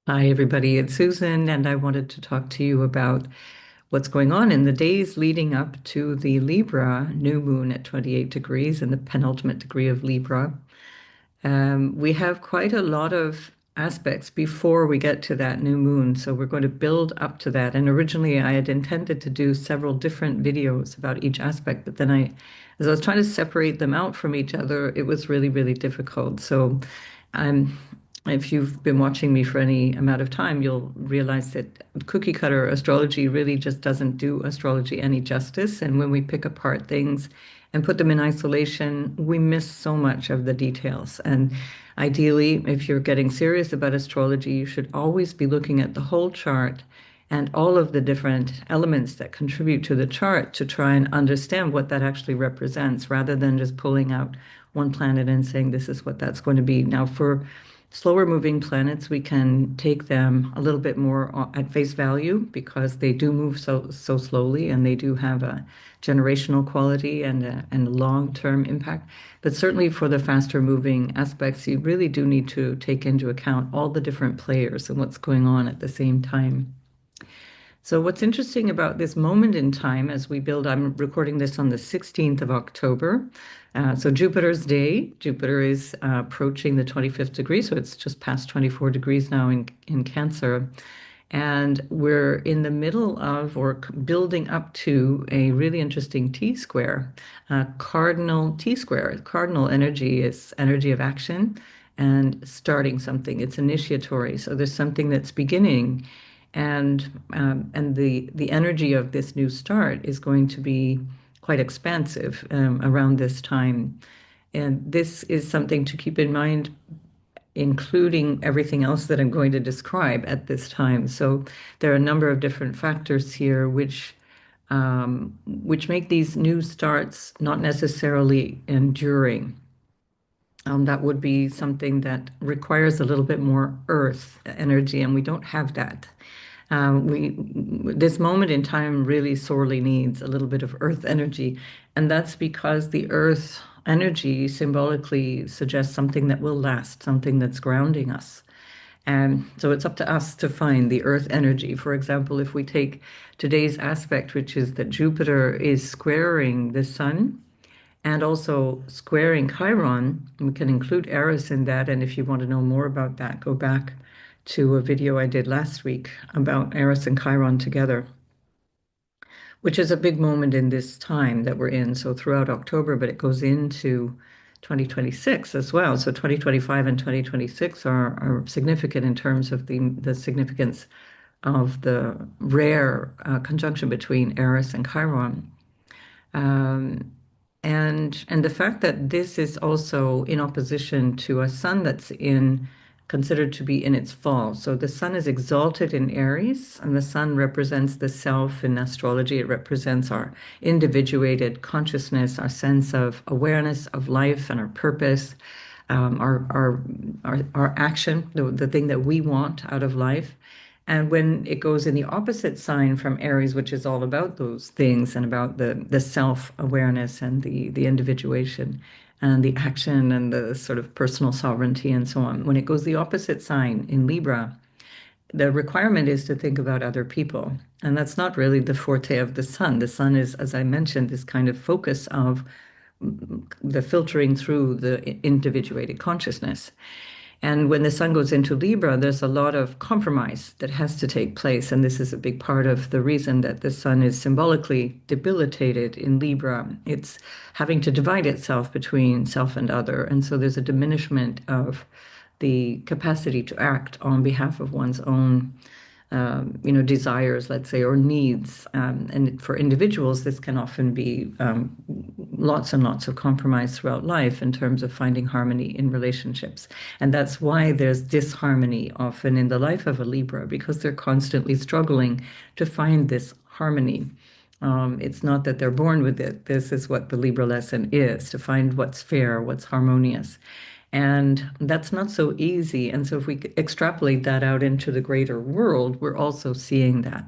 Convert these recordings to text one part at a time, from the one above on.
Hi, everybody. It's Susan, and I wanted to talk to you about what's going on in the days leading up to the Libra new moon at 28 degrees in the penultimate degree of Libra. We have quite a lot of aspects before we get to that new moon, so we're going to build up to that. And originally, I had intended to do several different videos about each aspect, but then as I was trying to separate them out from each other, it was really, really difficult. So, um, if you've been watching me for any amount of time, you'll realize that cookie cutter astrology really just doesn't do astrology any justice. And when we pick apart things and put them in isolation, we miss so much of the details. And ideally, if you're getting serious about astrology, you should always be looking at the whole chart and all of the different elements that contribute to the chart to try and understand what that actually represents, rather than just pulling out one planet and saying this is what that's going to be. Now, for slower moving planets, we can take them a little bit more at face value because they do move so slowly, and they do have a generational quality and a long-term impact. But certainly for the faster moving aspects, you really do need to take into account all the different players and what's going on at the same time. So what's interesting about this moment in time as we build, I'm recording this on the 16th of October. So Jupiter's day, Jupiter is approaching the 25th degree, so it's just past 24 degrees now in Cancer. And we're in the middle of, or building up to, a really interesting T square, cardinal T square. Cardinal energy is energy of action and starting something. It's initiatory. So there's something that's beginning, and the energy of this new start is going to be quite expansive around this time. And this is something to keep in mind, including everything else that I'm going to describe at this time. So there are a number of different factors here which make these new starts not necessarily enduring. That would be something that requires a little bit more earth energy, and we don't have that. We This moment in time really sorely needs a little bit of earth energy, and that's because the earth energy symbolically suggests something that will last, something that's grounding us. And so it's up to us to find the earth energy. For example, if we take today's aspect, which is that Jupiter is squaring the sun and also squaring Chiron. We can include Eris in that. And if you want to know more about that, go back to a video I did last week about Eris and Chiron together, which is a big moment in this time that we're in. So throughout October, but it goes into 2026 as well. So 2025 and 2026 are significant in terms of the significance of the rare conjunction between Eris and Chiron. Um, and the fact that this is also in opposition to a sun that's in considered to be in its fall. So the sun is exalted in Aries, and the sun represents the self in astrology. It represents our individuated consciousness, our sense of awareness of life and our purpose, our action, the thing that we want out of life. And when it goes in the opposite sign from Aries, which is all about those things and about the self-awareness and the individuation and the action and the sort of personal sovereignty and so on, when it goes the opposite sign in Libra, the requirement is to think about other people. And that's not really the forte of the sun. The sun is, as I mentioned, this kind of focus of the filtering through the individuated consciousness. And when the sun goes into Libra, there's a lot of compromise that has to take place. And this is a big part of the reason that the sun is symbolically debilitated in Libra. It's having to divide itself between self and other. And so there's a diminishment of the capacity to act on behalf of one's own desires, let's say, or needs. And for individuals, this can often be lots and lots of compromise throughout life in terms of finding harmony in relationships. And that's why there's disharmony often in the life of a Libra, because they're constantly struggling to find this harmony. It's not that they're born with it. This is what the Libra lesson is, to find what's fair, what's harmonious. And that's not so easy. And so if we extrapolate that out into the greater world, we're also seeing that.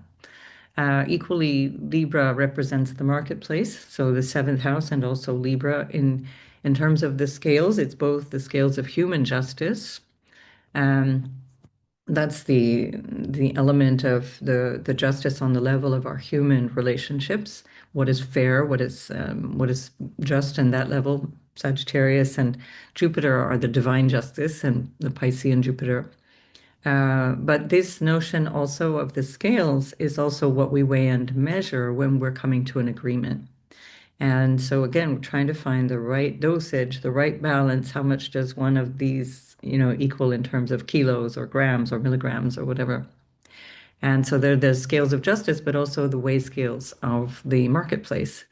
Equally, Libra represents the marketplace, so the seventh house, and also Libra in terms of the scales, it's both the scales of human justice, um, that's the element of the justice on the level of our human relationships. What is fair, what is just in that level. Sagittarius and Jupiter are the divine justice, and the Piscean Jupiter. But this notion also of the scales is also what we weigh and measure when we're coming to an agreement. And so again, we're trying to find the right dosage, the right balance. How much does one of these, equal in terms of kilos or grams or milligrams or whatever? And so they're the scales of justice, but also the weigh scales of the marketplace.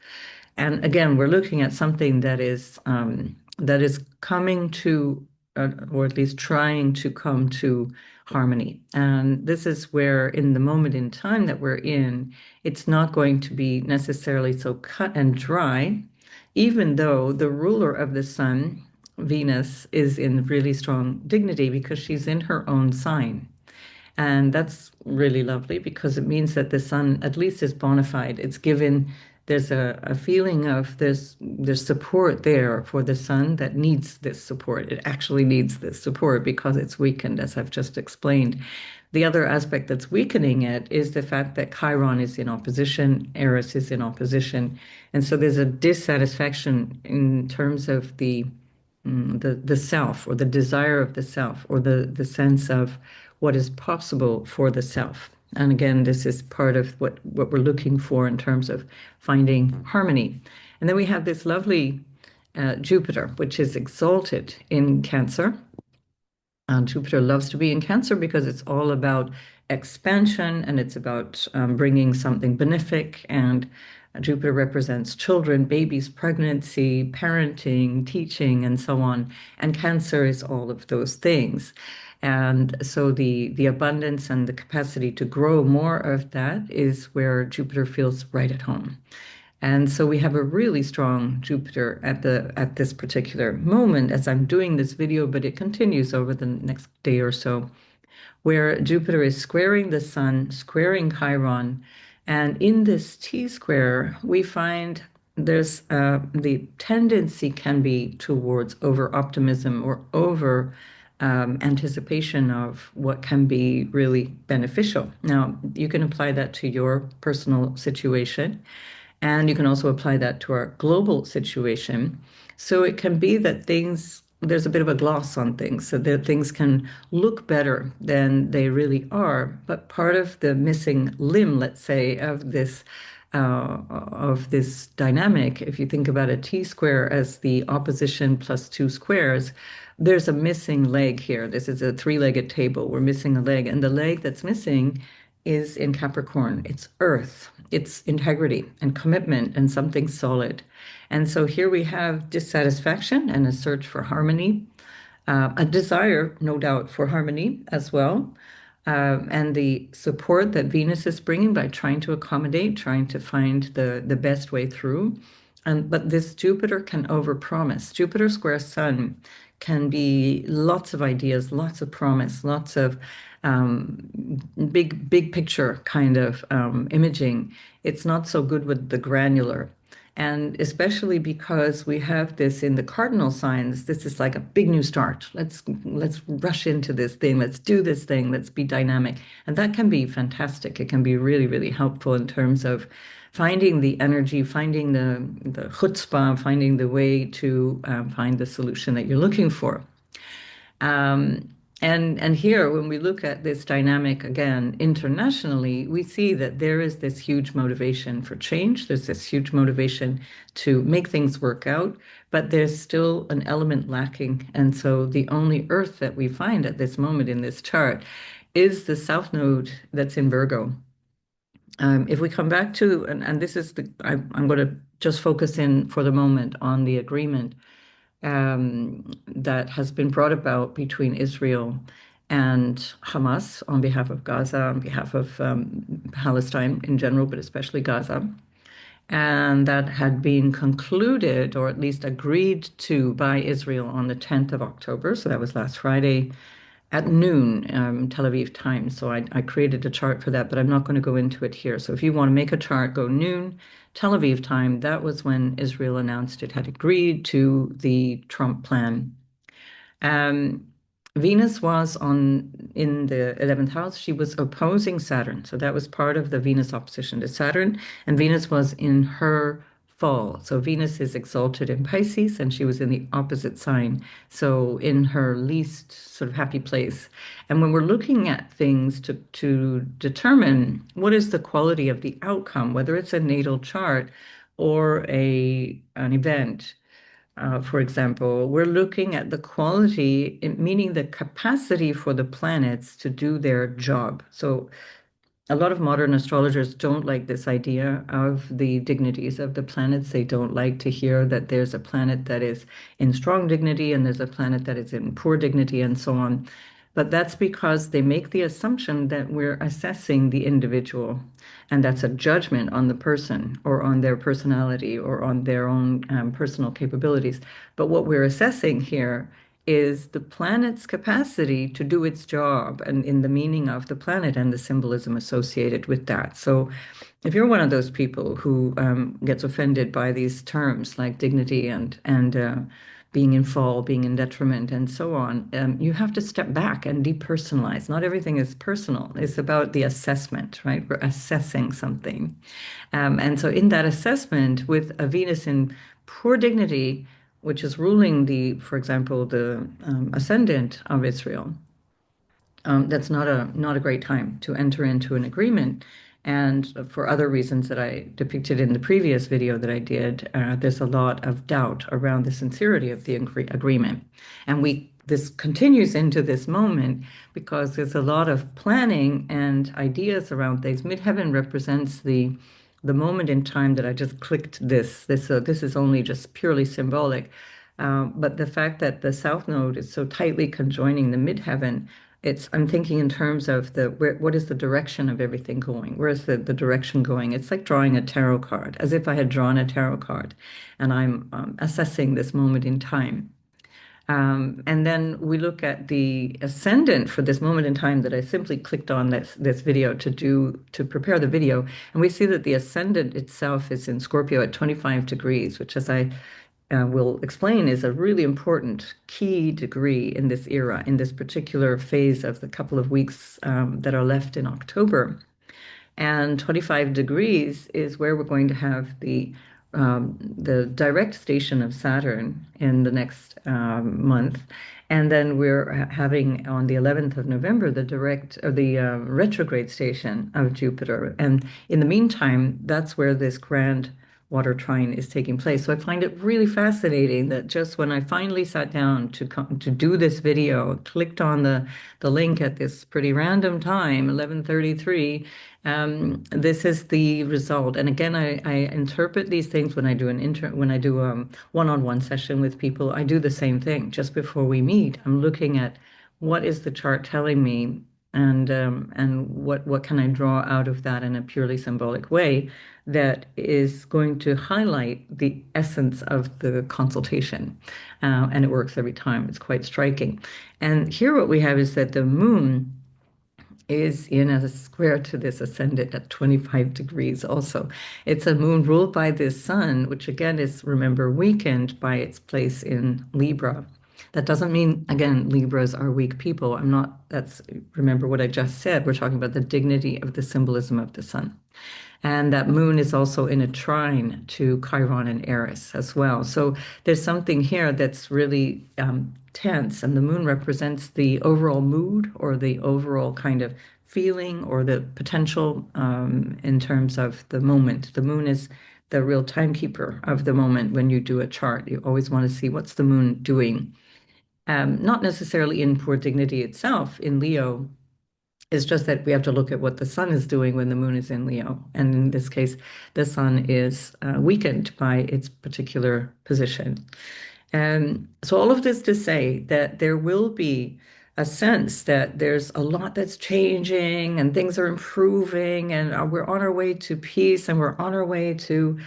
And again, we're looking at something that is coming to, or at least trying to come to harmony. And this is where, in the moment in time that we're in, it's not going to be necessarily so cut and dry, even though the ruler of the sun, Venus, is in really strong dignity because she's in her own sign. And that's really lovely because it means that the sun at least is bona fide. It's given, there's a feeling of there's support there for the sun that needs this support. It actually needs this support because it's weakened, as I've just explained. The other aspect that's weakening it is the fact that Chiron is in opposition, Eris is in opposition. And so there's a dissatisfaction in terms of the self or the desire of the self or the sense of what is possible for the self. And again, this is part of what we're looking for in terms of finding harmony. And then we have this lovely Jupiter, which is exalted in Cancer. Jupiter loves to be in Cancer because it's all about expansion and it's about bringing something benefic. And Jupiter represents children, babies, pregnancy, parenting, teaching, and so on. And Cancer is all of those things. And so the abundance and the capacity to grow more of that is where Jupiter feels right at home. And so we have a really strong Jupiter at this particular moment as I'm doing this video, but it continues over the next day or so, where Jupiter is squaring the Sun, squaring Chiron. And in this T square, we find there's the tendency can be towards over optimism or over anticipation of what can be really beneficial. Now, you can apply that to your personal situation. And you can also apply that to our global situation. So it can be that there's a bit of a gloss on things, so that things can look better than they really are. But part of the missing limb, let's say, of this dynamic, if you think about a T square as the opposition plus two squares, there's a missing leg here. This is a three-legged table. We're missing a leg, and the leg that's missing is in Capricorn. It's earth, it's integrity and commitment and something solid. And so here we have dissatisfaction and a search for harmony, a desire, no doubt, for harmony as well, and the support that Venus is bringing by trying to accommodate, trying to find the best way through. But this Jupiter can overpromise. Jupiter square Sun can be lots of ideas, lots of promise, lots of big picture kind of imaging. It's not so good with the granular. And especially because we have this in the cardinal signs, this is like a big new start. Let's rush into this thing. Let's do this thing. Let's be dynamic. And that can be fantastic. It can be really, really helpful in terms of finding the energy, finding the chutzpah, finding the way to find the solution that you're looking for. And here, when we look at this dynamic again internationally, we see that there is this huge motivation for change. There's this huge motivation to make things work out, but there's still an element lacking. And so the only Earth that we find at this moment in this chart is the South Node that's in Virgo. If we come back to, and this is I'm going to just focus in for the moment on the agreement that has been brought about between Israel and Hamas on behalf of Gaza, on behalf of Palestine in general, but especially Gaza. And that had been concluded, or at least agreed to, by Israel on the 10th of October. So that was last Friday at noon, Tel Aviv time. So I created a chart for that, but I'm not going to go into it here. So if you want to make a chart, go noon, Tel Aviv time. That was when Israel announced it had agreed to the Trump plan. Um, Venus was on in the 11th house, she was opposing Saturn. So that was part of the Venus opposition to Saturn. And Venus was in her fall. So Venus is exalted in Pisces, and she was in the opposite sign. So in her least sort of happy place. And when we're looking at things to determine what is the quality of the outcome, whether it's a natal chart or an event, for example, we're looking at the quality, meaning the capacity for the planets to do their job. So a lot of modern astrologers don't like this idea of the dignities of the planets. They don't like to hear that there's a planet that is in strong dignity and there's a planet that is in poor dignity and so on. But that's because they make the assumption that we're assessing the individual, and that's a judgment on the person or on their personality or on their own personal capabilities. But what we're assessing here is the planet's capacity to do its job and in the meaning of the planet and the symbolism associated with that. So if you're one of those people who gets offended by these terms like dignity and being in fall, being in detriment, and so on, you have to step back and depersonalize. Not everything is personal. It's about the assessment, right? We're assessing something. And so in that assessment, with a Venus in poor dignity, which is ruling for example, the ascendant of Israel, that's not a great time to enter into an agreement. And for other reasons that I depicted in the previous video that I did, there's a lot of doubt around the sincerity of the agreement. And this continues into this moment because there's a lot of planning and ideas around things. Midheaven represents the moment in time that I just clicked this. This is only just purely symbolic. But the fact that the South Node is so tightly conjoining the midheaven, I'm thinking in terms of what is the direction of everything going? Where is the direction going? It's like drawing a tarot card, as if I had drawn a tarot card, and I'm assessing this moment in time. And then we look at the ascendant for this moment in time that I simply clicked on this video to prepare the video, and we see that the ascendant itself is in Scorpio at 25 degrees, which, as I will explain, is a really important key degree in this era, in this particular phase of the couple of weeks that are left in October. And 25 degrees is where we're going to have the direct station of Saturn in the next month. And then we're having on the 11th of November the retrograde station of Jupiter. And in the meantime, that's where this grand water trine is taking place. So I find it really fascinating that just when I finally sat down to do this video, clicked on the link at this pretty random time, 11:33. This is the result. And again, I interpret these things when I do a one-on-one session with people. I do the same thing. Just before we meet, I'm looking at what is the chart telling me, and what can I draw out of that in a purely symbolic way that is going to highlight the essence of the consultation. And it works every time. It's quite striking. And here what we have is that the moon is in a square to this ascendant at 25 degrees also. It's a moon ruled by this sun, which again is, remember, weakened by its place in Libra. That doesn't mean, again, Libras are weak people. Remember what I just said. We're talking about the dignity of the symbolism of the sun. And that moon is also in a trine to Chiron and Aries as well. So there's something here that's really tense, and the moon represents the overall mood or the overall kind of feeling or the potential in terms of the moment. The moon is the real timekeeper of the moment when you do a chart. You always want to see what's the moon doing. Not necessarily in poor dignity itself in Leo. It's just that we have to look at what the sun is doing when the moon is in Leo. And in this case, the sun is weakened by its particular position. And so all of this to say that there will be a sense that there's a lot that's changing and things are improving and we're on our way to peace and we're on our way to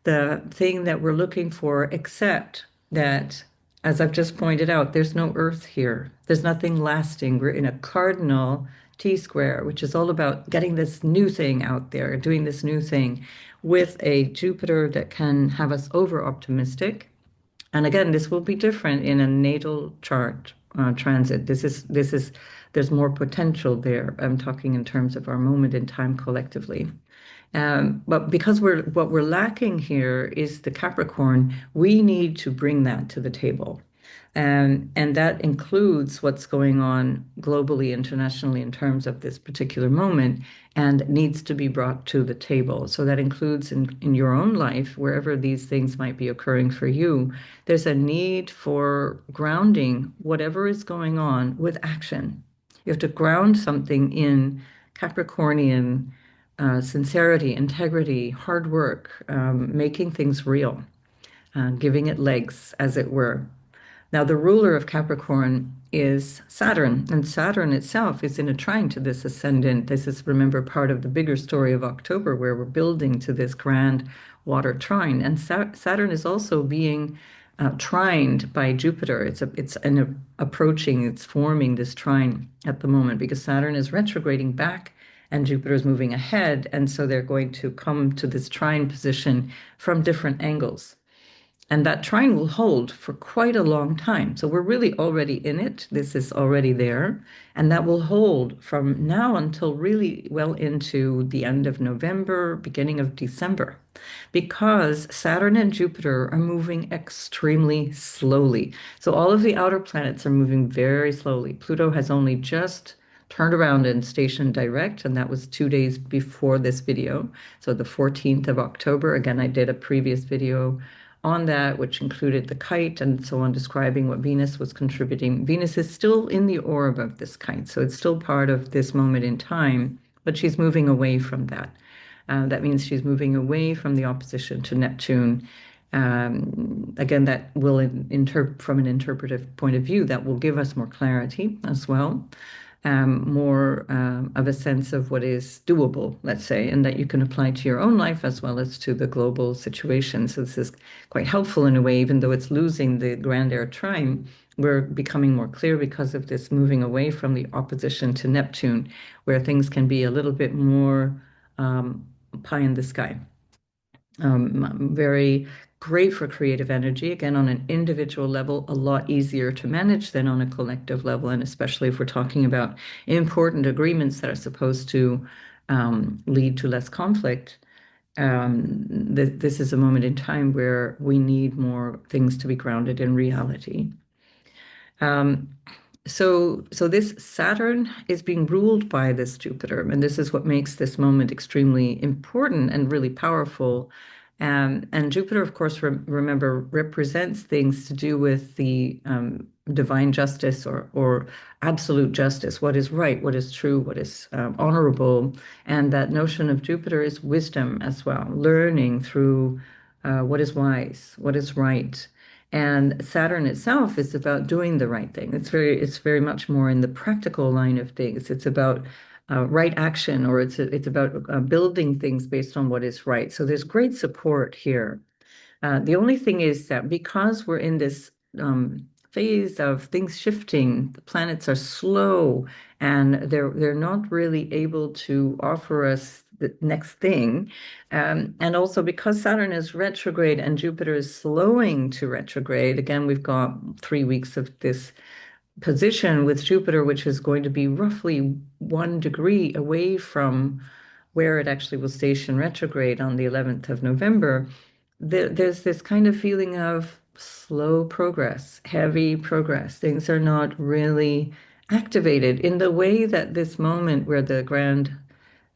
the thing that we're looking for, except that, as I've just pointed out, there's no earth here. There's nothing lasting. We're in a cardinal T-square, which is all about getting this new thing out there, doing this new thing with a Jupiter that can have us over optimistic. And again, this will be different in a natal chart transit. There's more potential there. I'm talking in terms of our moment in time collectively. But because what we're lacking here is the Capricorn, we need to bring that to the table. And that includes what's going on globally, internationally, in terms of this particular moment, and needs to be brought to the table. So that includes in your own life, wherever these things might be occurring for you, there's a need for grounding whatever is going on with action. You have to ground something in Capricornian sincerity, integrity, hard work, making things real, giving it legs, as it were. Now, the ruler of Capricorn is Saturn, and Saturn itself is in a trine to this ascendant. This is, remember, part of the bigger story of October, where we're building to this grand water trine. And Saturn is also being trined by Jupiter. Approaching, it's forming this trine at the moment because Saturn is retrograding back and Jupiter is moving ahead. And so they're going to come to this trine position from different angles. And that trine will hold for quite a long time. So we're really already in it. This is already there. And that will hold from now until really well into the end of November, beginning of December, because Saturn and Jupiter are moving extremely slowly. So all of the outer planets are moving very slowly. Pluto has only just turned around and stationed direct, and that was 2 days before this video. So the 14th of October. Again, I did a previous video on that, which included the kite and so on, describing what Venus was contributing. Venus is still in the orb of this kite, so it's still part of this moment in time, but she's moving away from that. That means she's moving away from the opposition to Neptune. Again, that will, from an interpretive point of view, that will give us more clarity as well, more of a sense of what is doable, let's say, and that you can apply to your own life as well as to the global situation. So this is quite helpful in a way, even though it's losing the grand air trine. We're becoming more clear because of this moving away from the opposition to Neptune, where things can be a little bit more pie in the sky. Very great for creative energy. Again, on an individual level, a lot easier to manage than on a collective level, and especially if we're talking about important agreements that are supposed to lead to less conflict. This is a moment in time where we need more things to be grounded in reality. Um, so this Saturn is being ruled by this Jupiter, and this is what makes this moment extremely important and really powerful. And Jupiter, of course, remember, represents things to do with the divine justice or absolute justice, what is right, what is true, what is honorable. And that notion of Jupiter is wisdom as well, learning through what is wise, what is right. And Saturn itself is about doing the right thing. It's very much more in the practical line of things. It's about right action, or it's about building things based on what is right. So there's great support here. The only thing is that because we're in this phase of things shifting, the planets are slow and they're not really able to offer us the next thing. And also because Saturn is retrograde and Jupiter is slowing to retrograde, again, we've got 3 weeks of this position with Jupiter, which is going to be roughly 1 degree away from where it actually will station retrograde on the 11th of November. There's this kind of feeling of slow progress, heavy progress. Things are not really activated in the way that this moment where the grand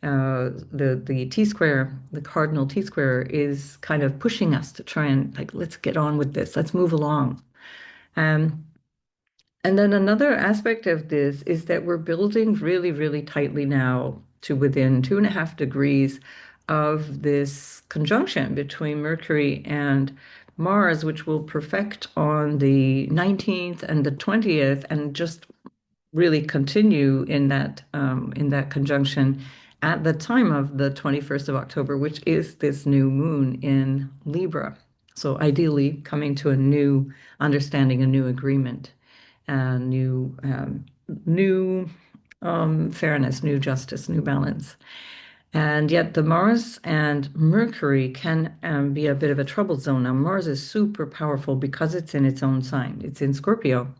the T square, the cardinal T square is kind of pushing us to try and like, let's get on with this, let's move along. Um, and then another aspect of this is that we're building really, really tightly now to within 2.5 degrees of this conjunction between Mercury and Mars, which will perfect on the 19th and the 20th, and just really continue in that conjunction at the time of the 21st of October, which is this new moon in Libra. So ideally coming to a new understanding, a new agreement, new fairness, new justice, new balance. And yet the Mars and Mercury can be a bit of a trouble zone. Now, Mars is super powerful because it's in its own sign. It's in Scorpio.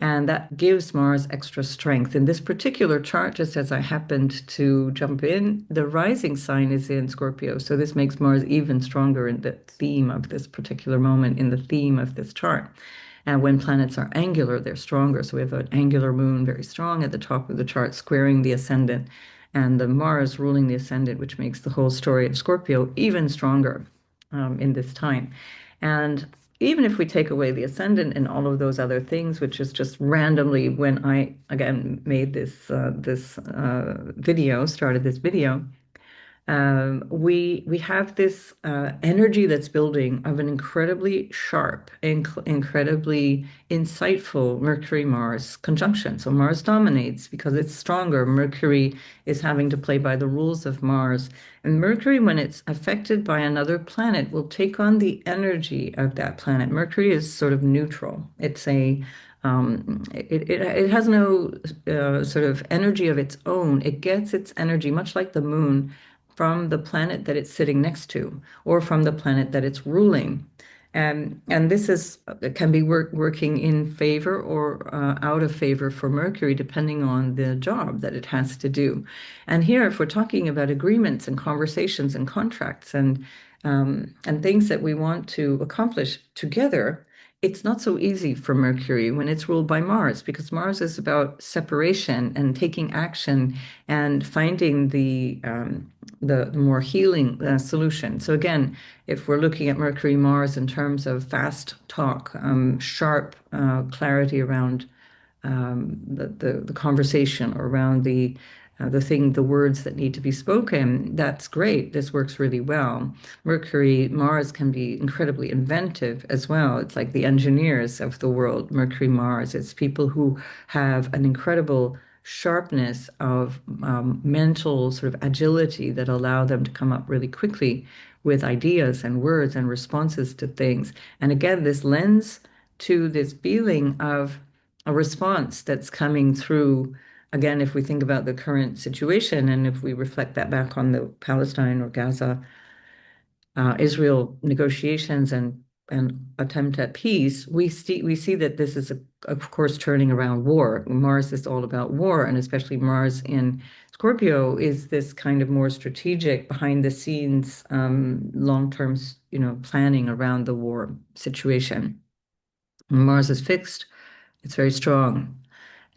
And that gives Mars extra strength. In this particular chart, just as I happened to jump in, the rising sign is in Scorpio. So this makes Mars even stronger in the theme of this particular moment, in the theme of this chart. And when planets are angular, they're stronger. So we have an angular moon very strong at the top of the chart, squaring the ascendant, and the Mars ruling the ascendant, which makes the whole story of Scorpio even stronger in this time. And even if we take away the ascendant and all of those other things, which is just randomly when I again made this video, started this video, we have this energy that's building of an incredibly sharp, incredibly insightful Mercury-Mars conjunction. So Mars dominates because it's stronger. Mercury is having to play by the rules of Mars. And Mercury, when it's affected by another planet, will take on the energy of that planet. Mercury is sort of neutral. It has no sort of energy of its own. It gets its energy, much like the moon, from the planet that it's sitting next to or from the planet that it's ruling. And this is can be working in favor or out of favor for Mercury, depending on the job that it has to do. And here, if we're talking about agreements and conversations and contracts and things that we want to accomplish together, it's not so easy for Mercury when it's ruled by Mars, because Mars is about separation and taking action and finding the more healing solution. So again, if we're looking at Mercury Mars in terms of fast talk, sharp clarity around the conversation or around the words that need to be spoken, that's great. This works really well. Mercury Mars can be incredibly inventive as well. It's like the engineers of the world. Mercury Mars, it's people who have an incredible sharpness of mental sort of agility that allow them to come up really quickly with ideas and words and responses to things. And again, this lends to this feeling of a response that's coming through. Again, if we think about the current situation and if we reflect that back on the Palestine or Gaza, Israel negotiations and attempt at peace, we see that this is, of course, turning around war. Mars is all about war, and especially Mars in Scorpio is this kind of more strategic, behind the scenes, long-term, planning around the war situation. Mars is fixed. It's very strong.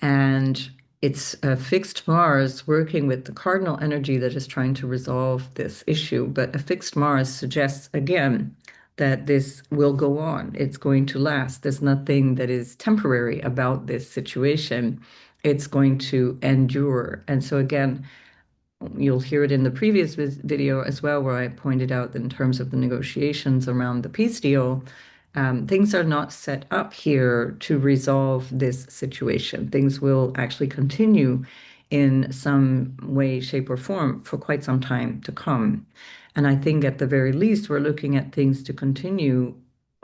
And it's a fixed Mars working with the cardinal energy that is trying to resolve this issue. But a fixed Mars suggests, again, that this will go on. It's going to last. There's nothing that is temporary about this situation. It's going to endure. And so, again, you'll hear it in the previous video as well, where I pointed out that in terms of the negotiations around the peace deal, things are not set up here to resolve this situation. Things will actually continue in some way, shape, or form for quite some time to come. And I think at the very least, we're looking at things to continue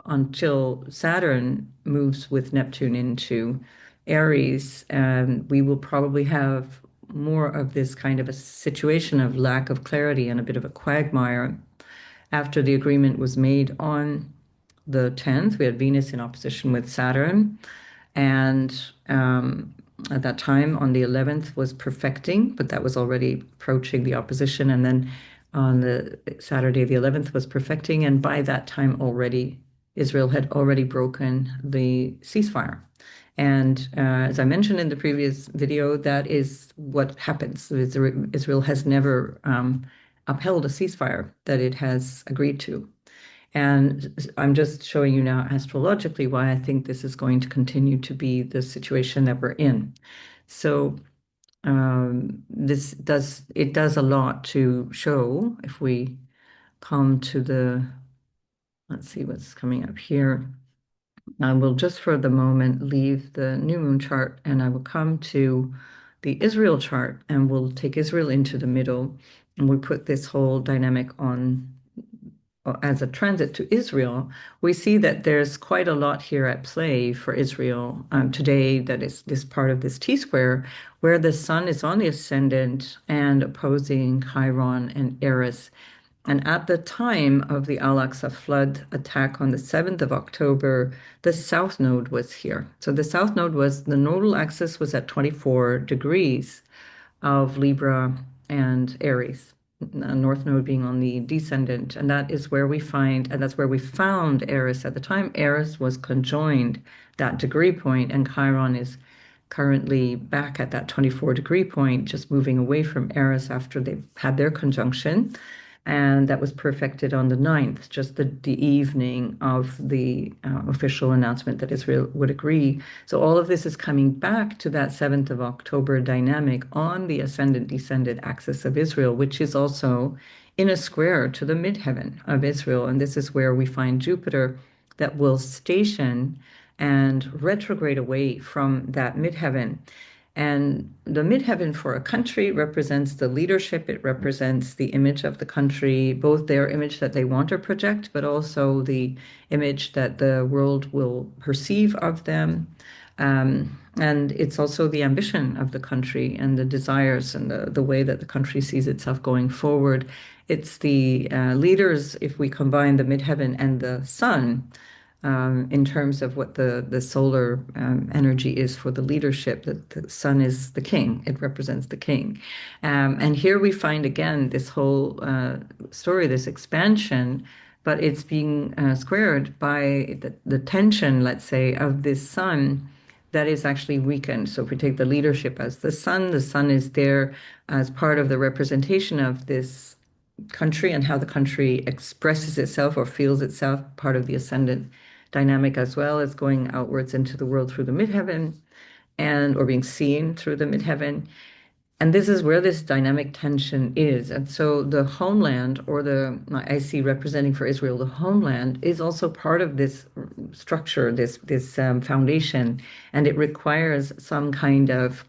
until Saturn moves with Neptune into Aries, and we will probably have more of this kind of a situation of lack of clarity and a bit of a quagmire after the agreement was made on the 10th. We had Venus in opposition with Saturn, and at that time on the 11th was perfecting, but that was already approaching the opposition. And then on the Saturday, the 11th was perfecting, and by that time already, Israel had already broken the ceasefire. And as I mentioned in the previous video, that is what happens. Israel has never upheld a ceasefire that it has agreed to. And I'm just showing you now astrologically why I think this is going to continue to be the situation that we're in. So it does a lot to show. If we come to let's see what's coming up here. I will just for the moment leave the new moon chart and I will come to the Israel chart, and we'll take Israel into the middle, and we put this whole dynamic on as a transit to Israel. We see that there's quite a lot here at play for Israel today, that is this part of this T-square where the sun is on the ascendant and opposing Chiron and Eris. And at the time of the Al-Aqsa flood attack on the 7th of October, the South Node was here. So the South Node was, the nodal axis was at 24 degrees of Libra and Aries, North Node being on the descendant. And that is where we find, and that's where we found Eris at the time. Eris was conjoined that degree point, and Chiron is currently back at that 24 degree point, just moving away from Eris after they've had their conjunction. And that was perfected on the 9th, just the evening of the official announcement that Israel would agree. So all of this is coming back to that 7th of October dynamic on the ascendant-descendant axis of Israel, which is also in a square to the midheaven of Israel. And this is where we find Jupiter that will station and retrograde away from that midheaven. And the midheaven for a country represents the leadership, it represents the image of the country, both their image that they want to project, but also the image that the world will perceive of them. And it's also the ambition of the country and the desires and the way that the country sees itself going forward. It's the leaders, if we combine the midheaven and the sun, in terms of what the solar energy is for the leadership, that the sun is the king. It represents the king. And here we find again this whole story, this expansion, but it's being squared by the tension, let's say, of this sun that is actually weakened. So if we take the leadership as the sun is there as part of the representation of this country and how the country expresses itself or feels itself, part of the ascendant dynamic as well as going outwards into the world through the midheaven and or being seen through the midheaven. And this is where this dynamic tension is. And so the homeland, or I see representing for Israel, the homeland is also part of this structure, this foundation, and it requires some kind of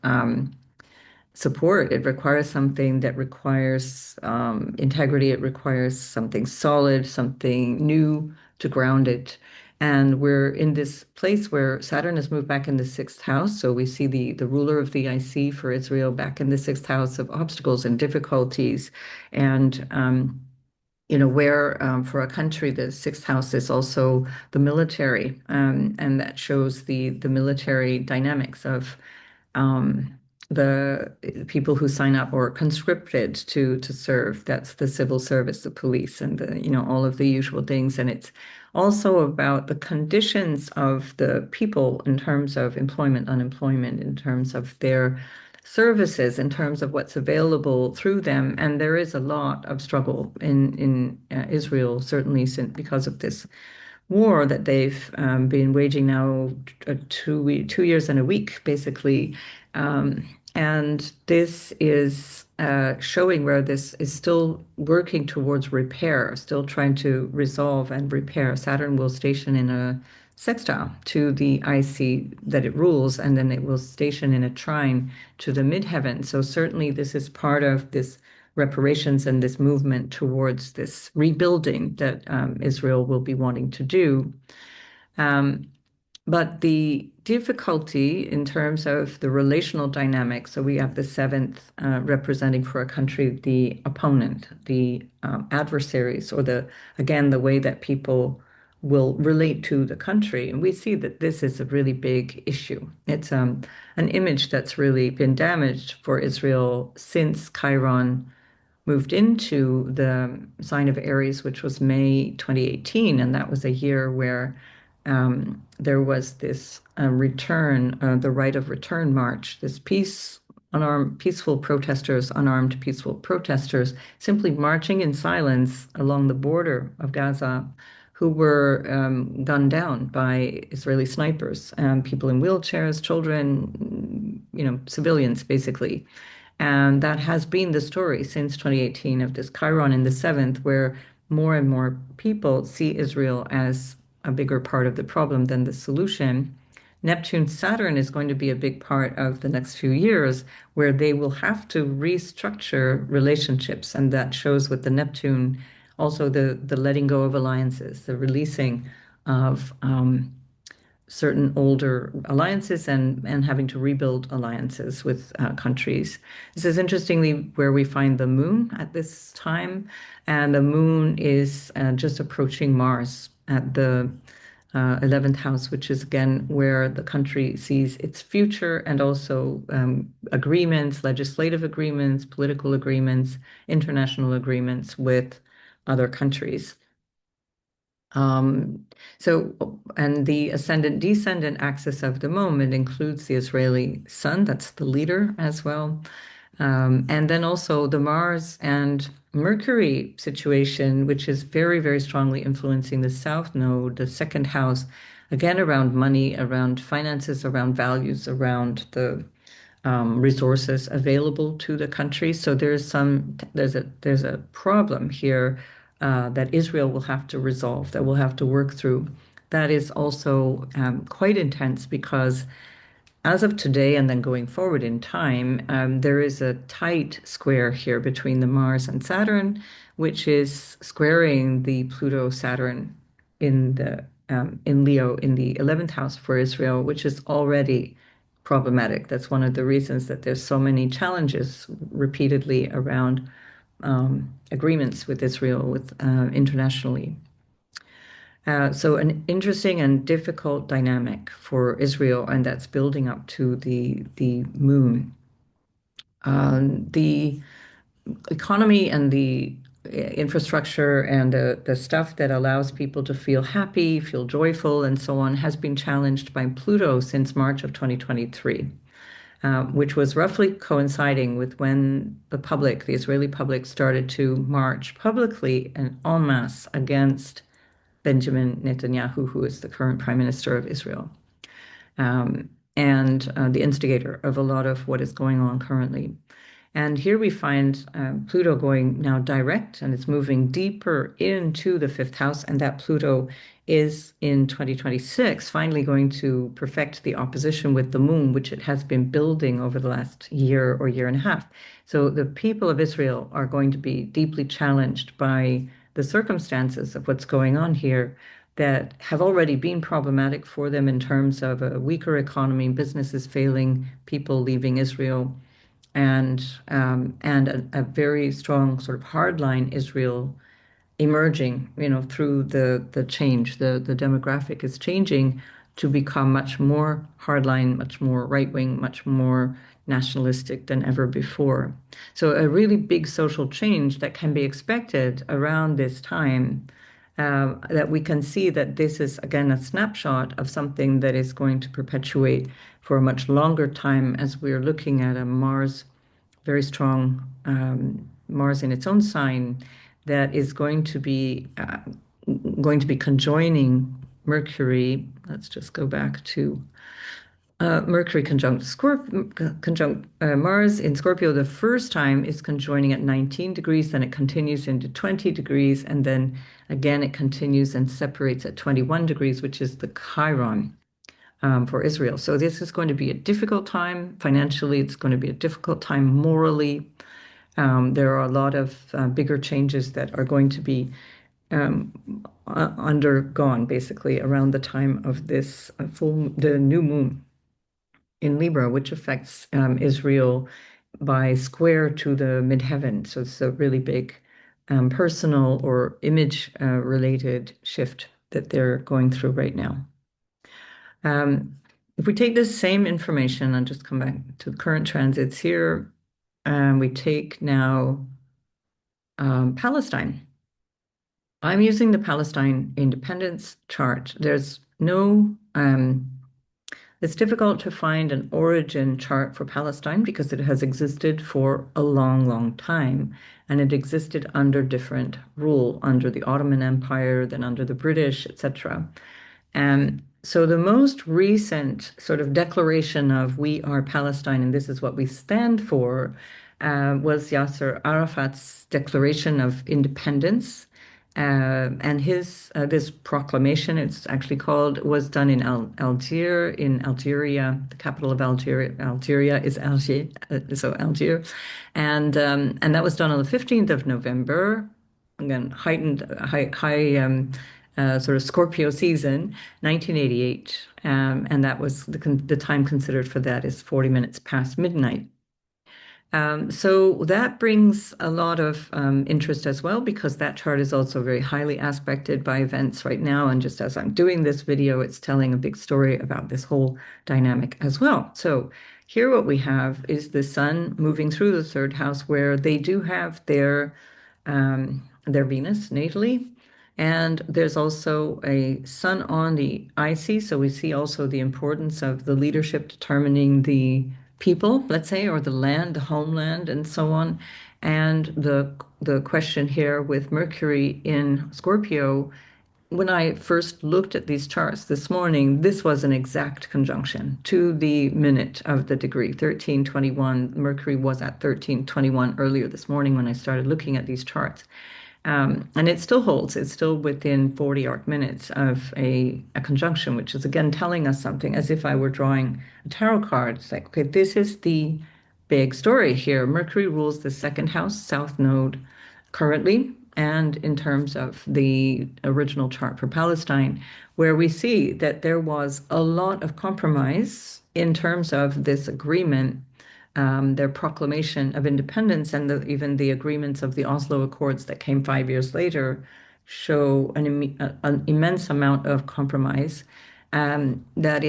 support. It requires something that requires integrity. It requires something solid, something new to ground it. And we're in this place where Saturn has moved back in the sixth house. So we see the ruler of the IC for Israel back in the sixth house of obstacles and difficulties. And where for a country, the sixth house is also the military, and that shows the military dynamics of the people who sign up or are conscripted to serve. That's the civil service, the police, and all of the usual things. And it's also about the conditions of the people in terms of employment, unemployment, in terms of their services, in terms of what's available through them. And there is a lot of struggle in Israel, certainly because of this war that they've been waging now 2 years and a week, basically. And this is showing where this is still working towards repair, still trying to resolve and repair. Saturn will station in a sextile to the IC that it rules, and then it will station in a trine to the midheaven. So certainly this is part of this reparations and this movement towards this rebuilding that Israel will be wanting to do. But the difficulty in terms of the relational dynamics, so we have the seventh representing for a country the opponent, the adversaries, or again, the way that people will relate to the country. And we see that this is a really big issue. It's an image that's really been damaged for Israel since Chiron moved into the sign of Aries, which was May 2018. And that was a year where there was this return, the right of return march, this unarmed, peaceful protesters, unarmed, peaceful protesters, simply marching in silence along the border of Gaza, who were gunned down by Israeli snipers, people in wheelchairs, children, civilians, basically. And that has been the story since 2018 of this Chiron in the seventh, where more and more people see Israel as a bigger part of the problem than the solution. Neptune Saturn is going to be a big part of the next few years, where they will have to restructure relationships. And that shows with the Neptune, also the letting go of alliances, the releasing of certain older alliances and having to rebuild alliances with countries. This is interestingly where we find the moon at this time, and the moon is just approaching Mars at the 11th house, which is again where the country sees its future and also agreements, legislative agreements, political agreements, international agreements with other countries. Um, and the ascendant descendant axis of the moment includes the Israeli sun, that's the leader as well. And then also the Mars and Mercury situation, which is very, very strongly influencing the South Node, the second house, again around money, around finances, around values, around the resources available to the country. So there's a problem here that Israel will have to resolve, that we'll have to work through. That is also quite intense because as of today and then going forward in time, there is a tight square here between the Mars and Saturn, which is squaring the Pluto-Saturn in Leo in the 11th house for Israel, which is already problematic. That's one of the reasons that there's so many challenges repeatedly around agreements with Israel, with internationally. So an interesting and difficult dynamic for Israel, and that's building up to the moon. The economy and the infrastructure and the stuff that allows people to feel happy, feel joyful, and so on has been challenged by Pluto since March of 2023, which was roughly coinciding with when the Israeli public, started to march publicly and en masse against Benjamin Netanyahu, who is the current prime minister of Israel, and the instigator of a lot of what is going on currently. And here we find Pluto going now direct, and it's moving deeper into the fifth house. And that Pluto is in 2026 finally going to perfect the opposition with the moon, which it has been building over the last year or year and a half. So the people of Israel are going to be deeply challenged by the circumstances of what's going on here that have already been problematic for them in terms of a weaker economy, businesses failing, people leaving Israel, and a very strong sort of hardline Israel emerging, through the change. The demographic is changing to become much more hardline, much more right-wing, much more nationalistic than ever before. So a really big social change that can be expected around this time, that we can see that this is again a snapshot of something that is going to perpetuate for a much longer time as we're looking at a Mars, very strong Mars in its own sign, that is going to be conjoining Mercury. Let's just go back to Mercury conjunct Mars in Scorpio. The first time is conjoining at 19 degrees, then it continues into 20 degrees, and then again it continues and separates at 21 degrees, which is the Chiron for Israel. So this is going to be a difficult time financially. It's going to be a difficult time morally. There are a lot of bigger changes that are going to be undergone basically around the time of this the new moon in Libra, which affects Israel by square to the midheaven. So it's a really big personal or image related shift that they're going through right now. If we take this same information and just come back to the current transits here, we take now Palestine. I'm using the Palestine independence chart. It's difficult to find an origin chart for Palestine because it has existed for a long, long time, and it existed under different rule, under the Ottoman Empire, then under the British, etc. So the most recent sort of declaration of "we are Palestine and this is what we stand for" was Yasser Arafat's declaration of independence. And his this proclamation, it's actually called, was done in Algeria. The capital of Algeria is Alger, so Algiers, and that was done on the 15th of November. Again, high sort of Scorpio season, 1988. And that was the time considered for that is 40 minutes past midnight. So that brings a lot of interest as well because that chart is also very highly aspected by events right now. And just as I'm doing this video, it's telling a big story about this whole dynamic as well. So here what we have is the sun moving through the third house where they do have their Venus natally. And there's also a sun on the IC. So we see also the importance of the leadership determining the people, let's say, or the land, the homeland, and so on. And the question here with Mercury in Scorpio, when I first looked at these charts this morning, this was an exact conjunction to the minute of the degree, 1321. Mercury was at 1321 earlier this morning when I started looking at these charts. And it still holds. It's still within 40 arc minutes of a conjunction, which is again telling us something as if I were drawing a tarot card. It's like, okay, this is the big story here. Mercury rules the second house, south node, currently, and in terms of the original chart for Palestine, where we see that there was a lot of compromise in terms of this agreement, their proclamation of independence and even the agreements of the Oslo Accords that came 5 years later show an immense amount of compromise that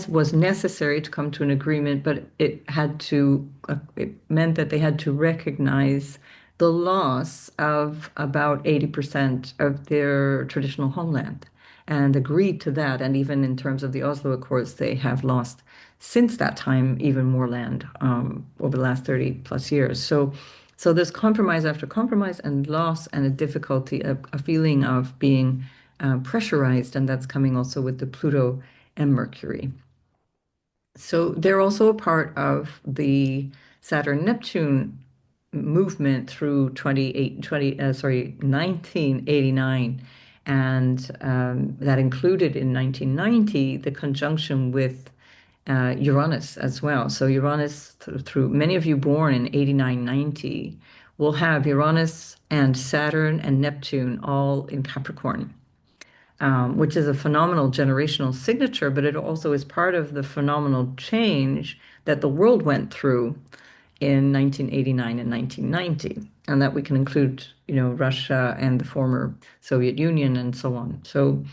was necessary to come to an agreement, but it meant that they had to recognize the loss of about 80% of their traditional homeland and agreed to that. And even in terms of the Oslo Accords, they have lost since that time even more land over the last 30 plus years. So there's compromise after compromise and loss and a difficulty, a feeling of being pressurized, and that's coming also with the Pluto and Mercury. So they're also a part of the Saturn-Neptune movement through 1989. And that included in 1990 the conjunction with Uranus as well. So Uranus, through many of you born in 89, 90, will have Uranus and Saturn and Neptune all in Capricorn, which is a phenomenal generational signature, but it also is part of the phenomenal change that the world went through in 1989 and 1990, and that we can include, Russia and the former Soviet Union and so on. So,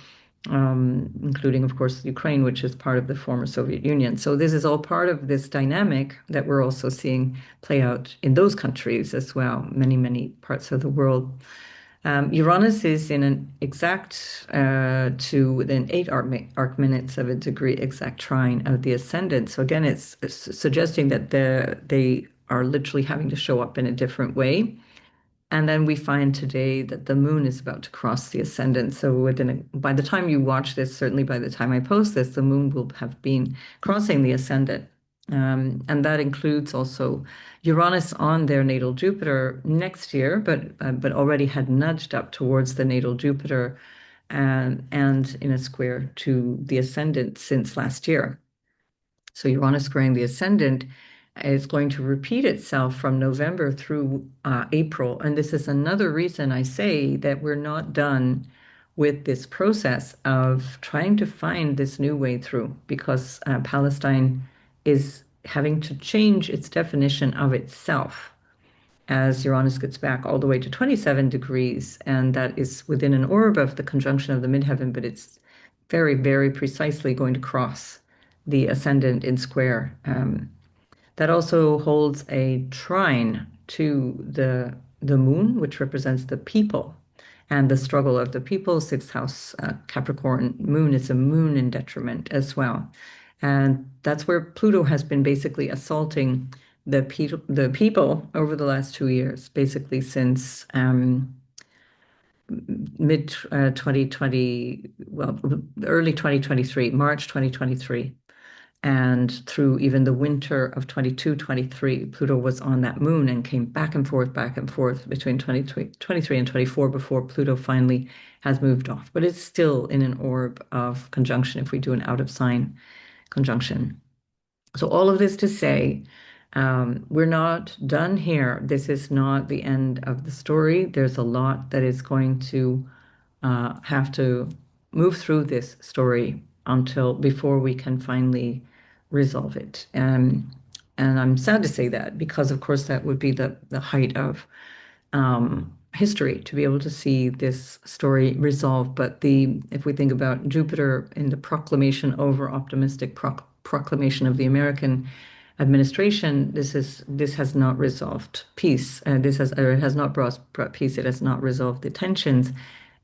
including, of course, Ukraine, which is part of the former Soviet Union. So this is all part of this dynamic that we're also seeing play out in those countries as well, many, many parts of the world. Uranus is in an exact to within 8 arc minutes of a degree exact trine of the ascendant. So again, it's suggesting that they are literally having to show up in a different way. And then we find today that the moon is about to cross the ascendant. So by the time you watch this, certainly by the time I post this, the moon will have been crossing the ascendant. And that includes also Uranus on their natal Jupiter next year, but already had nudged up towards the natal Jupiter and in a square to the ascendant since last year. So Uranus squaring the ascendant is going to repeat itself from November through April. And this is another reason I say that we're not done with this process of trying to find this new way through, because Palestine is having to change its definition of itself as Uranus gets back all the way to 27 degrees. And that is within an orb of the conjunction of the midheaven, but it's very, very precisely going to cross the ascendant in square. That also holds a trine to the moon, which represents the people and the struggle of the people. Sixth house Capricorn moon is a moon in detriment as well. And that's where Pluto has been basically assaulting the people over the last 2 years, basically since mid 2020, well, early 2023, March 2023. And through even the winter of 22, 23, Pluto was on that moon and came back and forth between 23 and 24 before Pluto finally has moved off. But it's still in an orb of conjunction if we do an out of sign conjunction. So all of this to say, we're not done here. This is not the end of the story. There's a lot that is going to have to move through this story until before we can finally resolve it. And I'm sad to say that because, of course, that would be the height of history to be able to see this story resolved. But if we think about Jupiter in the proclamation, over optimistic proclamation of the American administration, this has not resolved peace. This has or it has not brought peace. It has not resolved the tensions.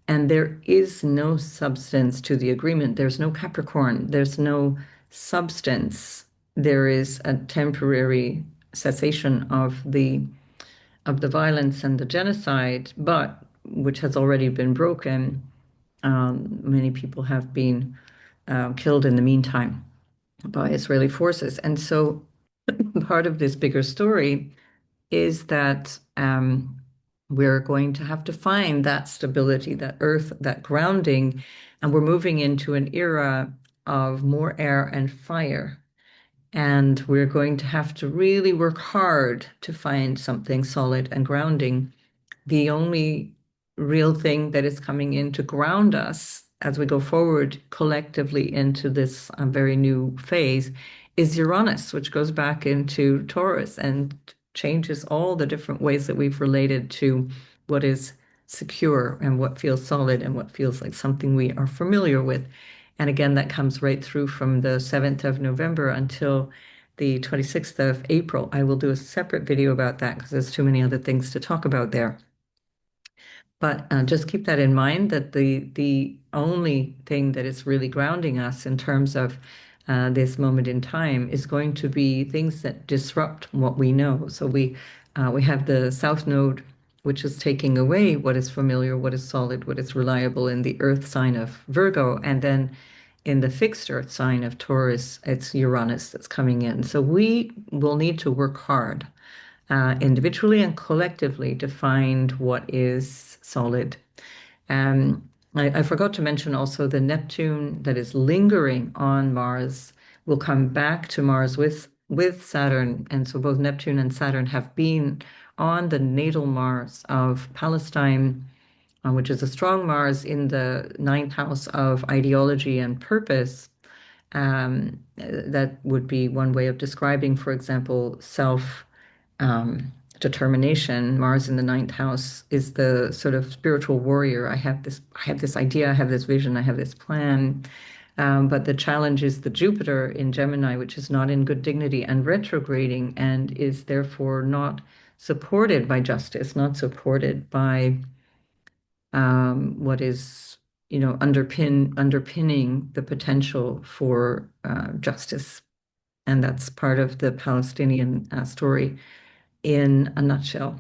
And there is no substance to the agreement. There's no Capricorn. There's no substance. There is a temporary cessation of the violence and the genocide, but which has already been broken. Many people have been killed in the meantime by Israeli forces. And so part of this bigger story is that we're going to have to find that stability, that earth, that grounding, and we're moving into an era of more air and fire. And we're going to have to really work hard to find something solid and grounding. The only real thing that is coming in to ground us as we go forward collectively into this very new phase is Uranus, which goes back into Taurus and changes all the different ways that we've related to what is secure and what feels solid and what feels like something we are familiar with. And again, that comes right through from the 7th of November until the 26th of April. I will do a separate video about that because there's too many other things to talk about there. But just keep that in mind that the only thing that is really grounding us in terms of this moment in time is going to be things that disrupt what we know. So we have the South Node, which is taking away what is familiar, what is solid, what is reliable in the Earth sign of Virgo, and then in the fixed Earth sign of Taurus, it's Uranus that's coming in. So we will need to work hard individually and collectively to find what is solid. I forgot to mention also the Neptune that is lingering on Mars will come back to Mars with Saturn. And so both Neptune and Saturn have been on the natal Mars of Palestine, which is a strong Mars in the ninth house of ideology and purpose. That would be one way of describing, for example, self um, determination. Mars in the ninth house is the sort of spiritual warrior. I have this idea, I have this vision, I have this plan. But the challenge is the Jupiter in Gemini, which is not in good dignity and retrograding, and is therefore not supported by justice, not supported by what is, underpinning the potential for justice. And that's part of the Palestinian story in a nutshell.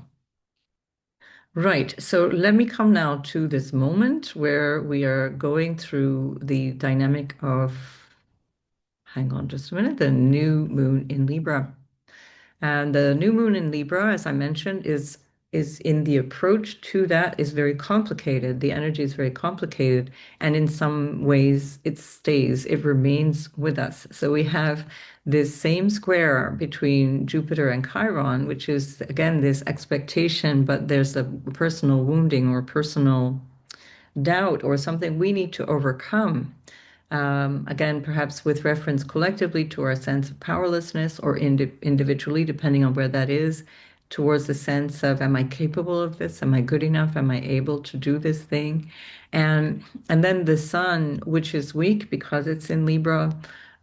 Right. So let me come now to this moment where we are going through the dynamic of, hang on just a minute, the new moon in Libra. And the new moon in Libra, as I mentioned, is in the approach to that is very complicated. The energy is very complicated, and in some ways it stays, it remains with us. So we have this same square between Jupiter and Chiron, which is again this expectation, but there's a personal wounding or personal doubt or something we need to overcome. Again, perhaps with reference collectively to our sense of powerlessness or individually, depending on where that is, towards the sense of, am I capable of this? Am I good enough? Am I able to do this thing? And then the sun, which is weak because it's in Libra.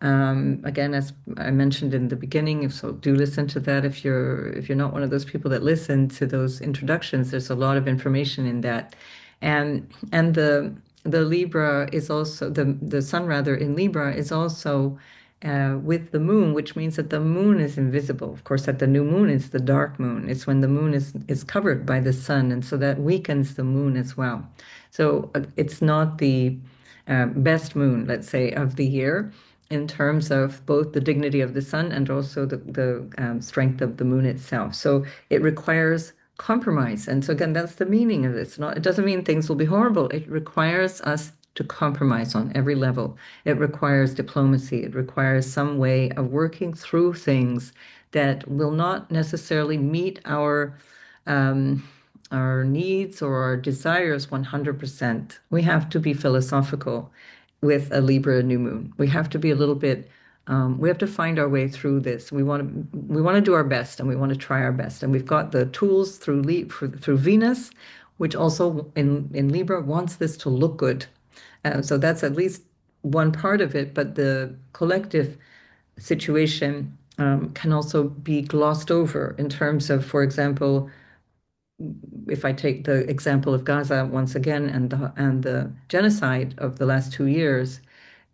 Again, as I mentioned in the beginning, so do listen to that if you're not one of those people that listen to those introductions. There's a lot of information in that. And the Libra is also the sun rather in Libra is also with the moon, which means that the moon is invisible. Of course, that the new moon is the dark moon. It's when the moon is covered by the sun, and so that weakens the moon as well. So it's not the best moon, let's say, of the year in terms of both the dignity of the sun and also the strength of the moon itself. So it requires compromise. And so again, that's the meaning of it. It doesn't mean things will be horrible. It requires us to compromise on every level. It requires diplomacy. It requires some way of working through things that will not necessarily meet our our needs or our desires 100%. We have to be philosophical with a Libra new moon. We have to be a little bit, we have to find our way through this. We want to do our best and we want to try our best. And we've got the tools through Venus, which also in Libra wants this to look good. So that's at least one part of it, but the collective situation can also be glossed over in terms of, for example, if I take the example of Gaza once again and the genocide of the last 2 years,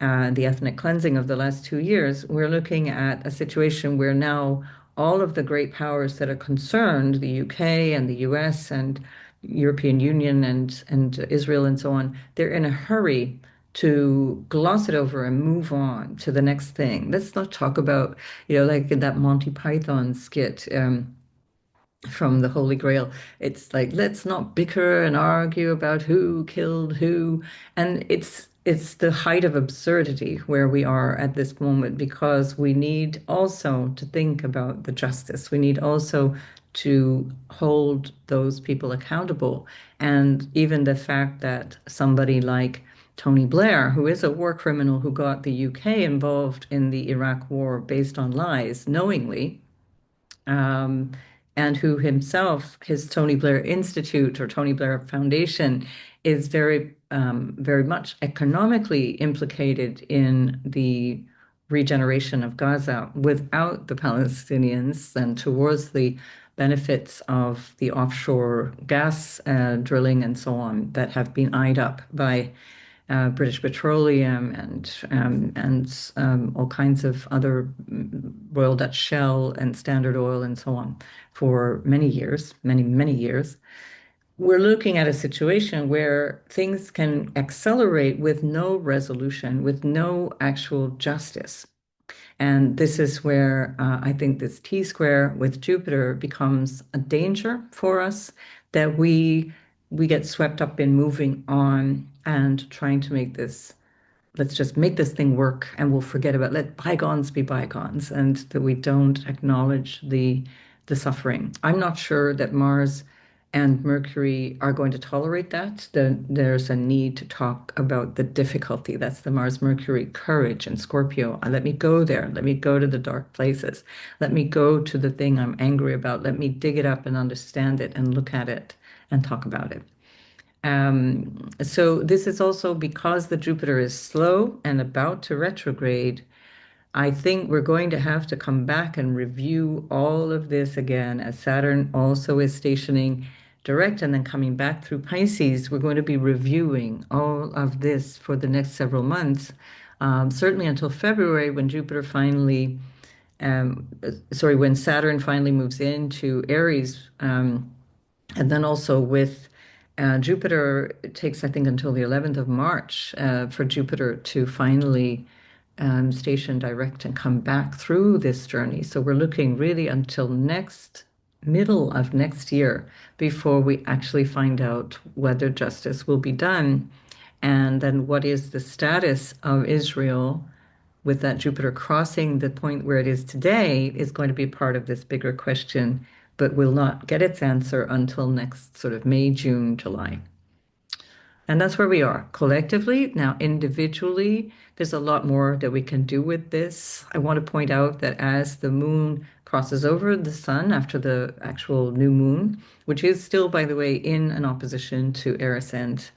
the ethnic cleansing of the last 2 years, we're looking at a situation where now all of the great powers that are concerned, the UK and the US and European Union and Israel and so on, they're in a hurry to gloss it over and move on to the next thing. Let's not talk about, like in that Monty Python skit. From the Holy Grail. It's like, let's not bicker and argue about who killed who. And it's the height of absurdity where we are at this moment because we need also to think about the justice. We need also to hold those people accountable. And even the fact that somebody like Tony Blair, who is a war criminal who got the UK involved in the Iraq war based on lies knowingly, um, and who himself, his Tony Blair Institute or Tony Blair Foundation, is very much economically implicated in the regeneration of Gaza without the Palestinians and towards the benefits of the offshore gas drilling and so on that have been eyed up by British Petroleum and all kinds of other Royal Dutch Shell and Standard Oil and so on for many years, many years. We're looking at a situation where things can accelerate with no resolution, with no actual justice. And this is where I think this T square with Jupiter becomes a danger for us, that we get swept up in moving on and trying to make this, let's just make this thing work and we'll forget about, let bygones be bygones, and that we don't acknowledge the suffering. I'm not sure that Mars and Mercury are going to tolerate that. There's a need to talk about the difficulty. That's the Mars Mercury courage in Scorpio. Let me go there. Let me go to the dark places. Let me go to the thing I'm angry about. Let me dig it up and understand it and look at it and talk about it. So this is also because the Jupiter is slow and about to retrograde. I think we're going to have to come back and review all of this again as Saturn also is stationing direct and then coming back through Pisces. We're going to be reviewing all of this for the next several months, certainly until February when when Saturn finally moves into Aries. And then also with Jupiter, it takes, I think, until the 11th of March for Jupiter to finally station direct and come back through this journey. So we're looking really until middle of next year before we actually find out whether justice will be done. And then what is the status of Israel with that Jupiter crossing the point where it is today is going to be part of this bigger question, but will not get its answer until next sort of May, June, July. And that's where we are collectively. Now, individually, there's a lot more that we can do with this. I want to point out that as the moon crosses over the sun after the actual new moon, which is still, by the way, in an opposition to Eris and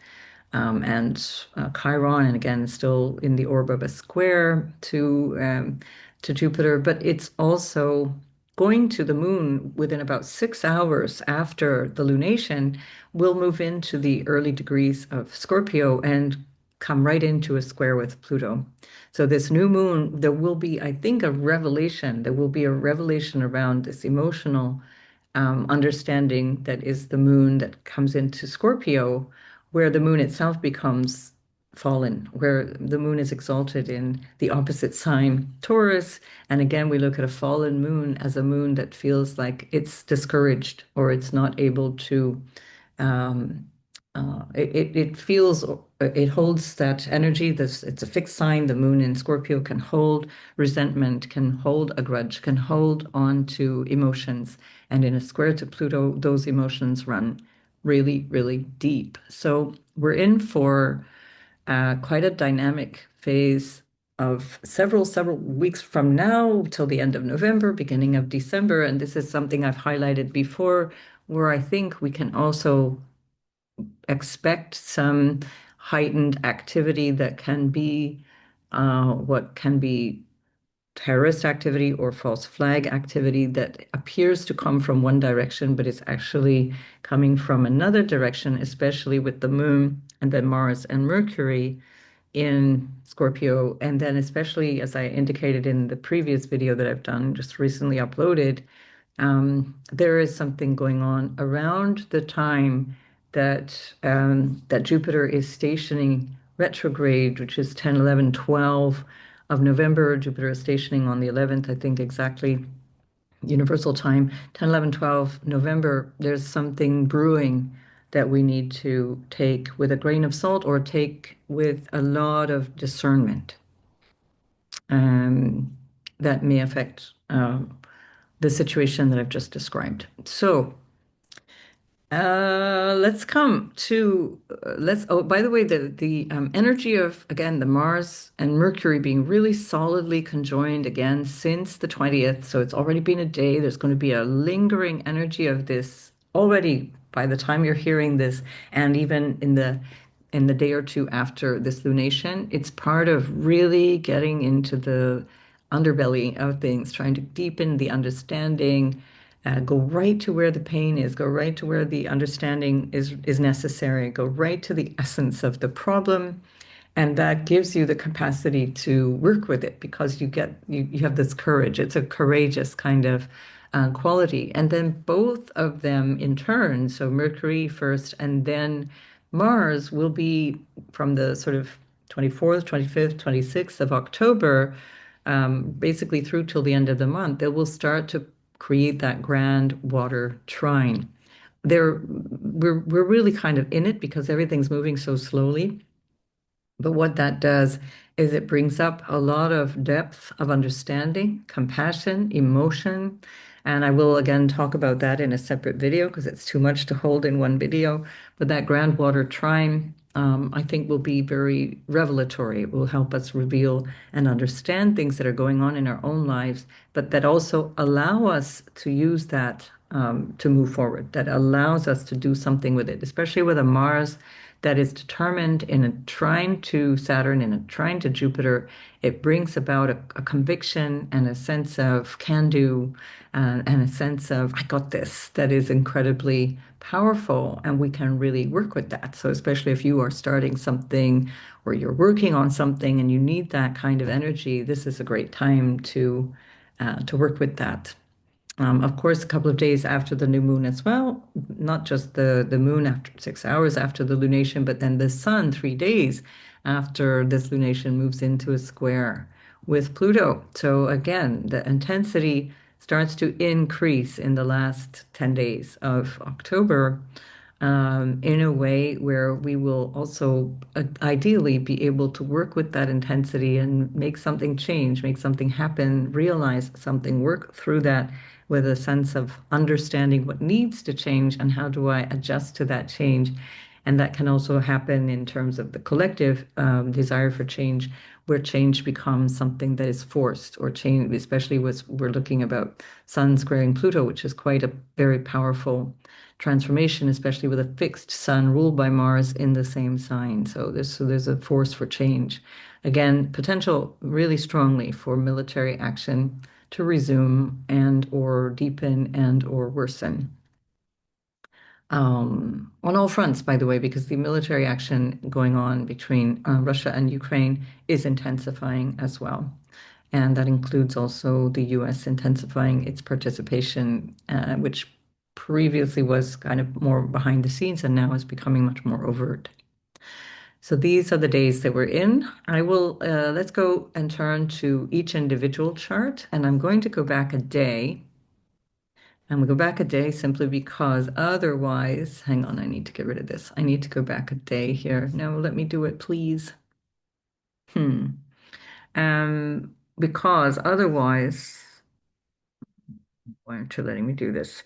Chiron, and again, still in the orb of a square to Jupiter, but it's also going to the moon within about 6 hours after the lunation, will move into the early degrees of Scorpio and come right into a square with Pluto. So this new moon, there will be, I think, a revelation. There will be a revelation around this emotional understanding that is the moon that comes into Scorpio, where the moon itself becomes fallen, where the moon is exalted in the opposite sign, Taurus. And again, we look at a fallen moon as a moon that feels like it's discouraged or it's not able to, um, it holds that energy. It's a fixed sign. The moon in Scorpio can hold resentment, can hold a grudge, can hold on to emotions. And in a square to Pluto, those emotions run really, really deep. So we're in for quite a dynamic phase of several weeks from now till the end of November, beginning of December. And this is something I've highlighted before, where I think we can also expect some heightened activity that can be what can be terrorist activity or false flag activity that appears to come from one direction, but is actually coming from another direction, especially with the moon and then Mars and Mercury in Scorpio. And then, especially as I indicated in the previous video that I've done, just recently uploaded, there is something going on around the time that Jupiter is stationing retrograde, which is 10, 11, 12 of November. Jupiter is stationing on the 11th, I think exactly, universal time, 10, 11, 12 November. There's something brewing that we need to take with a grain of salt or take with a lot of discernment, um, that may affect the situation that I've just described. So let's come to let's. Oh, by the way, the energy of again the Mars and Mercury being really solidly conjoined again since the 20th. So it's already been a day. There's going to be a lingering energy of this already by the time you're hearing this, and even in the day or two after this lunation. It's part of really getting into the underbelly of things, trying to deepen the understanding, go right to where the pain is, go right to where the understanding is necessary, go right to the essence of the problem. And that gives you the capacity to work with it because you have this courage. It's a courageous kind of quality. And then both of them in turn, so Mercury first and then Mars will be from the sort of 24th, 25th, 26th of October, basically through till the end of the month, they will start to create that grand water trine. We're really kind of in it because everything's moving so slowly. But what that does is it brings up a lot of depth of understanding, compassion, emotion. And I will again talk about that in a separate video because it's too much to hold in one video. But that groundwater trine, I think, will be very revelatory. It will help us reveal and understand things that are going on in our own lives, but that also allow us to use that to move forward, that allows us to do something with it, especially with a Mars that is determined in a trine to Saturn, in a trine to Jupiter. It brings about a conviction and a sense of can do, and a sense of, I got this, that is incredibly powerful. And we can really work with that. So, especially if you are starting something or you're working on something and you need that kind of energy, this is a great time to work with that. Of course, a couple of days after the new moon as well, not just the moon after 6 hours after the lunation, but then the sun 3 days after this lunation moves into a square with Pluto. So again, the intensity starts to increase in the last 10 days of October, in a way where we will also ideally be able to work with that intensity and make something change, make something happen, realize something, work through that with a sense of understanding what needs to change and how do I adjust to that change. And that can also happen in terms of the collective desire for change, where change becomes something that is forced or change, especially with we're looking about Sun squaring Pluto, which is quite a very powerful transformation, especially with a fixed sun ruled by Mars in the same sign. So there's a force for change. Again, potential really strongly for military action to resume and or deepen and or worsen. On all fronts, by the way, because the military action going on between Russia and Ukraine is intensifying as well. And that includes also the US intensifying its participation, which previously was kind of more behind the scenes and now is becoming much more overt. So these are the days that we're in. Let's go and turn to each individual chart, and I'm going to go back a day. I'm going to go back a day simply because otherwise, hang on, I need to get rid of this. I need to go back a day here. No, let me do it, please. Hmm. Because otherwise, why aren't you letting me do this?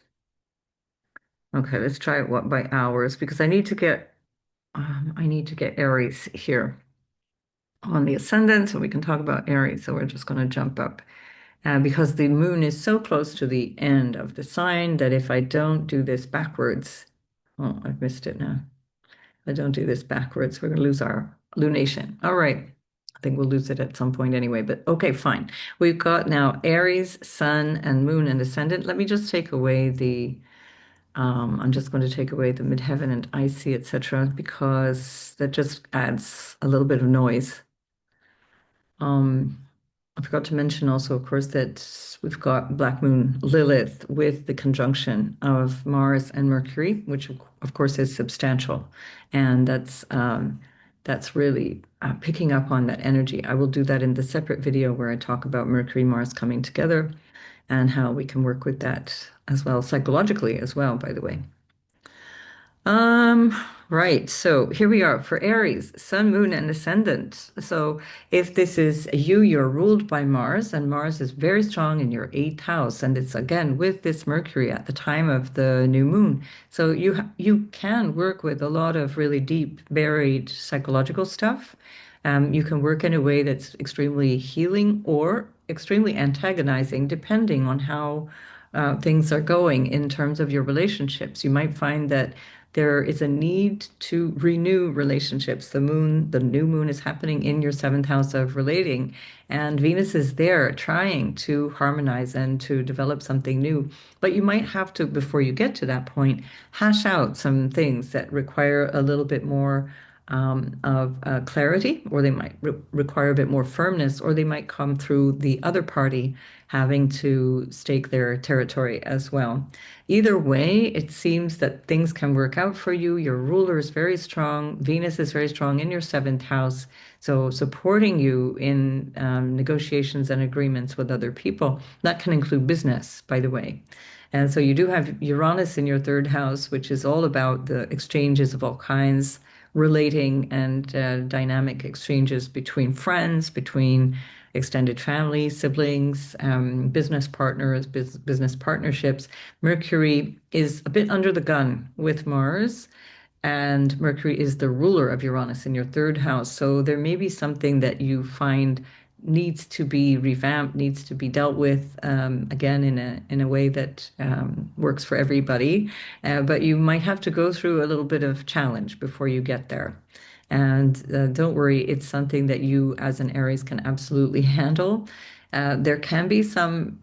Okay, let's try it what by hours because I need to get Aries here on the ascendant so we can talk about Aries. So we're just going to jump up because the moon is so close to the end of the sign that if I don't do this backwards, oh, I've missed it now. If I don't do this backwards, we're going to lose our lunation. All right. I think we'll lose it at some point anyway, but okay, fine. We've got now Aries, Sun, and Moon and Ascendant. Let me just take away I'm just going to take away the midheaven and icy, etc., because that just adds a little bit of noise. Um, I forgot to mention also, of course, that we've got Black Moon Lilith with the conjunction of Mars and Mercury, which of course is substantial, and that's really picking up on that energy. I will do that in the separate video where I talk about Mercury Mars coming together and how we can work with that as well psychologically as well, by the way. Um, right. So here we are for Aries, Sun, Moon, and Ascendant. So if this is you, you're ruled by Mars, and Mars is very strong in your eighth house, and it's again with this Mercury at the time of the new moon. So you can work with a lot of really deep, buried psychological stuff. You can work in a way that's extremely healing or extremely antagonizing, depending on how things are going in terms of your relationships. You might find that there is a need to renew relationships. The new moon is happening in your seventh house of relating, and Venus is there trying to harmonize and to develop something new. But you might have to, before you get to that point, hash out some things that require a little bit more of clarity, or they might require a bit more firmness, or they might come through the other party having to stake their territory as well. Either way, it seems that things can work out for you. Your ruler is very strong. Venus is very strong in your seventh house. So, supporting you in negotiations and agreements with other people. That can include business, by the way. And so, you do have Uranus in your third house, which is all about the exchanges of all kinds, relating and dynamic exchanges between friends, between extended family, siblings, business partners, business partnerships. Mercury is a bit under the gun with Mars, and Mercury is the ruler of Uranus in your third house. So there may be something that you find needs to be revamped, needs to be dealt with again in a way that works for everybody. But you might have to go through a little bit of challenge before you get there. And don't worry, it's something that you as an Aries can absolutely handle. There can be some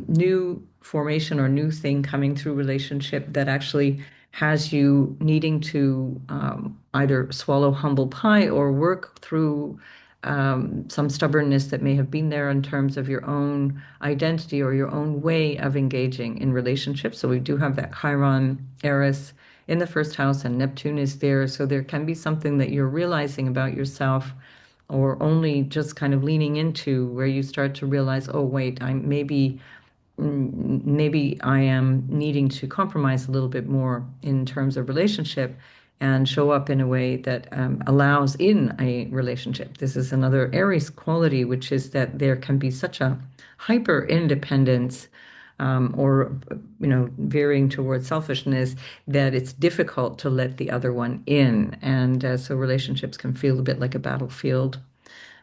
new formation or new thing coming through relationship that actually has you needing to either swallow humble pie or work through some stubbornness that may have been there in terms of your own identity or your own way of engaging in relationships. So we do have that Chiron Eris in the first house, and Neptune is there. So there can be something that you're realizing about yourself or only just kind of leaning into where you start to realize, oh, wait, maybe I am needing to compromise a little bit more in terms of relationship and show up in a way that allows in a relationship. This is another Aries quality, which is that there can be such a hyper independence or veering towards selfishness that it's difficult to let the other one in, and so relationships can feel a bit like a battlefield.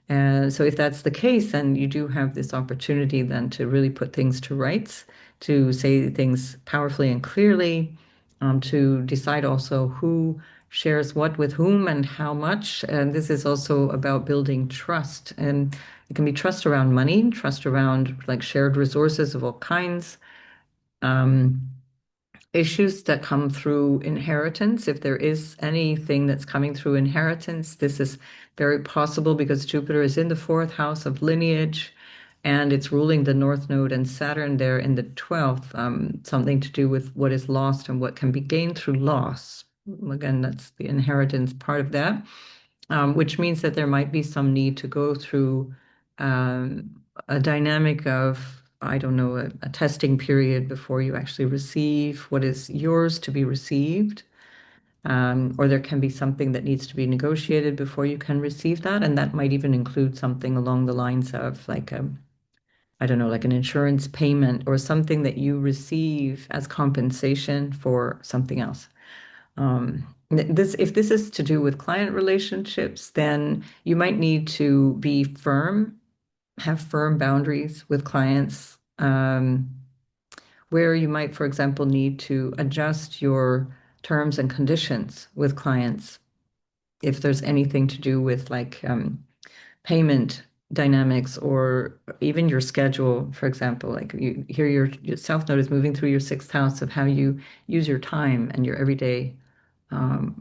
So if that's the case, then you do have this opportunity then to really put things to rights, to say things powerfully and clearly, to decide also who shares what with whom and how much. And this is also about building trust. And it can be trust around money, trust around like shared resources of all kinds. Um, Issues that come through inheritance. If there is anything that's coming through inheritance, this is very possible because Jupiter is in the fourth house of lineage and it's ruling the North Node and Saturn there in the 12th, something to do with what is lost and what can be gained through loss. Again, that's the inheritance part of that, which means that there might be some need to go through um, a dynamic of, I don't know, a testing period before you actually receive what is yours to be received. Or there can be something that needs to be negotiated before you can receive that. And that might even include something along the lines of like I don't know, like an insurance payment or something that you receive as compensation for something else. If this is to do with client relationships, then you might need to be firm, have firm boundaries with clients, where you might, for example, need to adjust your terms and conditions with clients if there's anything to do with like payment dynamics or even your schedule, for example, like you here your South Node is moving through your sixth house of how you use your time and your everyday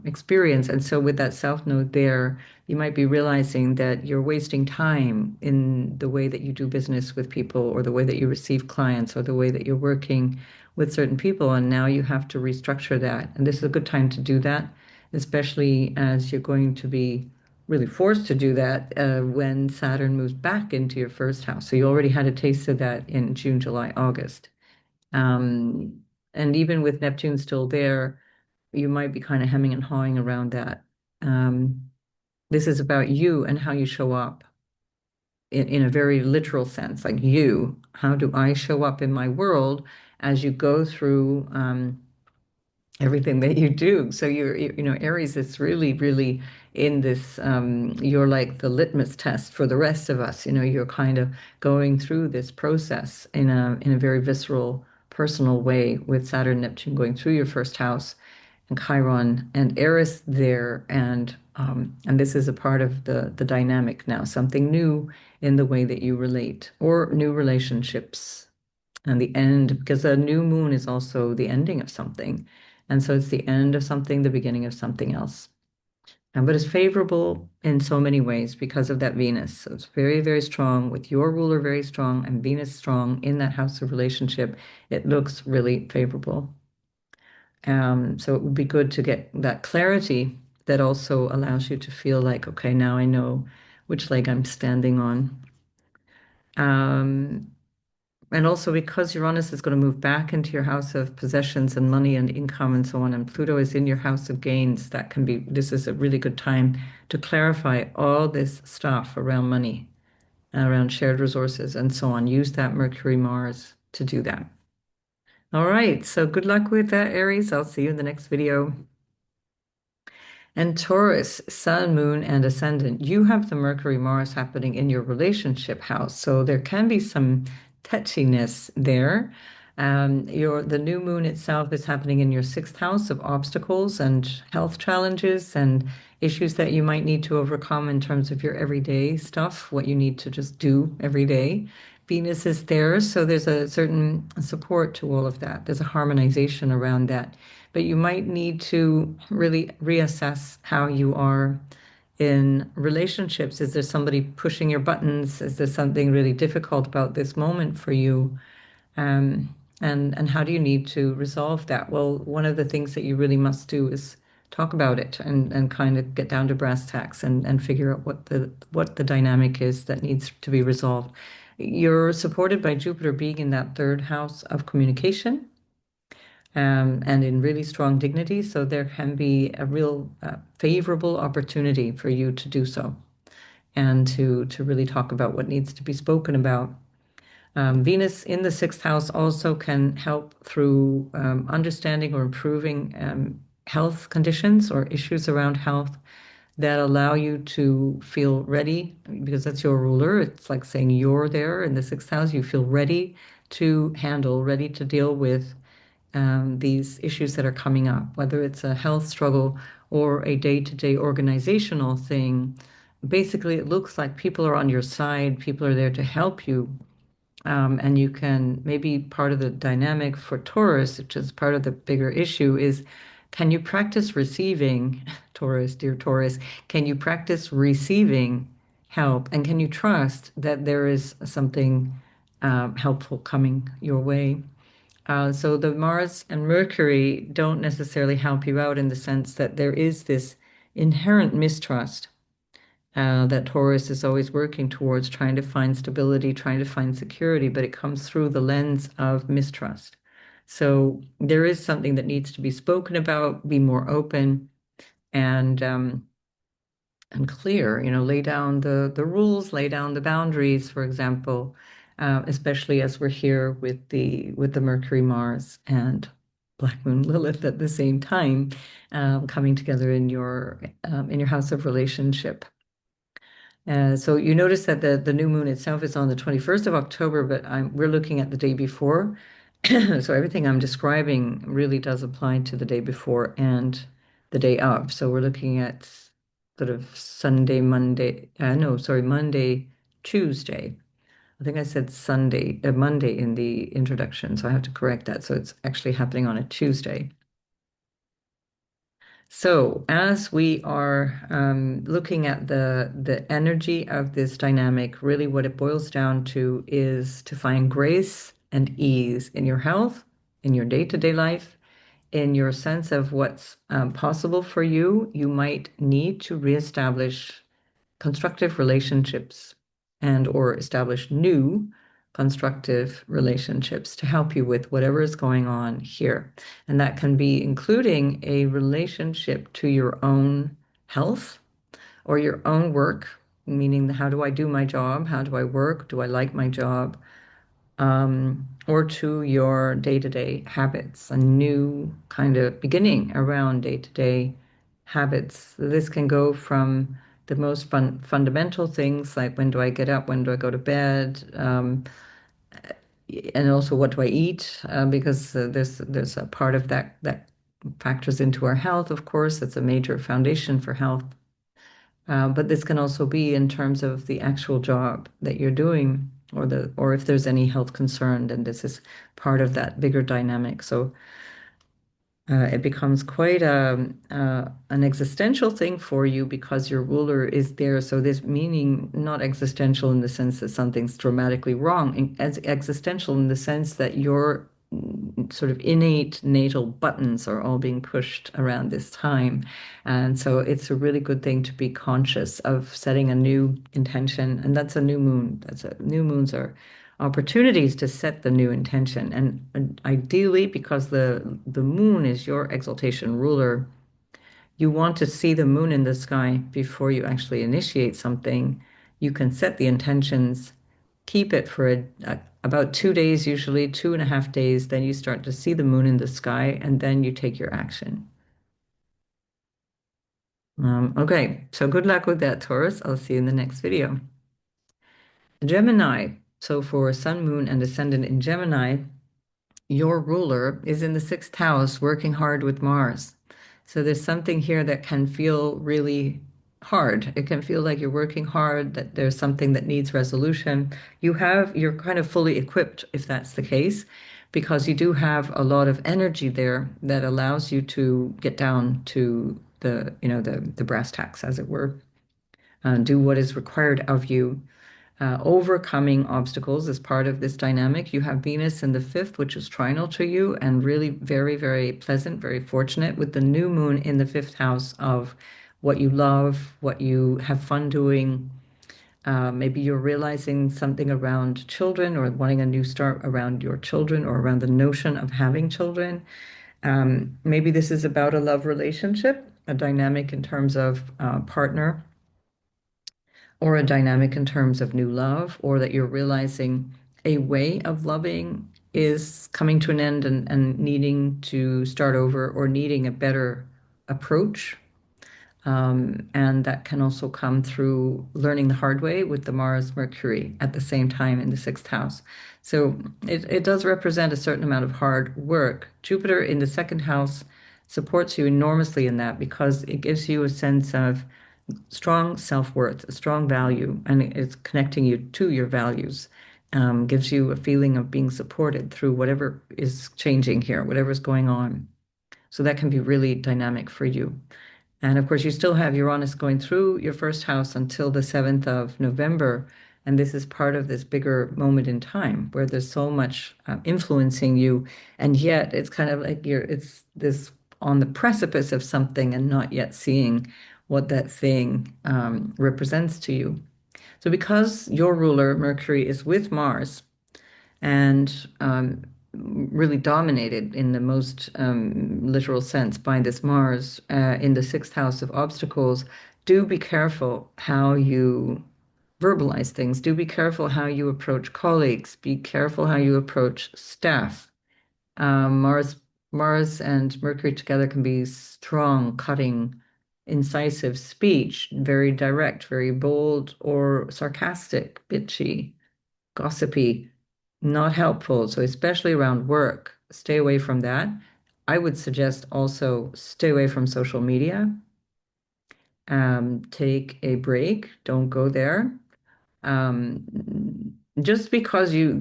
experience. And so with that South Node there, you might be realizing that you're wasting time in the way that you do business with people or the way that you receive clients or the way that you're working with certain people. And now you have to restructure that. And this is a good time to do that, especially as you're going to be really forced to do that when Saturn moves back into your first house. So you already had a taste of that in June, July, August. Um, and even with Neptune still there, you might be kind of hemming and hawing around that. Um, this is about you and how you show up in a very literal sense, like you. How do I show up in my world as you go through everything that you do? So Aries is really, really in this. You're like the litmus test for the rest of us. You're kind of going through this process in a very visceral, personal way with Saturn, Neptune going through your first house and Chiron and Eris there, and this is a part of the dynamic now, something new in the way that you relate or new relationships and the end, because a new moon is also the ending of something, and so it's the end of something, the beginning of something else. But it's favorable in so many ways because of that Venus. So it's very, very strong with your ruler very strong and Venus strong in that house of relationship. It looks really favorable. So it would be good to get that clarity that also allows you to feel like, okay, now I know which leg I'm standing on. Um, and also because Uranus is going to move back into your house of possessions and money and income and so on, and Pluto is in your house of gains, this is a really good time to clarify all this stuff around money, around shared resources and so on. Use that Mercury-Mars to do that. All right, so good luck with that, Aries. I'll see you in the next video. And Taurus, Sun, Moon, and Ascendant, you have the Mercury Mars happening in your relationship house. So there can be some touchiness there. The new moon itself is happening in your sixth house of obstacles and health challenges and issues that you might need to overcome in terms of your everyday stuff, what you need to just do every day. Venus is there, so there's a certain support to all of that. There's a harmonization around that. But you might need to really reassess how you are in relationships. Is there somebody pushing your buttons? Is there something really difficult about this moment for you? And how do you need to resolve that? Well, one of the things that you really must do is talk about it and kind of get down to brass tacks and figure out what the dynamic is that needs to be resolved. You're supported by Jupiter being in that third house of communication, and in really strong dignity. So there can be a real favorable opportunity for you to do so and to really talk about what needs to be spoken about. Venus in the sixth house also can help through understanding or improving health conditions or issues around health that allow you to feel ready because that's your ruler. It's like saying you're there in the sixth house. You feel ready to handle, ready to deal with these issues that are coming up, whether it's a health struggle or a day-to-day organizational thing. Basically, it looks like people are on your side, people are there to help you. And you can maybe part of the dynamic for Taurus, which is part of the bigger issue, is can you practice receiving, Taurus, dear Taurus, can you practice receiving help? And can you trust that there is something helpful coming your way? So the Mars and Mercury don't necessarily help you out in the sense that there is this inherent mistrust that Taurus is always working towards, trying to find stability, trying to find security, but it comes through the lens of mistrust. So there is something that needs to be spoken about, be more open and clear, lay down the rules, lay down the boundaries, for example, especially as we're here with the Mercury-Mars and Black Moon Lilith at the same time, coming together in your house of relationship. So you notice that the new moon itself is on the 21st of October, but we're looking at the day before. So everything I'm describing really does apply to the day before and the day of. So we're looking at sort of Sunday, Monday, no, sorry, Monday, Tuesday. I think I said Sunday, Monday in the introduction, so I have to correct that. So it's actually happening on a Tuesday. So as we are looking at the energy of this dynamic, really what it boils down to is to find grace and ease in your health, in your day-to-day life, in your sense of what's possible for you. You might need to reestablish constructive relationships and or establish new constructive relationships to help you with whatever is going on here. And that can be including a relationship to your own health or your own work, meaning how do I do my job? How do I work? Do I like my job? Or to your day-to-day habits, a new kind of beginning around day-to-day habits. This can go from the most fundamental things like when do I get up, when do I go to bed, and also what do I eat, because there's a part of that factors into our health, of course. That's a major foundation for health. But this can also be in terms of the actual job that you're doing, or if there's any health concern, then this is part of that bigger dynamic. So it becomes quite an existential thing for you because your ruler is there. So this meaning not existential in the sense that something's dramatically wrong, as existential in the sense that your sort of innate natal buttons are all being pushed around this time. And so it's a really good thing to be conscious of setting a new intention. And that's a new moon. New moons are opportunities to set the new intention. And ideally, because the moon is your exaltation ruler, you want to see the moon in the sky before you actually initiate something. You can set the intentions, keep it for about 2 days, usually 2.5 days. Then you start to see the moon in the sky, and then you take your action. Okay, so good luck with that, Taurus. I'll see you in the next video. Gemini. So for Sun, Moon, and Ascendant in Gemini, your ruler is in the sixth house working hard with Mars. So there's something here that can feel really hard. It can feel like you're working hard, that there's something that needs resolution. You're kind of fully equipped if that's the case, because you do have a lot of energy there that allows you to get down to the brass tacks, as it were, do what is required of you. Overcoming obstacles is part of this dynamic. You have Venus in the fifth, which is trinal to you, and really very, very pleasant, very fortunate with the new moon in the fifth house of what you love, what you have fun doing. Maybe you're realizing something around children or wanting a new start around your children or around the notion of having children. Maybe this is about a love relationship, a dynamic in terms of partner or a dynamic in terms of new love, or that you're realizing a way of loving is coming to an end and needing to start over or needing a better approach. And that can also come through learning the hard way with the Mars Mercury at the same time in the sixth house. So it does represent a certain amount of hard work. Jupiter in the second house supports you enormously in that because it gives you a sense of strong self-worth, a strong value, and it's connecting you to your values. Gives you a feeling of being supported through whatever is changing here, whatever's going on. So that can be really dynamic for you. And of course, you still have Uranus going through your first house until the 7th of November. And this is part of this bigger moment in time where there's so much influencing you. And yet it's kind of like it's this on the precipice of something and not yet seeing what that thing represents to you. So because your ruler, Mercury, is with Mars, and really dominated in the most literal sense by this Mars in the sixth house of obstacles, do be careful how you verbalize things. Do be careful how you approach colleagues. Be careful how you approach staff. Mars, Mars and Mercury together can be strong, cutting, incisive speech, very direct, very bold, or sarcastic, bitchy, gossipy, not helpful. So especially around work, stay away from that. I would suggest also stay away from social media. Take a break. Don't go there. um, just because you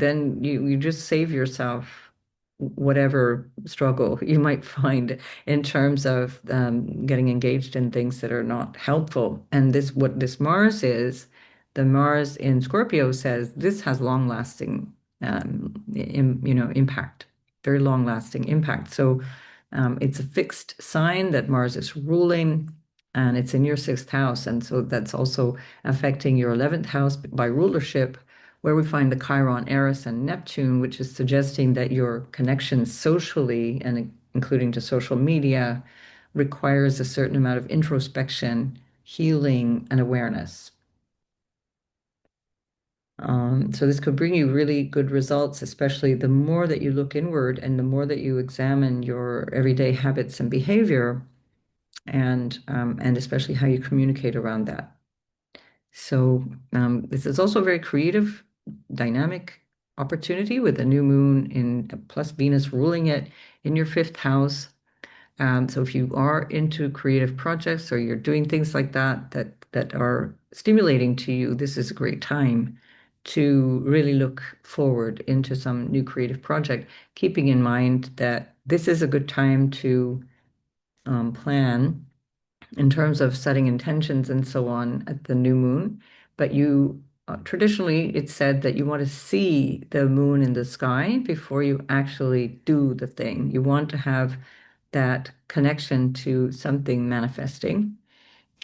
just save yourself whatever struggle you might find in terms of getting engaged in things that are not helpful. And this what this Mars is, the Mars in Scorpio says this has long-lasting impact, very long-lasting impact. So it's a fixed sign that Mars is ruling, and it's in your sixth house. And so that's also affecting your 11th house by rulership, where we find the Chiron, Eris, and Neptune, which is suggesting that your connection socially and including to social media requires a certain amount of introspection, healing, and awareness. So this could bring you really good results, especially the more that you look inward and the more that you examine your everyday habits and behavior, and especially how you communicate around that. So this is also a very creative, dynamic opportunity with a new moon in plus Venus ruling it in your fifth house. So if you are into creative projects or you're doing things like that are stimulating to you, this is a great time to really look forward into some new creative project, keeping in mind that this is a good time to plan in terms of setting intentions and so on at the new moon. But you traditionally, it's said that you want to see the moon in the sky before you actually do the thing. You want to have that connection to something manifesting.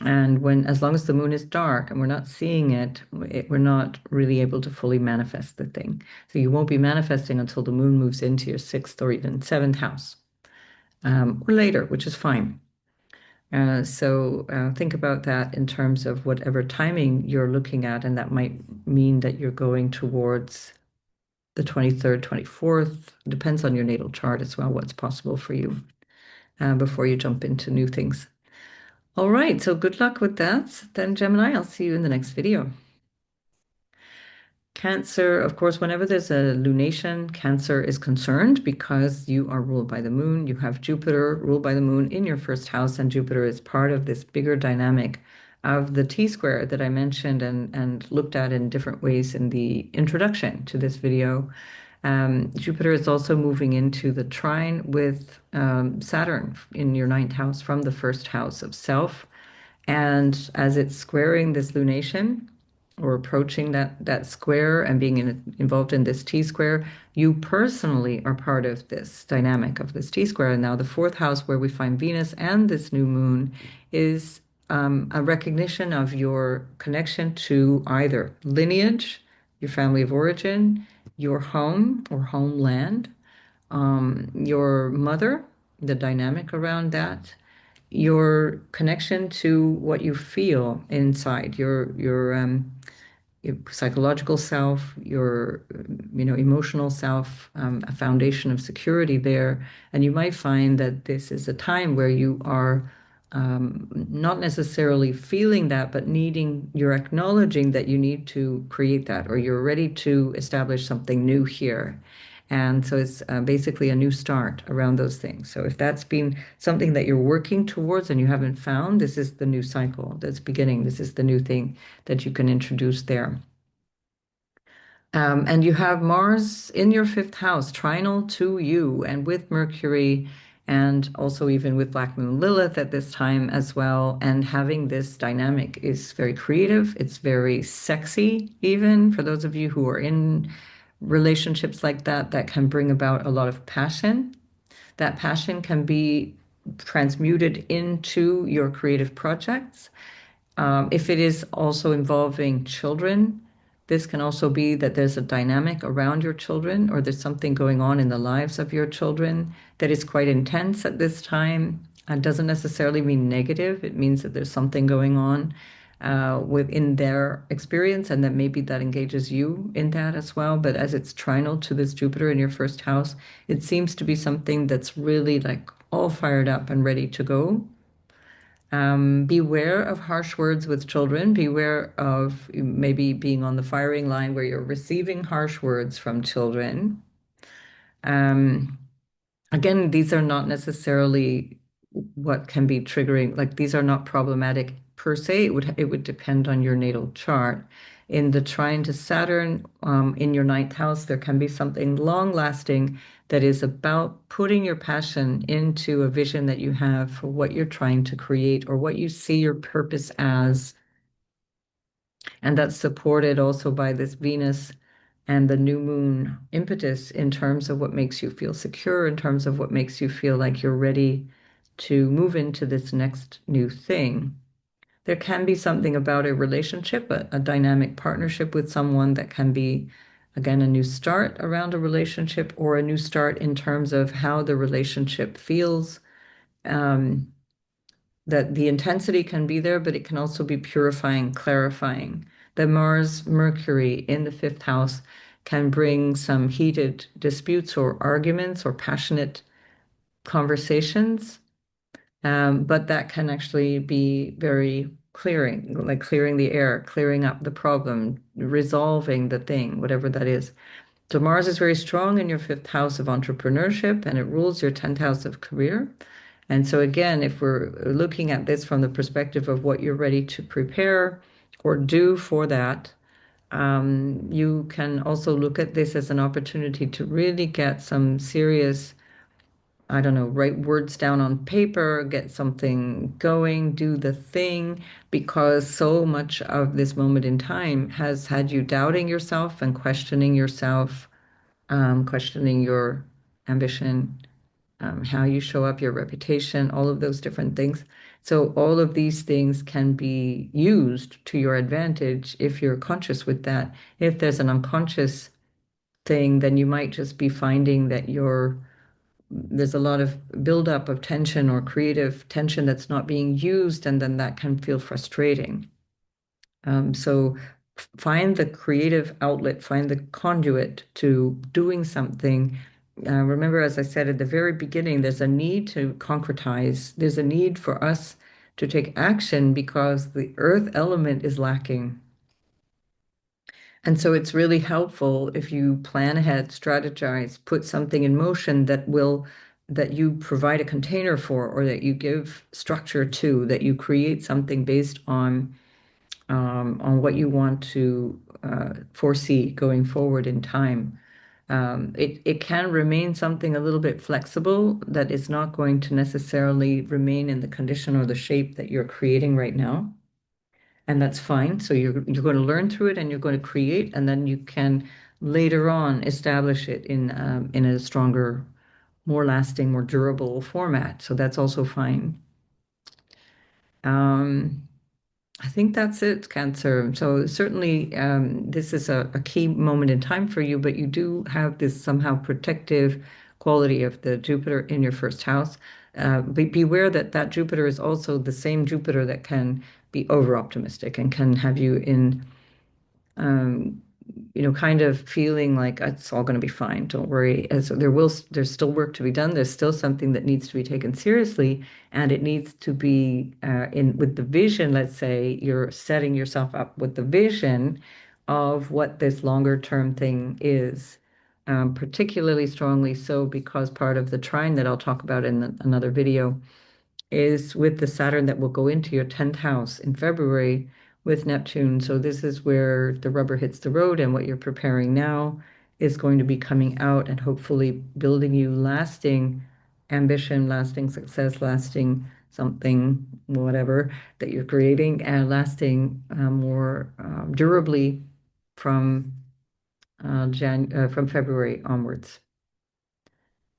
And as long as the moon is dark and we're not seeing we're not really able to fully manifest the thing. So you won't be manifesting until the moon moves into your sixth or even seventh house, or later, which is fine. So think about that in terms of whatever timing you're looking at, and that might mean that you're going towards the 23rd, 24th. Depends on your natal chart as well, what's possible for you before you jump into new things. All right, so good luck with that. Then, Gemini, I'll see you in the next video. Cancer, of course, whenever there's a lunation, Cancer is concerned because you are ruled by the moon. You have Jupiter ruled by the moon in your first house, and Jupiter is part of this bigger dynamic of the T-square that I mentioned and looked at in different ways in the introduction to this video. Jupiter is also moving into the trine with Saturn in your ninth house from the first house of self. And as it's squaring this lunation or approaching that square and being involved in this T-square, you personally are part of this dynamic of this T-square. And now the fourth house where we find Venus and this new moon is a recognition of your connection to either lineage, your family of origin, your home or homeland, your mother, the dynamic around that, your connection to what you feel inside, your psychological self, your emotional self, a foundation of security there. And you might find that this is a time where you are not necessarily feeling that, but you're acknowledging that you need to create that, or you're ready to establish something new here. And so it's basically a new start around those things. So if that's been something that you're working towards and you haven't found, this is the new cycle that's beginning. This is the new thing that you can introduce there. And you have Mars in your fifth house, trinal to you, and with Mercury, and also even with Black Moon Lilith at this time as well. And having this dynamic is very creative. It's very sexy, even for those of you who are in relationships like that, that can bring about a lot of passion. That passion can be transmuted into your creative projects. If it is also involving children, this can also be that there's a dynamic around your children, or there's something going on in the lives of your children that is quite intense at this time. It doesn't necessarily mean negative. It means that there's something going on. within their experience, and that maybe that engages you in that as well. But as it's trinal to this Jupiter in your first house, it seems to be something that's really like all fired up and ready to go. Beware of harsh words with children. Beware of maybe being on the firing line where you're receiving harsh words from children. Um, Again, these are not necessarily what can be triggering, like these are not problematic per se. It would depend on your natal chart. In the trine to Saturn, in your ninth house, there can be something long lasting that is about putting your passion into a vision that you have for what you're trying to create or what you see your purpose as. And that's supported also by this Venus and the new moon impetus in terms of what makes you feel secure, in terms of what makes you feel like you're ready to move into this next new thing. There can be something about a relationship, a dynamic partnership with someone that can be, again, a new start around a relationship or a new start in terms of how the relationship feels. Um, that the intensity can be there, but it can also be purifying, clarifying. The Mars Mercury in the fifth house can bring some heated disputes or arguments or passionate conversations, but that can actually be very clearing, like clearing the air, clearing up the problem, resolving the thing, whatever that is. So Mars is very strong in your fifth house of entrepreneurship, and it rules your 10th house of career. And so again, if we're looking at this from the perspective of what you're ready to prepare or do for that, you can also look at this as an opportunity to really get some serious, I don't know, write words down on paper, get something going, do the thing, because so much of this moment in time has had you doubting yourself and questioning yourself, questioning your ambition, how you show up, your reputation, all of those different things. So all of these things can be used to your advantage if you're conscious with that. If there's an unconscious thing, then you might just be finding that there's a lot of buildup of tension or creative tension that's not being used, and then that can feel frustrating. So find the creative outlet, find the conduit to doing something. Remember, as I said at the very beginning, there's a need to concretize. There's a need for us to take action because the earth element is lacking. And so it's really helpful if you plan ahead, strategize, put something in motion that you provide a container for, or that you give structure to, that you create something based on what you want to foresee going forward in time. It can remain something a little bit flexible that is not going to necessarily remain in the condition or the shape that you're creating right now. And that's fine. So you're going to learn through it and you're going to create, and then you can later on establish it in a stronger, more lasting, more durable format. So that's also fine. Um, I think that's it, Cancer. So certainly, this is a key moment in time for you, but you do have this somehow protective quality of the Jupiter in your first house. Beware that that Jupiter is also the same Jupiter that can be over optimistic and can have you in um, kind of feeling like it's all going to be fine. Don't worry. And so there's still work to be done. There's still something that needs to be taken seriously, and it needs to be in with the vision. Let's say you're setting yourself up with the vision of what this longer term thing is. Particularly strongly so because part of the trine that I'll talk about in another video is with the Saturn that will go into your 10th house in February with Neptune. So this is where the rubber hits the road, and what you're preparing now is going to be coming out and hopefully building you lasting ambition, lasting success, lasting something, whatever that you're creating, and lasting more durably from from February onwards.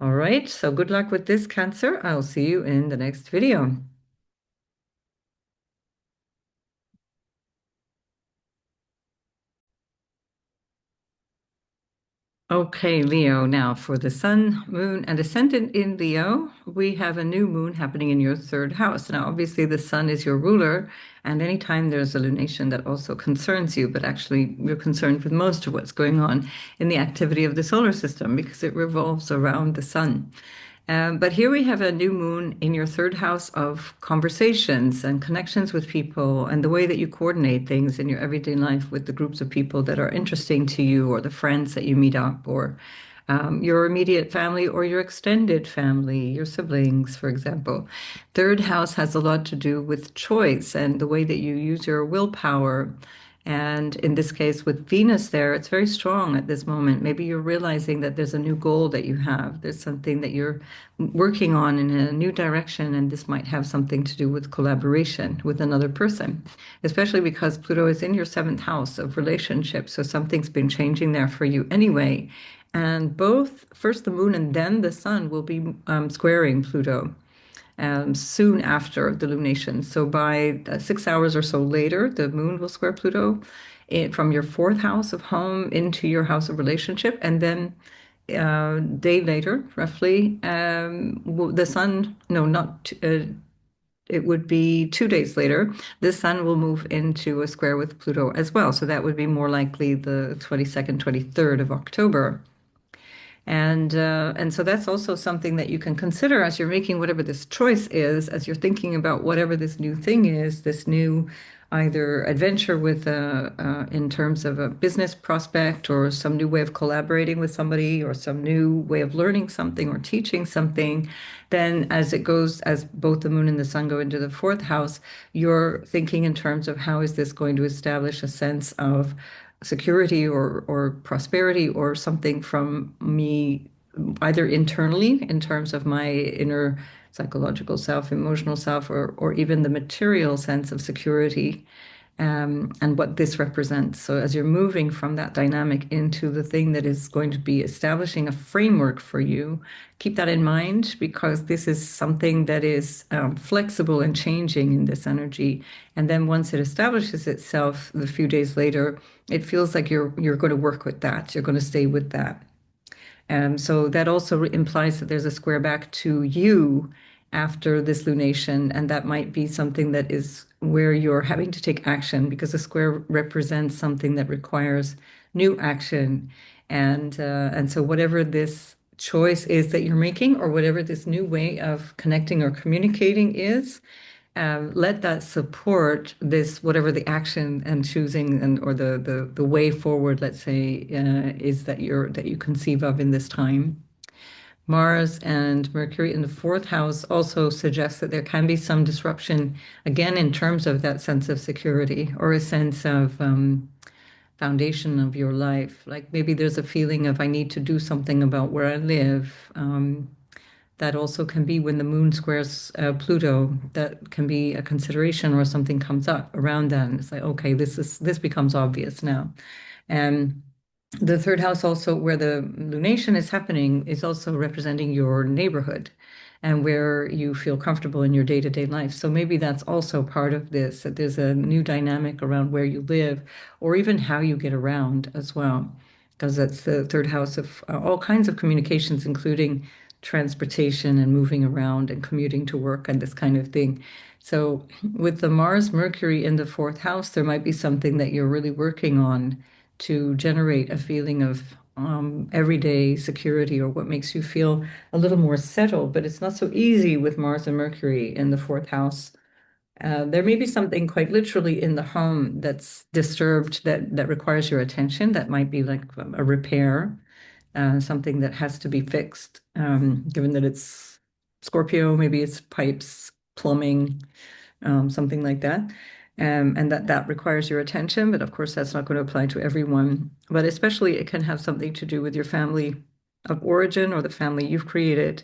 All right, so good luck with this, Cancer. I'll see you in the next video. Okay, Leo. Now, for the sun, moon, and ascendant in Leo, we have a new moon happening in your third house. Now, obviously, the sun is your ruler, and anytime there's a lunation that also concerns you, but actually, you're concerned with most of what's going on in the activity of the solar system because it revolves around the sun. But here we have a new moon in your third house of conversations and connections with people and the way that you coordinate things in your everyday life with the groups of people that are interesting to you or the friends that you meet up or your immediate family or your extended family, your siblings, for example. Third house has a lot to do with choice and the way that you use your willpower. And in this case, with Venus there, it's very strong at this moment. Maybe you're realizing that there's a new goal that you have. There's something that you're working on in a new direction, and this might have something to do with collaboration with another person, especially because Pluto is in your seventh house of relationships. So something's been changing there for you anyway. And both, first the moon and then the sun, will be squaring Pluto soon after the lunation. So by 6 hours or so later, the moon will square Pluto from your fourth house of home into your house of relationship. And then day later, roughly, the sun, no, not, it would be 2 days later, the sun will move into a square with Pluto as well. So that would be more likely the 22nd, 23rd of October. And so that's also something that you can consider as you're making whatever this choice is, as you're thinking about whatever this new thing is, this new either adventure with in terms of a business prospect or some new way of collaborating with somebody or some new way of learning something or teaching something. Then as it goes, as both the moon and the sun go into the fourth house, you're thinking in terms of how is this going to establish a sense of security or prosperity or something from me, either internally in terms of my inner psychological self, emotional self, or even the material sense of security, and what this represents. So as you're moving from that dynamic into the thing that is going to be establishing a framework for you, keep that in mind because this is something that is flexible and changing in this energy. And then once it establishes itself, a few days later, it feels like you're going to work with that. You're going to stay with that. So that also implies that there's a square back to you after this lunation, and that might be something that is where you're having to take action because the square represents something that requires new action. And so whatever this choice is that you're making, or whatever this new way of connecting or communicating is, let that support this, whatever the action and choosing and or the way forward, let's say, is that you conceive of in this time. Mars and Mercury in the fourth house also suggests that there can be some disruption, again, in terms of that sense of security or a sense of foundation of your life. Like maybe there's a feeling of I need to do something about where I live. That also can be when the moon squares Pluto, that can be a consideration or something comes up around that. And it's like, okay, this becomes obvious now. And the third house also where the lunation is happening is also representing your neighborhood and where you feel comfortable in your day-to-day life. So maybe that's also part of this, that there's a new dynamic around where you live or even how you get around as well, because that's the third house of all kinds of communications, including transportation and moving around and commuting to work and this kind of thing. So with the Mars Mercury in the fourth house, there might be something that you're really working on to generate a feeling of everyday security or what makes you feel a little more settled. But it's not so easy with Mars and Mercury in the fourth house. There may be something quite literally in the home that's disturbed that requires your attention. That might be like a repair, something that has to be fixed. Given that it's Scorpio, maybe it's pipes, plumbing, something like that. And that requires your attention, but of course that's not going to apply to everyone. But especially it can have something to do with your family of origin or the family you've created,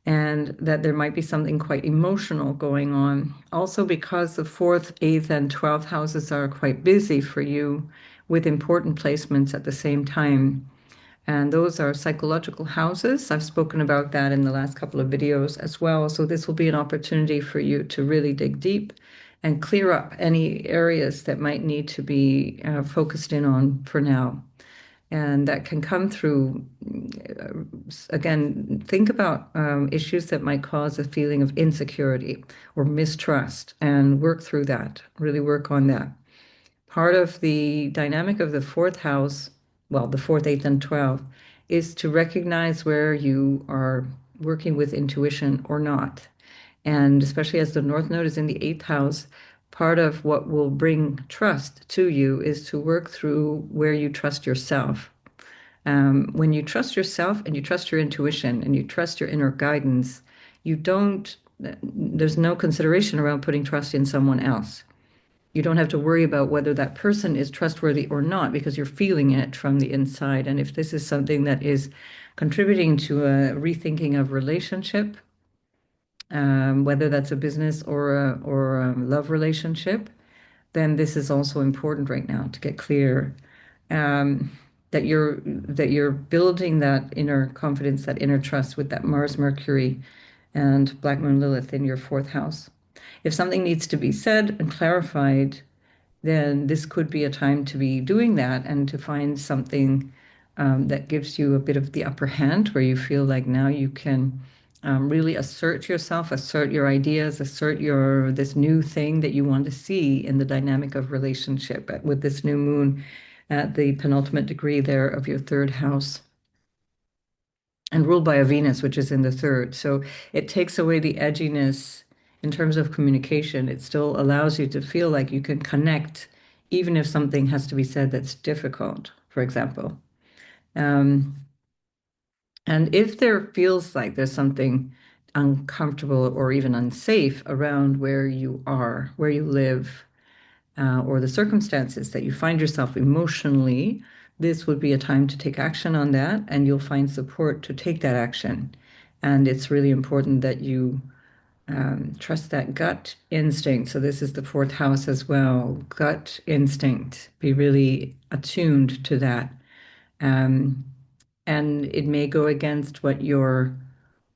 and that there might be something quite emotional going on. Also, because the fourth, eighth, and 12th houses are quite busy for you with important placements at the same time. And those are psychological houses. I've spoken about that in the last couple of videos as well. So this will be an opportunity for you to really dig deep and clear up any areas that might need to be focused in on for now. And that can come through, again, think about issues that might cause a feeling of insecurity or mistrust and work through that, really work on that. Part of the dynamic of the fourth house, well, the fourth, eighth, and 12th, is to recognize where you are working with intuition or not. And especially as the North Node is in the eighth house, part of what will bring trust to you is to work through where you trust yourself. When you trust yourself and you trust your intuition and you trust your inner guidance, you don't, there's no consideration around putting trust in someone else. You don't have to worry about whether that person is trustworthy or not because you're feeling it from the inside. And if this is something that is contributing to a rethinking of relationship, whether that's a business or a love relationship, then this is also important right now to get clear um, that you're building that inner confidence, that inner trust with that Mars, Mercury, and Black Moon Lilith in your fourth house. If something needs to be said and clarified, then this could be a time to be doing that and to find something that gives you a bit of the upper hand where you feel like now you can really assert yourself, assert your ideas, assert your this new thing that you want to see in the dynamic of relationship with this new moon at the penultimate degree there of your third house and ruled by a Venus, which is in the third. So it takes away the edginess in terms of communication. It still allows you to feel like you can connect, even if something has to be said that's difficult, for example. Um, and if there feels like there's something uncomfortable or even unsafe around where you are, where you live, or the circumstances that you find yourself emotionally, this would be a time to take action on that, and you'll find support to take that action. And it's really important that you trust that gut instinct. So, this is the fourth house as well, gut instinct. Be really attuned to that. Um, and it may go against what your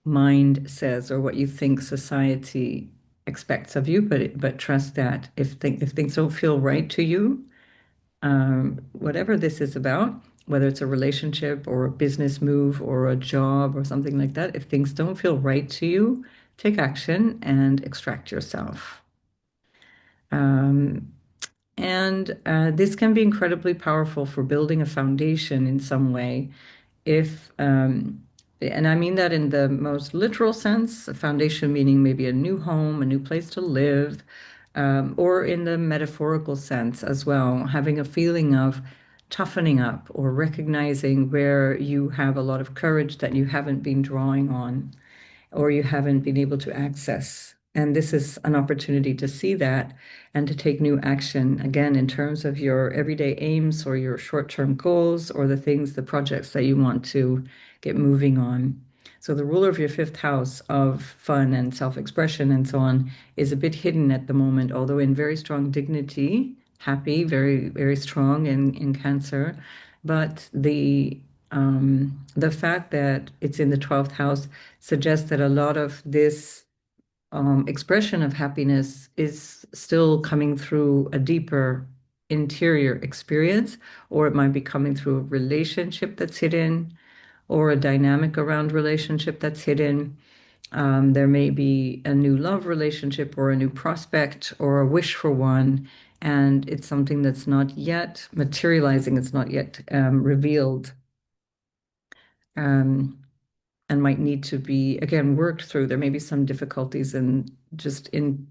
mind says or what you think society expects of you, but trust that if things don't feel right to you, whatever this is about, whether it's a relationship or a business move or a job or something like that, if things don't feel right to you, take action and extract yourself. Um, and this can be incredibly powerful for building a foundation in some way if and I mean that in the most literal sense, a foundation meaning maybe a new home, a new place to live, or in the metaphorical sense as well, having a feeling of toughening up or recognizing where you have a lot of courage that you haven't been drawing on or you haven't been able to access. And this is an opportunity to see that and to take new action, again, in terms of your everyday aims or your short-term goals or the things, the projects that you want to get moving on. So the ruler of your fifth house of fun and self-expression and so on is a bit hidden at the moment, although in very strong dignity, happy, very, very strong in Cancer. But the fact that it's in the 12th house suggests that a lot of this expression of happiness is still coming through a deeper interior experience, or it might be coming through a relationship that's hidden, or a dynamic around relationship that's hidden. There may be a new love relationship or a new prospect or a wish for one, and it's something that's not yet materializing, it's not yet revealed. Um, and might need to be again worked through. There may be some difficulties in just in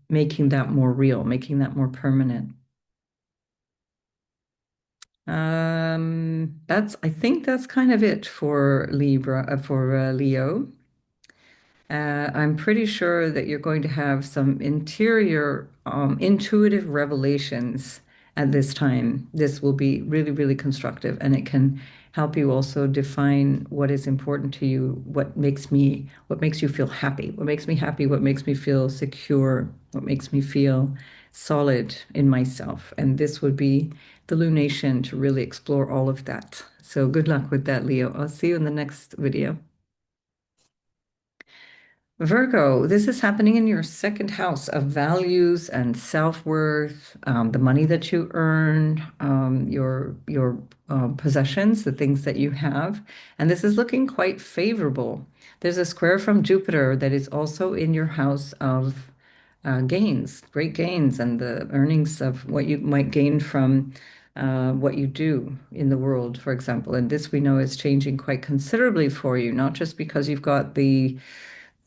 making that more real, making that more permanent. That's I think that's kind of it for Leo. I'm pretty sure that you're going to have some interior, intuitive revelations at this time. This will be really, really constructive, and it can help you also define what is important to you, what makes you feel happy, what makes me happy, what makes me feel secure, what makes me feel solid in myself. And this would be the lunation to really explore all of that. So good luck with that, Leo. I'll see you in the next video. Virgo, this is happening in your second house of values and self-worth, the money that you earn, your possessions, the things that you have, and this is looking quite favorable. There's a square from Jupiter that is also in your house of gains, great gains, and the earnings of what you might gain from what you do in the world, for example. And this we know is changing quite considerably for you, not just because you've got the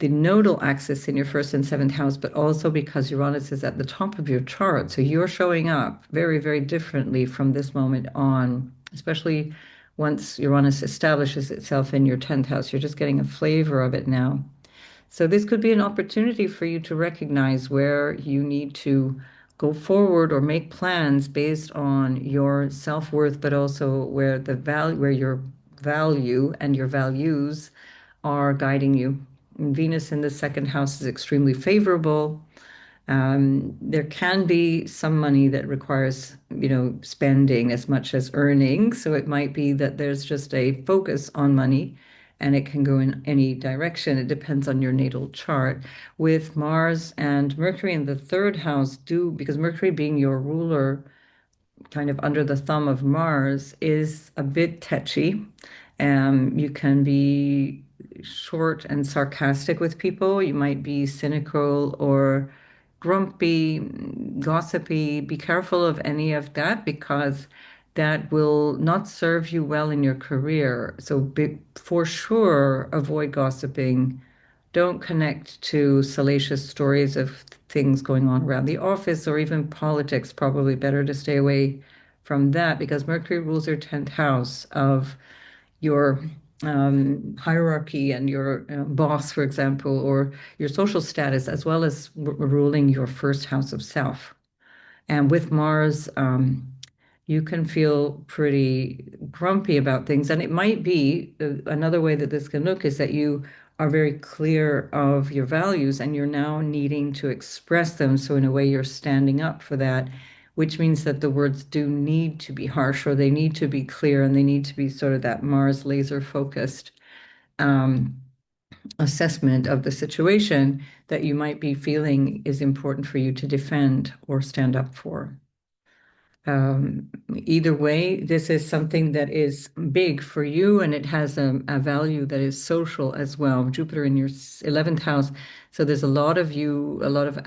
nodal axis in your first and seventh house, but also because Uranus is at the top of your chart. So you're showing up very, very differently from this moment on, especially once Uranus establishes itself in your 10th house. You're just getting a flavor of it now. So this could be an opportunity for you to recognize where you need to go forward or make plans based on your self-worth, but also where your value and your values are guiding you. Venus in the second house is extremely favorable. There can be some money that requires, spending as much as earning. So it might be that there's just a focus on money and it can go in any direction. It depends on your natal chart. With Mars and Mercury in the third house, because Mercury being your ruler kind of under the thumb of Mars is a bit touchy. You can be short and sarcastic with people. You might be cynical or grumpy, gossipy. Be careful of any of that because that will not serve you well in your career. So for sure, avoid gossiping. Don't connect to salacious stories of things going on around the office or even politics. Probably better to stay away from that because Mercury rules your 10th house of your hierarchy and your boss, for example, or your social status, as well as ruling your first house of self. And with Mars, you can feel pretty grumpy about things. And it might be another way that this can look is that you are very clear of your values and you're now needing to express them. So, in a way, you're standing up for that, which means that the words do need to be harsh or they need to be clear and they need to be sort of that Mars laser focused um, assessment of the situation that you might be feeling is important for you to defend or stand up for. Either way, this is something that is big for you and it has a value that is social as well. Jupiter in your 11th house. So there's a lot of you, a lot of,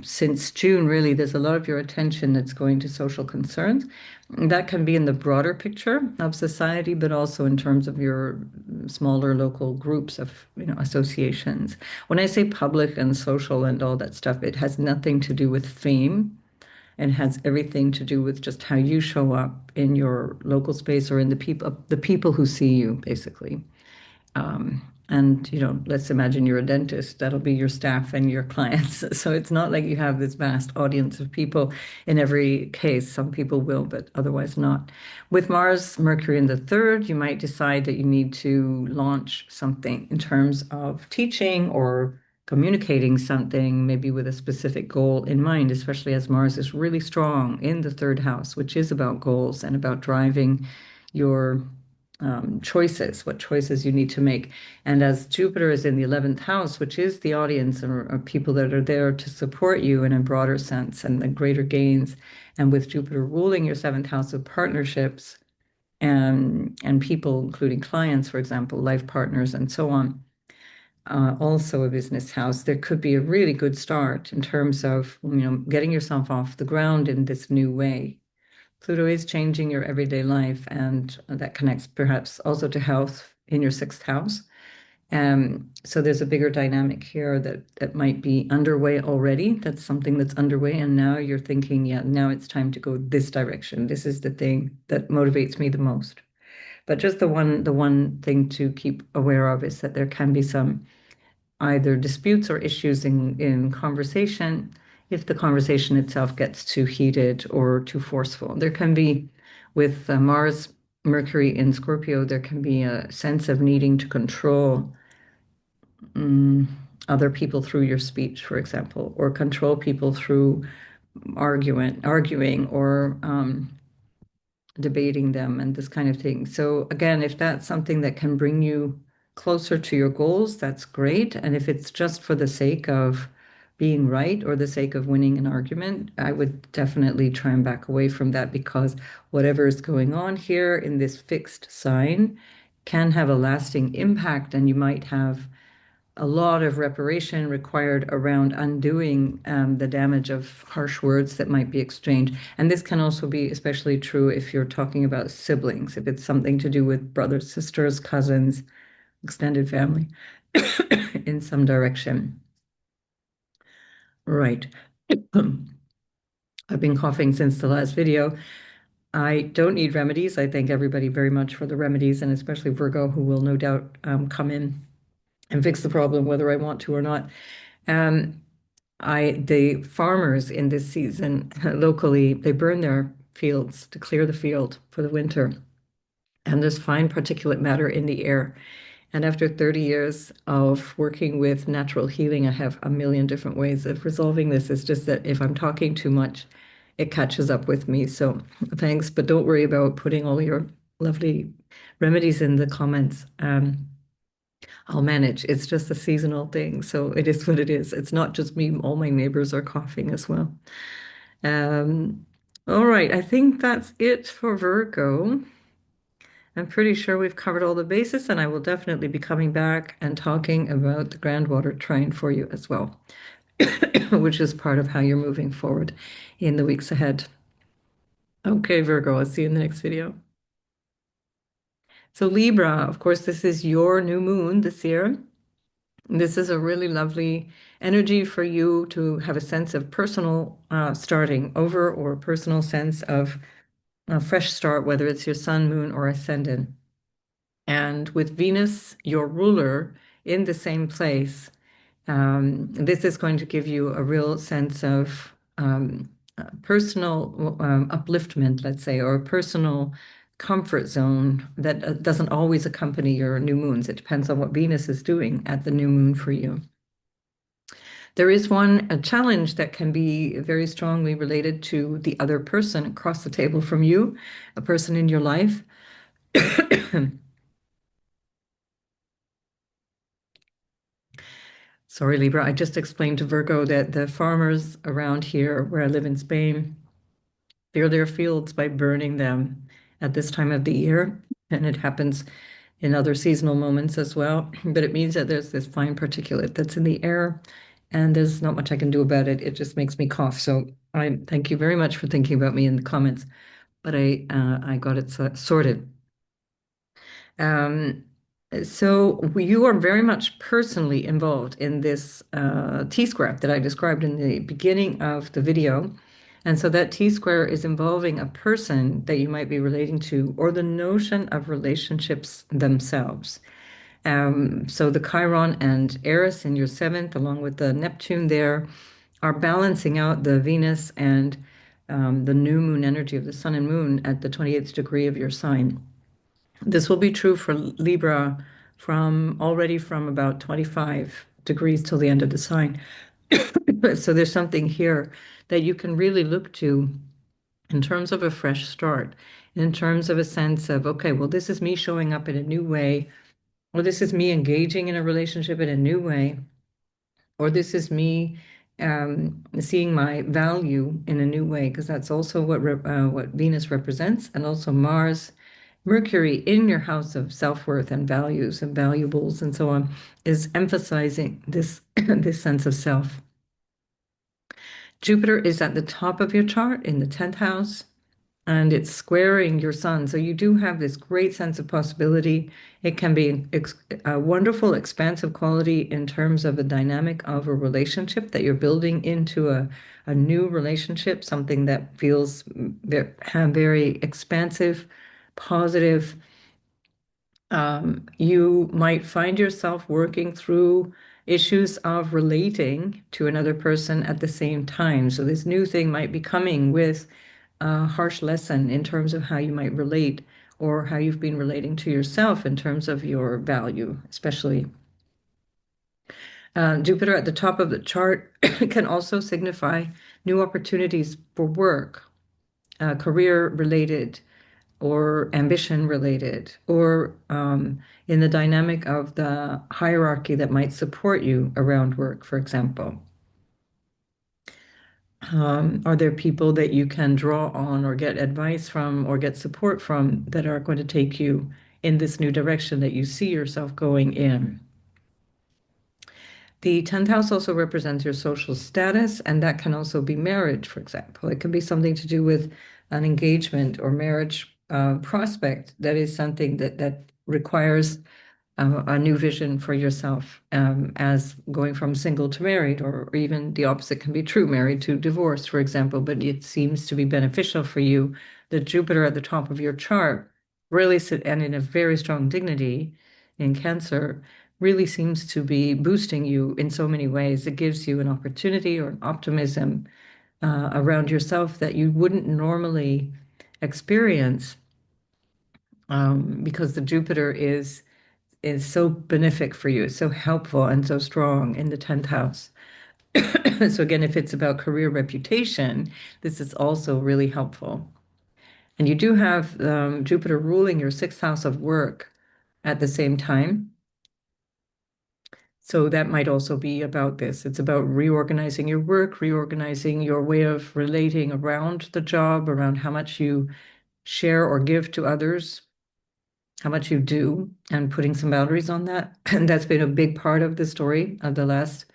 since June, really, there's a lot of your attention that's going to social concerns. That can be in the broader picture of society, but also in terms of your smaller local groups of, associations. When I say public and social and all that stuff, it has nothing to do with fame and has everything to do with just how you show up in your local space or in the people who see you, basically. And let's imagine you're a dentist. That'll be your staff and your clients. So it's not like you have this vast audience of people in every case. Some people will, but otherwise not. With Mars, Mercury in the third, you might decide that you need to launch something in terms of teaching or communicating something, maybe with a specific goal in mind, especially as Mars is really strong in the third house, which is about goals and about driving your choices, what choices you need to make. And as Jupiter is in the 11th house, which is the audience or people that are there to support you in a broader sense and the greater gains, and with Jupiter ruling your seventh house of partnerships and people, including clients, for example, life partners, and so on, also a business house, there could be a really good start in terms of, getting yourself off the ground in this new way. Pluto is changing your everyday life, and that connects perhaps also to health in your sixth house. So there's a bigger dynamic here that might be underway already. That's something that's underway, and now you're thinking, yeah, now it's time to go this direction. This is the thing that motivates me the most. But just the one thing to keep aware of is that there can be some either disputes or issues in conversation if the conversation itself gets too heated or too forceful. There can be, with Mars, Mercury in Scorpio, there can be a sense of needing to control mm, other people through your speech, for example, or control people through arguing or debating them and this kind of thing. So again, if that's something that can bring you closer to your goals, that's great. And if it's just for the sake of being right or the sake of winning an argument, I would definitely try and back away from that because whatever is going on here in this fixed sign can have a lasting impact, and you might have a lot of reparation required around undoing the damage of harsh words that might be exchanged. And this can also be especially true if you're talking about siblings, if it's something to do with brothers, sisters, cousins, extended family in some direction. Right. I've been coughing since the last video. I don't need remedies. I thank everybody very much for the remedies, and especially Virgo, who will no doubt come in and fix the problem whether I want to or not. Um, the farmers in this season locally, they burn their fields to clear the field for the winter. And there's fine particulate matter in the air. And after 30 years of working with natural healing, I have a million different ways of resolving this. It's just that if I'm talking too much, it catches up with me. So thanks, but don't worry about putting all your lovely remedies in the comments. I'll manage. It's just a seasonal thing. So it is what it is. It's not just me. All my neighbors are coughing as well. Um, all right. I think that's it for Virgo. I'm pretty sure we've covered all the bases, and I will definitely be coming back and talking about the groundwater trine for you as well, which is part of how you're moving forward in the weeks ahead. Okay, Virgo, I'll see you in the next video. So Libra, of course, this is your new moon this year. This is a really lovely energy for you to have a sense of personal starting over, or a personal sense of a fresh start, whether it's your sun, moon, or ascendant. And with Venus, your ruler, in the same place, this is going to give you a real sense of personal upliftment, let's say, or a personal comfort zone that doesn't always accompany your new moons. It depends on what Venus is doing at the new moon for you. There is a challenge that can be very strongly related to the other person across the table from you, a person in your life. Sorry, Libra, I just explained to Virgo that the farmers around here, where I live in Spain, clear their fields by burning them at this time of the year. And it happens in other seasonal moments as well. But it means that there's this fine particulate that's in the air, and there's not much I can do about it. It just makes me cough. So I thank you very much for thinking about me in the comments, but I got it sorted. Um, so you are very much personally involved in this T-square that I described in the beginning of the video. And so that T-square is involving a person that you might be relating to, or the notion of relationships themselves. So the Chiron and Eris in your seventh, along with the Neptune there, are balancing out the Venus and the new moon energy of the sun and moon at the 28th degree of your sign. This will be true for Libra from about 25 degrees till the end of the sign. So there's something here that you can really look to in terms of a fresh start, in terms of a sense of, okay, well, this is me showing up in a new way, or this is me engaging in a relationship in a new way, or this is me seeing my value in a new way, because that's also what Venus represents, and also Mars. Mercury in your house of self-worth and values and valuables and so on is emphasizing this this sense of self. Jupiter is at the top of your chart in the 10th house, and it's squaring your sun. So you do have this great sense of possibility. It can be a wonderful, expansive quality in terms of a dynamic of a relationship that you're building into a new relationship, something that feels very expansive, positive. You might find yourself working through issues of relating to another person at the same time. So this new thing might be coming with a harsh lesson in terms of how you might relate, or how you've been relating to yourself in terms of your value, especially. Jupiter at the top of the chart can also signify new opportunities for work, career-related or ambition related, or in the dynamic of the hierarchy that might support you around work, for example. Are there people that you can draw on or get advice from or get support from that are going to take you in this new direction that you see yourself going in? The 10th house also represents your social status, and that can also be marriage, for example. It can be something to do with an engagement or marriage prospect that is something that requires a new vision for yourself as going from single to married, or even the opposite can be true, married to divorced, for example. But it seems to be beneficial for you that Jupiter at the top of your chart really sit and in a very strong dignity in Cancer really seems to be boosting you in so many ways. It gives you an opportunity or an optimism around yourself that you wouldn't normally experience because the Jupiter is so benefic for you, so helpful and so strong in the 10th house. So again, if it's about career reputation, this is also really helpful. And you do have Jupiter ruling your 6th house of work at the same time. So that might also be about this. It's about reorganizing your work, reorganizing your way of relating around the job, around how much you share or give to others, how much you do, and putting some boundaries on that. And that's been a big part of the story of the last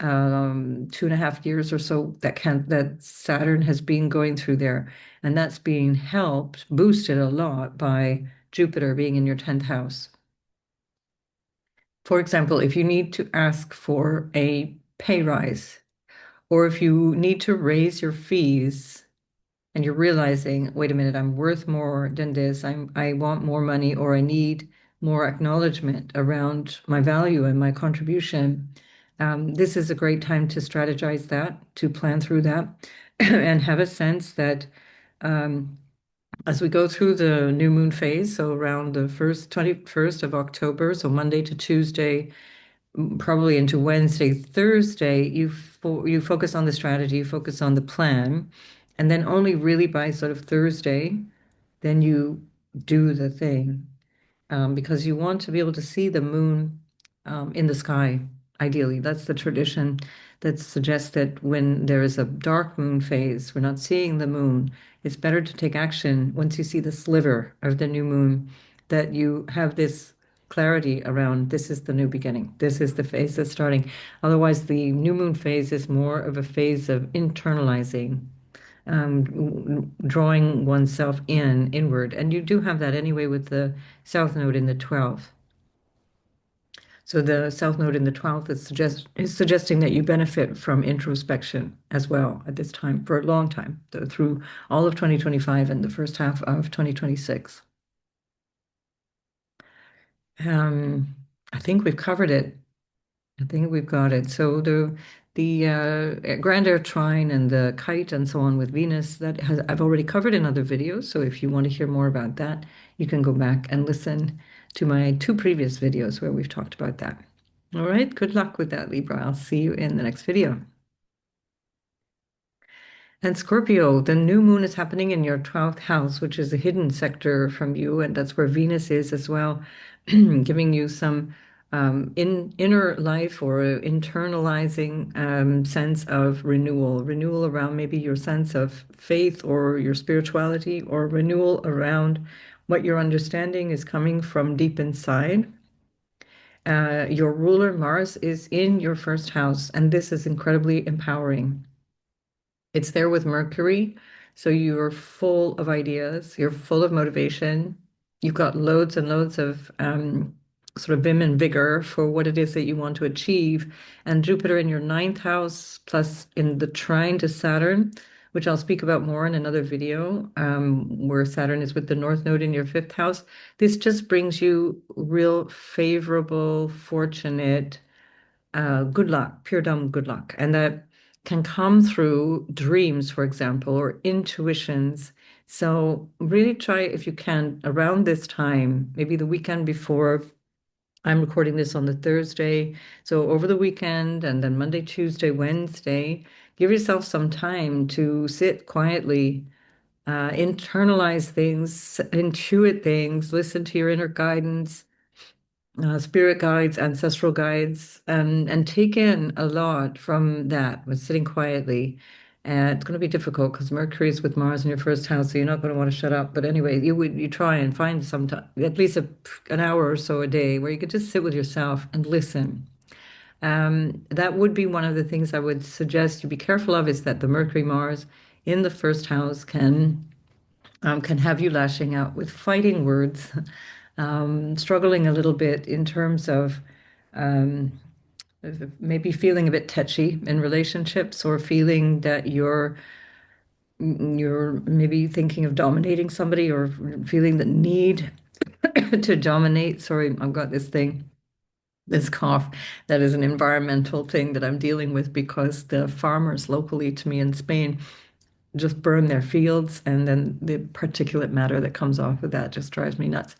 2.5 years or so that Saturn has been going through there. And that's being helped, boosted a lot by Jupiter being in your 10th house. For example, if you need to ask for a pay rise, or if you need to raise your fees and you're realizing, wait a minute, I'm worth more than this, I want more money, or I need more acknowledgement around my value and my contribution, this is a great time to strategize that, to plan through that, and have a sense that as we go through the new moon phase, so around the 21st of October, so Monday to Tuesday, probably into Wednesday, Thursday, you focus on the strategy, you focus on the plan, and then only really by sort of Thursday, then you do the thing because you want to be able to see the moon in the sky, ideally. That's the tradition that suggests that when there is a dark moon phase, we're not seeing the moon, it's better to take action once you see the sliver of the new moon, that you have this clarity around this is the new beginning. This is the phase that's starting. Otherwise, the new moon phase is more of a phase of internalizing, drawing oneself inward. And you do have that anyway with the South Node in the 12th. So the South Node in the 12th is suggesting that you benefit from introspection as well at this time for a long time, through all of 2025 and the first half of 2026. I think we've covered it. I think we've got it. So the Grand Air Trine and the kite and so on with Venus, I've already covered in other videos. So if you want to hear more about that, you can go back and listen to my two previous videos where we've talked about that. All right, good luck with that, Libra. I'll see you in the next video. And Scorpio, the new moon is happening in your 12th house, which is a hidden sector from you, and that's where Venus is as well, giving you some inner life or internalizing sense of renewal around maybe your sense of faith or your spirituality, or renewal around what your understanding is coming from deep inside. Your ruler, Mars, is in your first house, and this is incredibly empowering. It's there with Mercury. So you're full of ideas, you're full of motivation. You've got loads and loads of sort of vim and vigor for what it is that you want to achieve. And Jupiter in your ninth house, plus in the trine to Saturn, which I'll speak about more in another video, where Saturn is with the North Node in your fifth house. This just brings you real favorable, fortunate, good luck, pure dumb good luck. And that can come through dreams, for example, or intuitions. So really try, if you can, around this time, maybe the weekend before. I'm recording this on the Thursday. So over the weekend and then Monday, Tuesday, Wednesday, give yourself some time to sit quietly internalize things, intuit things, listen to your inner guidance, spirit guides, ancestral guides, and take in a lot from that with sitting quietly. And it's going to be difficult because Mercury is with Mars in your first house, so you're not going to want to shut up. But anyway, you try and find some time, at least an hour or so a day, where you could just sit with yourself and listen. That would be one of the things I would suggest you be careful of, is that the Mercury-Mars in the first house can have you lashing out with fighting words, struggling a little bit in terms of um, maybe feeling a bit touchy in relationships, or feeling that you're maybe thinking of dominating somebody, or feeling the need to dominate. Sorry, I've got this cough that is an environmental thing that I'm dealing with, because the farmers locally to me in Spain just burn their fields, and then the particulate matter that comes off of that just drives me nuts.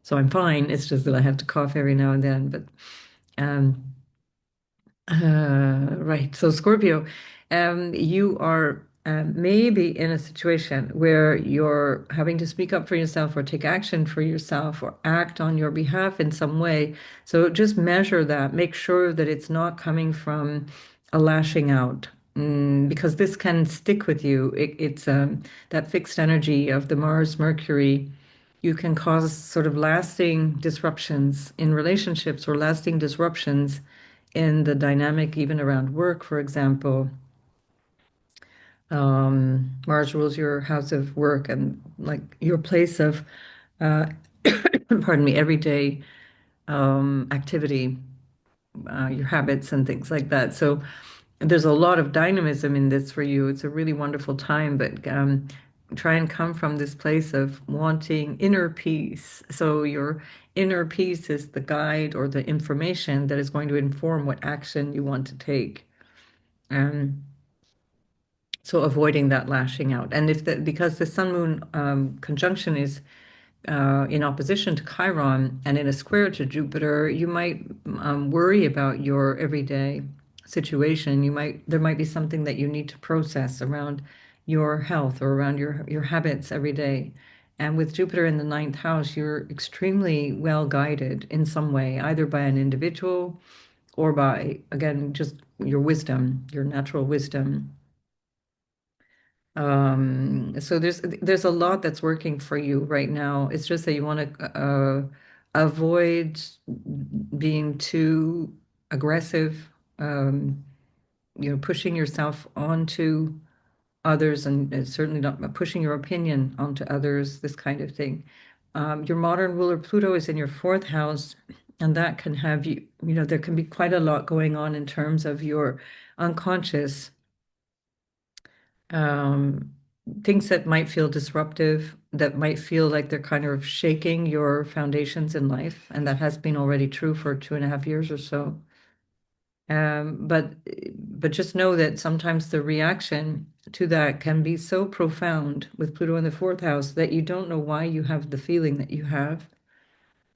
So I'm fine. It's just that I have to cough every now and then. But um, right. So Scorpio, you are maybe in a situation where you're having to speak up for yourself, or take action for yourself, or act on your behalf in some way. So just measure that. Make sure that it's not coming from a lashing out. Because this can stick with you. It's that fixed energy of the Mars Mercury. You can cause sort of lasting disruptions in relationships, or lasting disruptions in the dynamic, even around work, for example. Mars rules your house of work, and like your place of, uh, pardon me, everyday activity, your habits and things like that. So there's a lot of dynamism in this for you. It's a really wonderful time, but try and come from this place of wanting inner peace. So your inner peace is the guide, or the information that is going to inform what action you want to take. Um, so avoiding that lashing out. And if the because the Sun Moon conjunction is in opposition to Chiron and in a square to Jupiter, you might worry about your everyday situation. There might be something that you need to process around your health, or around your habits every day. And with Jupiter in the ninth house, you're extremely well guided in some way, either by an individual, or by, again, just your wisdom, your natural wisdom. So there's a lot that's working for you right now. It's just that you want to avoid being too aggressive, um, pushing yourself onto others, and certainly not pushing your opinion onto others, this kind of thing. Your modern ruler Pluto is in your fourth house, and that can have there can be quite a lot going on in terms of your unconscious, um, things that might feel disruptive, that might feel like they're kind of shaking your foundations in life. And that has been already true for 2.5 years or so. But just know that sometimes the reaction to that can be so profound with Pluto in the fourth house that you don't know why you have the feeling that you have.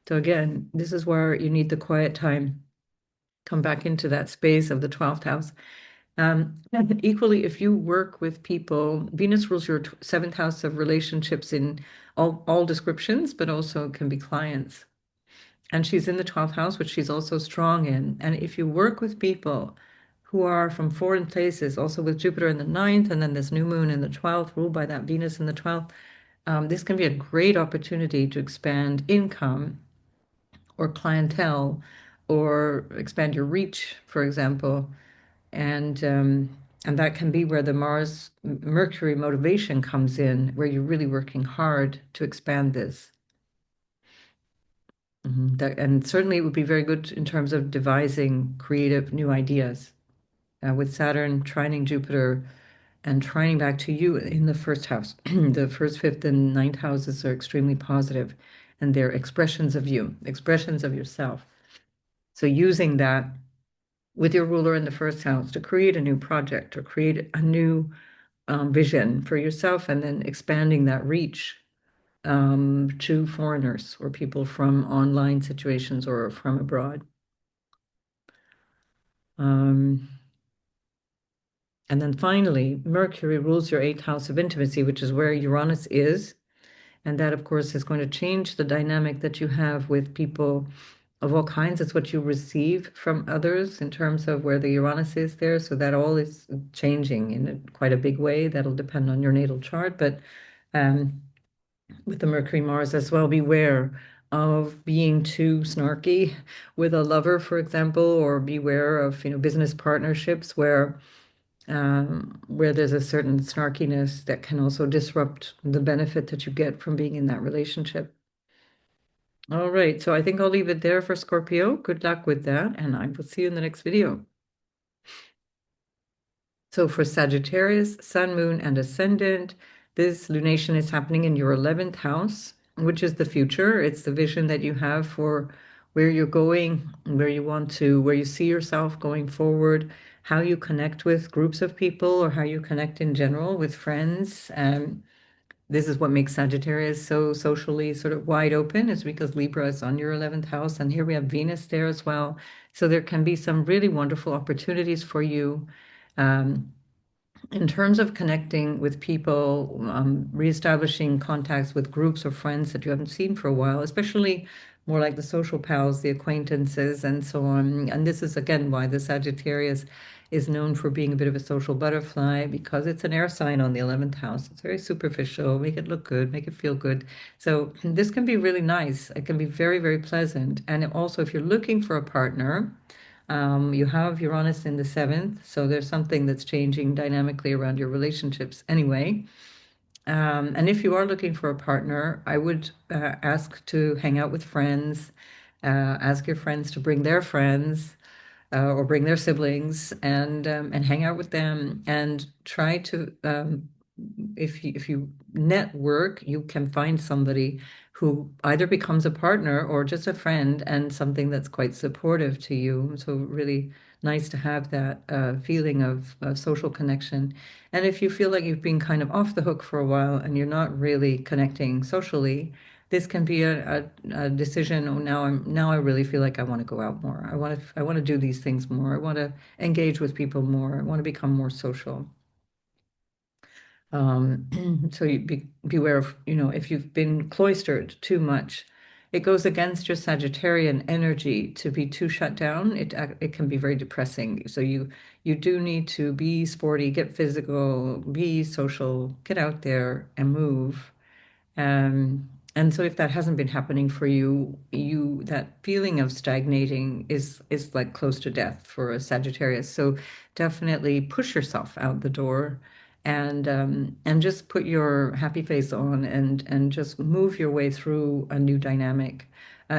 So again, this is where you need the quiet time. Come back into that space of the 12th house. And equally, if you work with people, Venus rules your seventh house of relationships in all descriptions, but also can be clients. And she's in the 12th house, which she's also strong in. And if you work with people who are from foreign places, also with Jupiter in the ninth, and then this new moon in the 12th, ruled by that Venus in the 12th, this can be a great opportunity to expand income, or clientele, or expand your reach, for example. And that can be where the Mars Mercury motivation comes in, where you're really working hard to expand this. And certainly it would be very good in terms of devising creative new ideas. With Saturn trining Jupiter and trining back to you in the first house. The first, fifth, and ninth houses are extremely positive, and they're expressions of you, expressions of yourself. So using that with your ruler in the first house to create a new project, or create a new vision for yourself, and then expanding that reach to foreigners, or people from online situations, or from abroad. Um, And then finally, Mercury rules your eighth house of intimacy, which is where Uranus is. And that, of course, is going to change the dynamic that you have with people of all kinds. It's what you receive from others in terms of where the Uranus is there. So that all is changing in quite a big way. That'll depend on your natal chart. But um, with the Mercury-Mars as well, beware of being too snarky with a lover, for example, or beware of, business partnerships where there's a certain snarkiness that can also disrupt the benefit that you get from being in that relationship. All right, so I think I'll leave it there for Scorpio. Good luck with that, and I will see you in the next video. So for Sagittarius, Sun, Moon, and Ascendant, this lunation is happening in your 11th house, which is the future. It's the vision that you have for where you're going, where you see yourself going forward, how you connect with groups of people, or how you connect in general with friends. This is what makes Sagittarius so socially sort of wide open, is because Libra is on your 11th house, and here we have Venus there as well. So there can be some really wonderful opportunities for you. Um, in terms of connecting with people, reestablishing contacts with groups or friends that you haven't seen for a while, especially more like the social pals, the acquaintances, and so on. And this is again why the Sagittarius is known for being a bit of a social butterfly, because it's an air sign on the 11th house. It's very superficial, make it look good, make it feel good. So this can be really nice. It can be very, very pleasant. And also, if you're looking for a partner, you have Uranus in the seventh, so there's something that's changing dynamically around your relationships anyway. And if you are looking for a partner, I would ask to hang out with friends, ask your friends to bring their friends, or bring their siblings, and hang out with them, and try to if you network, you can find somebody who either becomes a partner or just a friend, and something that's quite supportive to you. So really nice to have that feeling of social connection. And if you feel like you've been kind of off the hook for a while and you're not really connecting socially, this can be a decision. Oh, now I really feel like I want to go out more. I want to do these things more. I want to engage with people more. I want to become more social. So beware of, if you've been cloistered too much, it goes against your Sagittarian energy to be too shut down. It can be very depressing. So you do need to be sporty, get physical, be social, get out there and move. And so if that hasn't been happening for you, that feeling of stagnating is like close to death for a Sagittarius. So definitely push yourself out the door, and just put your happy face on, and just move your way through a new dynamic.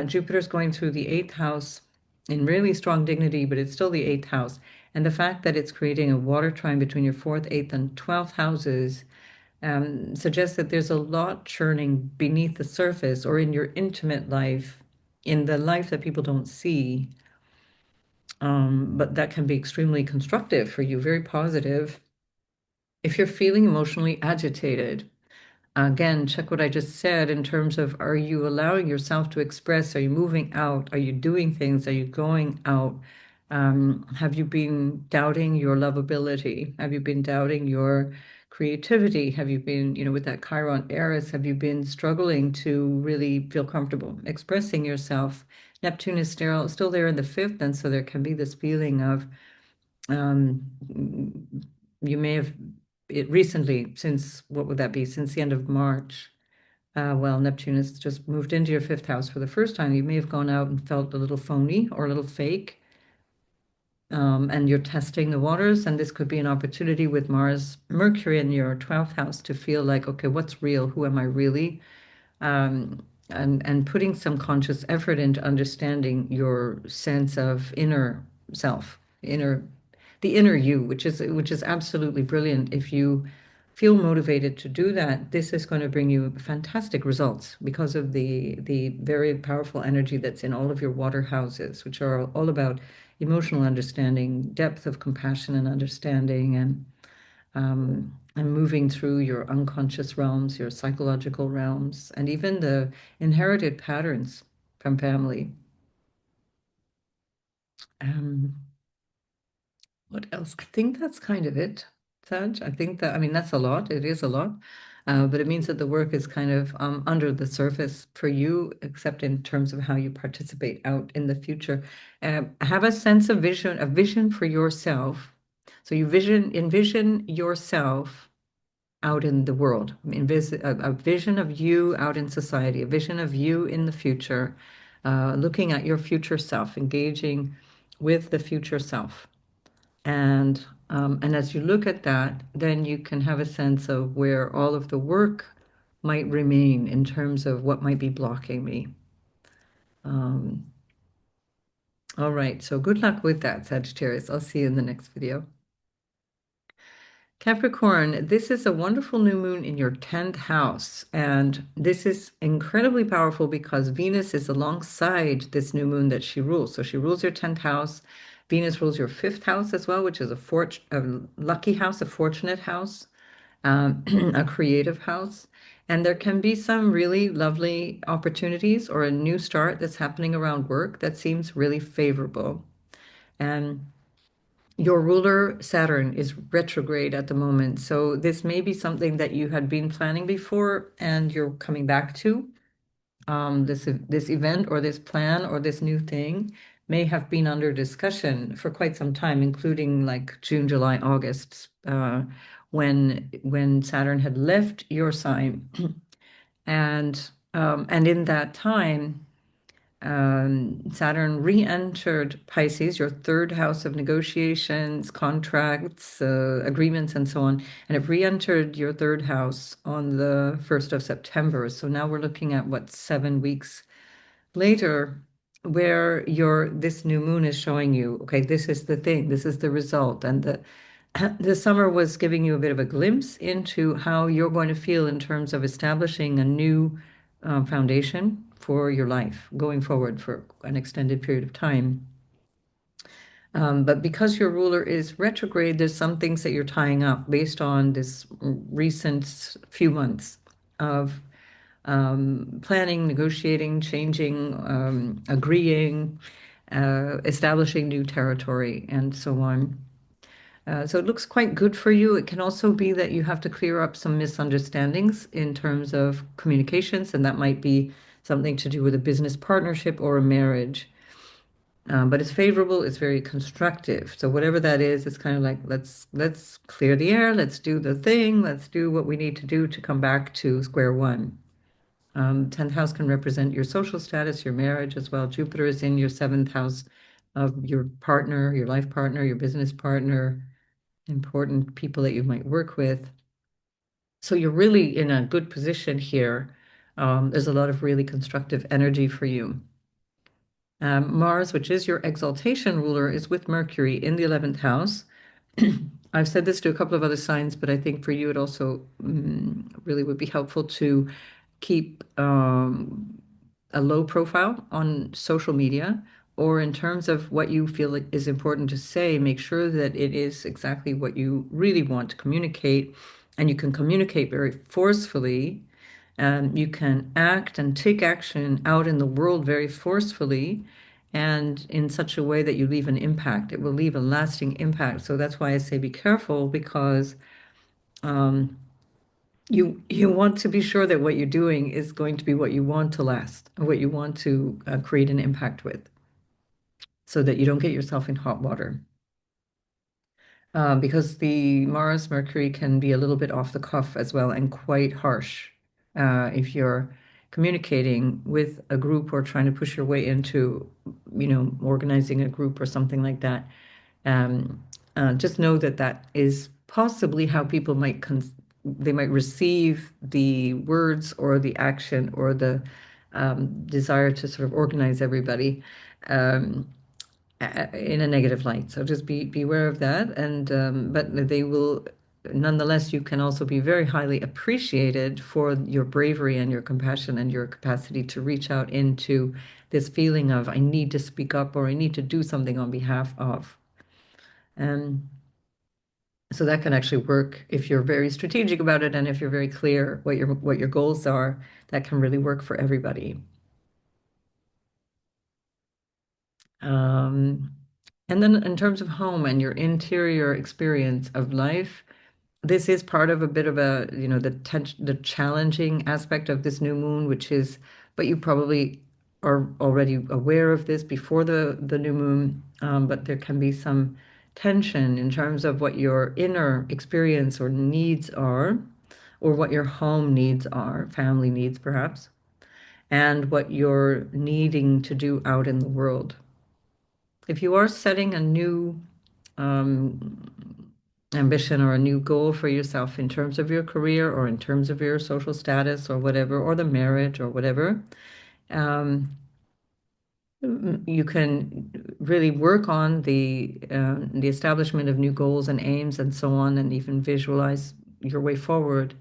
Jupiter's going through the eighth house in really strong dignity, but it's still the eighth house. And the fact that it's creating a water trine between your fourth, eighth, and 12th houses suggests that there's a lot churning beneath the surface, or in your intimate life, in the life that people don't see. But that can be extremely constructive for you, very positive. If you're feeling emotionally agitated, again, check what I just said in terms of, are you allowing yourself to express? Are you moving out? Are you doing things? Are you going out? Have you been doubting your lovability? Have you been doubting your creativity? Have you been, with that Chiron Aries, have you been struggling to really feel comfortable expressing yourself? Neptune is still there in the fifth, and so there can be this feeling of um, you may have it recently, since what would that be? Since the end of March. Well, Neptune has just moved into your fifth house for the first time. You may have gone out and felt a little phony or a little fake, and you're testing the waters. And this could be an opportunity with Mars, Mercury in your 12th house to feel like, okay, what's real? Who am I really? And putting some conscious effort into understanding your sense of inner self, the inner you, which is absolutely brilliant. If you feel motivated to do that, this is going to bring you fantastic results because of the very powerful energy that's in all of your water houses, which are all about emotional understanding, depth of compassion and understanding, and moving through your unconscious realms, your psychological realms, and even the inherited patterns from family. Um, what else? I think that's kind of it. Sag. I think that, I mean, that's a lot. It is a lot. But it means that the work is kind of under the surface for you, except in terms of how you participate out in the future. Have a sense of vision, a vision for yourself. So you envision yourself out in the world, a vision of you out in society, a vision of you in the future, looking at your future self, engaging with the future self. And as you look at that, then you can have a sense of where all of the work might remain in terms of what might be blocking me. Um, all right, so good luck with that, Sagittarius. I'll see you in the next video. Capricorn, this is a wonderful new moon in your 10th house. And this is incredibly powerful because Venus is alongside this new moon that she rules. So she rules your 10th house. Venus rules your 5th house as well, which is a lucky house, a fortunate house, a creative house. And there can be some really lovely opportunities or a new start that's happening around work that seems really favorable. And your ruler, Saturn, is retrograde at the moment. So this may be something that you had been planning before and you're coming back to. This event or this plan or this new thing may have been under discussion for quite some time, including like June, July, August, when Saturn had left your sign. And in that time, Saturn re-entered Pisces, your third house of negotiations, contracts, agreements, and so on. And it re-entered your third house on the 1st of September. So now we're looking at what, 7 weeks later, where this new moon is showing you, okay, this is the thing, this is the result. And the summer was giving you a bit of a glimpse into how you're going to feel in terms of establishing a new foundation for your life going forward for an extended period of time. But because your ruler is retrograde, there's some things that you're tying up based on this recent few months of planning, negotiating, changing, agreeing, establishing new territory, and so on. So it looks quite good for you. It can also be that you have to clear up some misunderstandings in terms of communications, and that might be something to do with a business partnership or a marriage. But it's favorable, it's very constructive. So whatever that is, it's kind of like let's clear the air, let's do the thing, let's do what we need to do to come back to square one. 10th house can represent your social status, your marriage as well. Jupiter is in your 7th house of your partner, your life partner, your business partner, important people that you might work with. So you're really in a good position here. There's a lot of really constructive energy for you. Mars, which is your exaltation ruler, is with Mercury in the 11th house. I've said this to a couple of other signs, but I think for you it also really would be helpful to keep a low profile on social media, or in terms of what you feel like is important to say, make sure that it is exactly what you really want to communicate. And you can communicate very forcefully. You can act and take action out in the world very forcefully and in such a way that you leave an impact. It will leave a lasting impact. So that's why I say be careful, because um, you want to be sure that what you're doing is going to be what you want to last, or what you want to create an impact with, so that you don't get yourself in hot water. Because the Mars Mercury can be a little bit off the cuff as well and quite harsh if you're communicating with a group or trying to push your way into, organizing a group or something like that. Um, just know that that is possibly how people they might receive the words or the action or the desire to sort of organize everybody. Um, in a negative light. So just be aware of that. And but they will, nonetheless, you can also be very highly appreciated for your bravery and your compassion and your capacity to reach out into this feeling of I need to speak up or I need to do something on behalf of. And so that can actually work if you're very strategic about it and if you're very clear what your goals are. That can really work for everybody. Um, and then in terms of home and your interior experience of life, this is part of a bit of a, the challenging aspect of this new moon, which is, but you probably are already aware of this before the new moon, but there can be some tension in terms of what your inner experience or needs are, or what your home needs are, family needs perhaps, and what you're needing to do out in the world. If you are setting a new ambition or a new goal for yourself in terms of your career or in terms of your social status or whatever, or the marriage or whatever, um, you can really work on the establishment of new goals and aims and so on, and even visualize your way forward.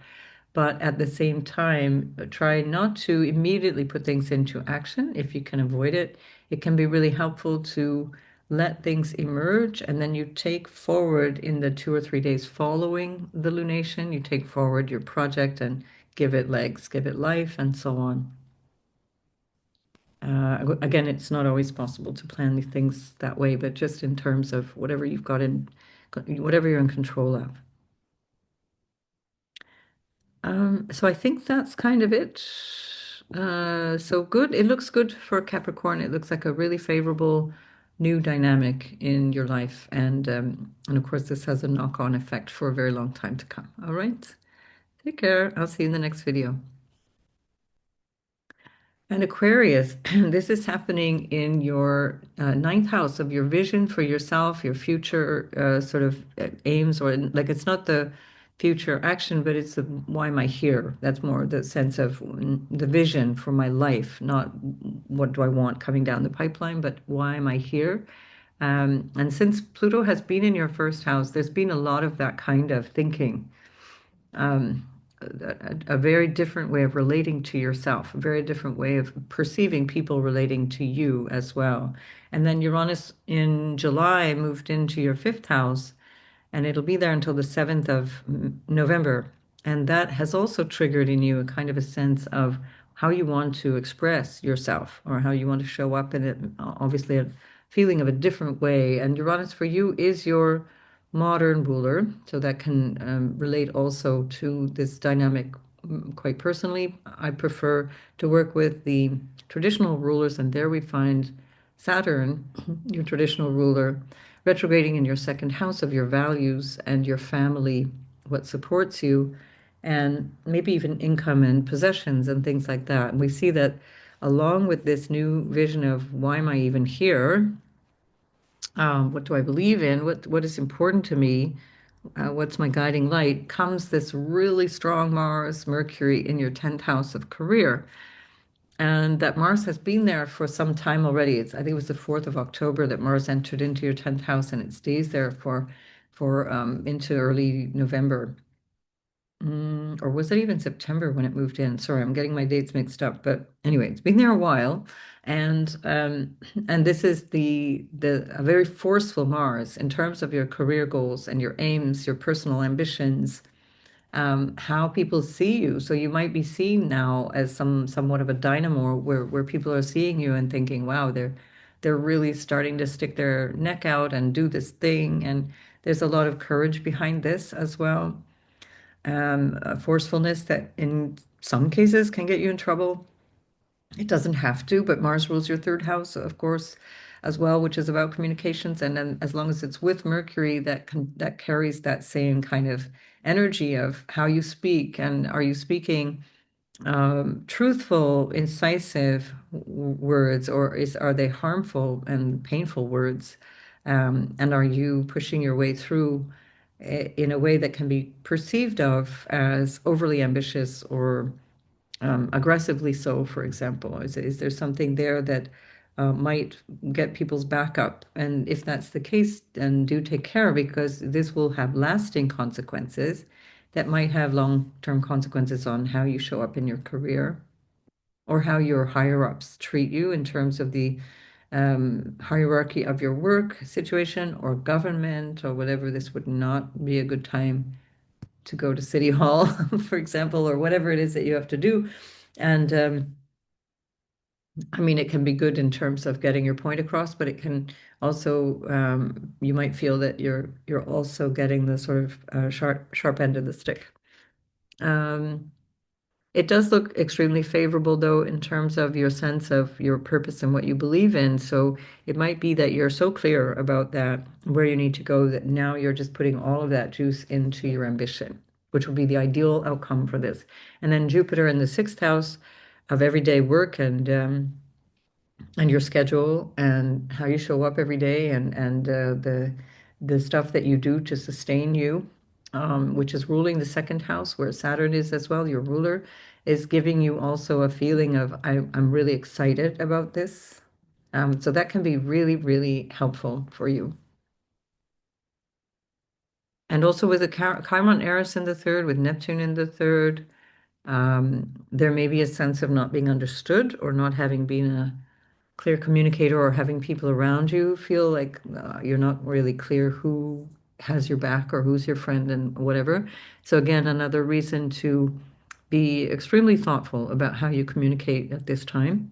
But at the same time, try not to immediately put things into action if you can avoid it. It can be really helpful to let things emerge, and then you take forward in the 2 or 3 days following the lunation, you take forward your project and give it legs, give it life, and so on. Again, it's not always possible to plan these things that way, but just in terms of whatever you've got in, whatever you're in control of. So I think that's kind of it. So good. It looks good for Capricorn. It looks like a really favorable new dynamic in your life, and of course, this has a knock-on effect for a very long time to come. All right. Take care. I'll see you in the next video. And Aquarius, this is happening in your ninth house of your vision for yourself, your future sort of aims, or like it's not the future action, but it's the why am I here? That's more the sense of the vision for my life, not what do I want coming down the pipeline, but why am I here? And since Pluto has been in your first house, there's been a lot of that kind of thinking, um, a very different way of relating to yourself, a very different way of perceiving people relating to you as well. And then Uranus in July moved into your fifth house, and it'll be there until the 7th of November. And that has also triggered in you a kind of a sense of how you want to express yourself or how you want to show up in it, obviously a feeling of a different way. And Uranus for you is your modern ruler, so that can relate also to this dynamic quite personally. I prefer to work with the traditional rulers, and there we find Saturn, your traditional ruler, retrograding in your second house of your values and your family, what supports you, and maybe even income and possessions and things like that. And we see that along with this new vision of why am I even here? What do I believe in? What is important to me? What's my guiding light? Comes this really strong Mars, Mercury in your 10th house of career. And that Mars has been there for some time already. I think it was the 4th of October that Mars entered into your 10th house, and it stays there for into early November. Or was it even September when it moved in? Sorry, I'm getting my dates mixed up. But anyway, it's been there a while, and this is the a very forceful Mars in terms of your career goals and your aims, your personal ambitions, how people see you. So you might be seen now as somewhat of a dynamo where people are seeing you and thinking, wow, they're really starting to stick their neck out and do this thing. And there's a lot of courage behind this as well. A forcefulness that in some cases can get you in trouble. It doesn't have to, but Mars rules your third house, of course, as well, which is about communications. And then as long as it's with Mercury, that carries that same kind of energy of how you speak, and are you speaking truthful, incisive words, or are they harmful and painful words? And are you pushing your way through in a way that can be perceived of as overly ambitious or aggressively so, for example? Is there something there that might get people's back up? And if that's the case, then do take care because this will have lasting consequences that might have long-term consequences on how you show up in your career or how your higher ups treat you in terms of the hierarchy of your work situation or government or whatever. This would not be a good time to go to City Hall, for example, or whatever it is that you have to do. And I mean, it can be good in terms of getting your point across, but it can also, you might feel that you're also getting the sort of sharp end of the stick. Um, it does look extremely favorable, though, in terms of your sense of your purpose and what you believe in. So it might be that you're so clear about that, where you need to go, that now you're just putting all of that juice into your ambition, which would be the ideal outcome for this. And then Jupiter in the sixth house of everyday work and your schedule and how you show up every day and the stuff that you do to sustain you, which is ruling the second house where Saturn is as well, your ruler, is giving you also a feeling of I'm really excited about this. So that can be really, really helpful for you. And also with the Chiron Eris in the third, with Neptune in the third, there may be a sense of not being understood or not having been a clear communicator or having people around you feel like you're not really clear who has your back or who's your friend and whatever. So again, another reason to be extremely thoughtful about how you communicate at this time.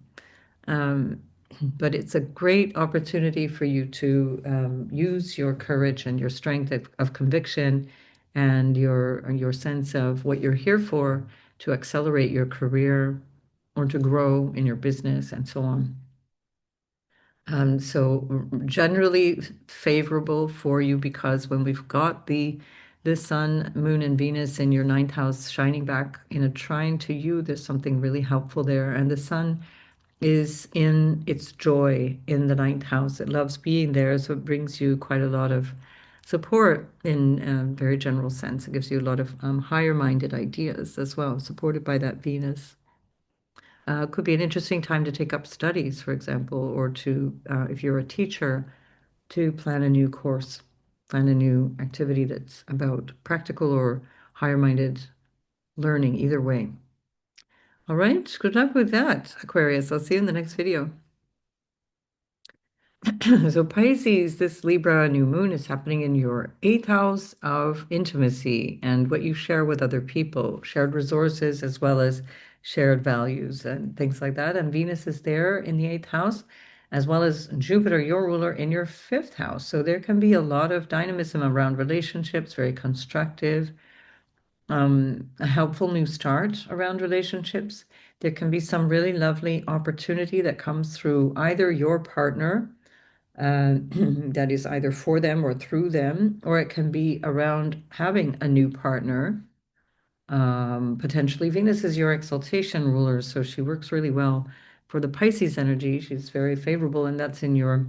Um, but it's a great opportunity for you to use your courage and your strength of conviction and your sense of what you're here for to accelerate your career or to grow in your business and so on. So generally favorable for you because when we've got the sun, moon, and Venus in your ninth house shining back in a trine to you, there's something really helpful there. And the sun is in its joy in the ninth house. It loves being there, so it brings you quite a lot of support in a very general sense. It gives you a lot of higher-minded ideas as well, supported by that Venus. Could be an interesting time to take up studies, for example, or to, if you're a teacher, to plan a new course, plan a new activity that's about practical or higher-minded learning, either way. All right, good luck with that, Aquarius. I'll see you in the next video. So Pisces, this Libra new moon is happening in your eighth house of intimacy and what you share with other people, shared resources as well as shared values and things like that. And Venus is there in the eighth house, as well as Jupiter, your ruler, in your fifth house. So there can be a lot of dynamism around relationships, very constructive, a helpful new start around relationships. There can be some really lovely opportunity that comes through either your partner that is either for them or through them, or it can be around having a new partner. Potentially, Venus is your exaltation ruler, so she works really well for the Pisces energy. She's very favorable, and that's in your,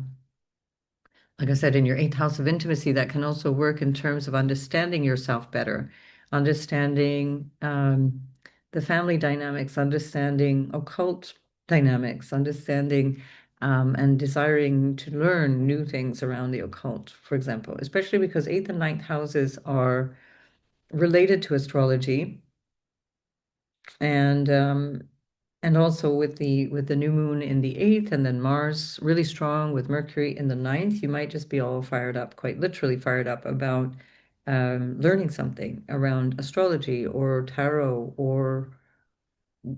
like I said, in your eighth house of intimacy. That can also work in terms of understanding yourself better, understanding the family dynamics, understanding occult dynamics, understanding and desiring to learn new things around the occult, for example, especially because eighth and ninth houses are related to astrology and um, and also with the new moon in the eighth and then Mars really strong with Mercury in the ninth, you might just be all fired up, quite literally fired up about learning something around astrology or tarot or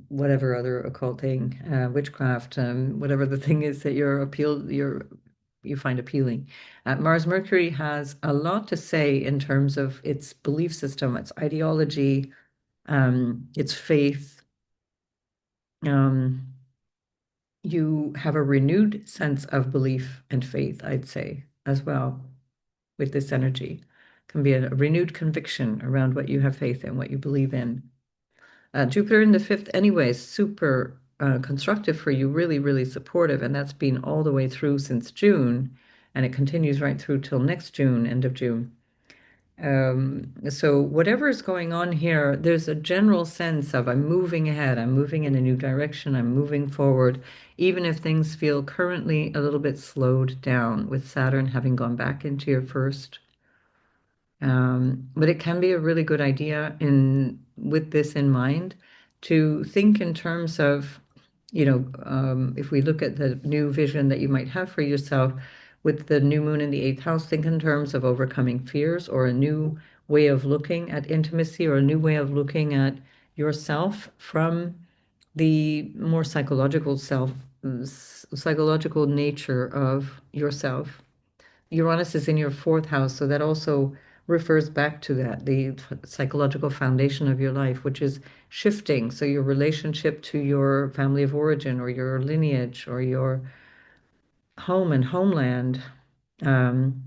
whatever other occult thing, witchcraft, whatever the thing is that you find appealing. Mars Mercury has a lot to say in terms of its belief system, its ideology, its faith. Um, you have a renewed sense of belief and faith, I'd say, as well, with this energy. Can be a renewed conviction around what you have faith in, what you believe in. Jupiter in the fifth, anyway, is super constructive for you, really, really supportive, and that's been all the way through since June, and it continues right through till next June, end of June. So whatever is going on here, there's a general sense of I'm moving ahead, I'm moving in a new direction, I'm moving forward, even if things feel currently a little bit slowed down with Saturn having gone back into your first. But it can be a really good idea in with this in mind to think in terms of, if we look at the new vision that you might have for yourself with the new moon in the eighth house, think in terms of overcoming fears or a new way of looking at intimacy or a new way of looking at yourself from the more psychological self psychological nature of yourself. Uranus is in your fourth house, so that also refers back to that, the psychological foundation of your life, which is shifting. So your relationship to your family of origin or your lineage or your home and homeland, um,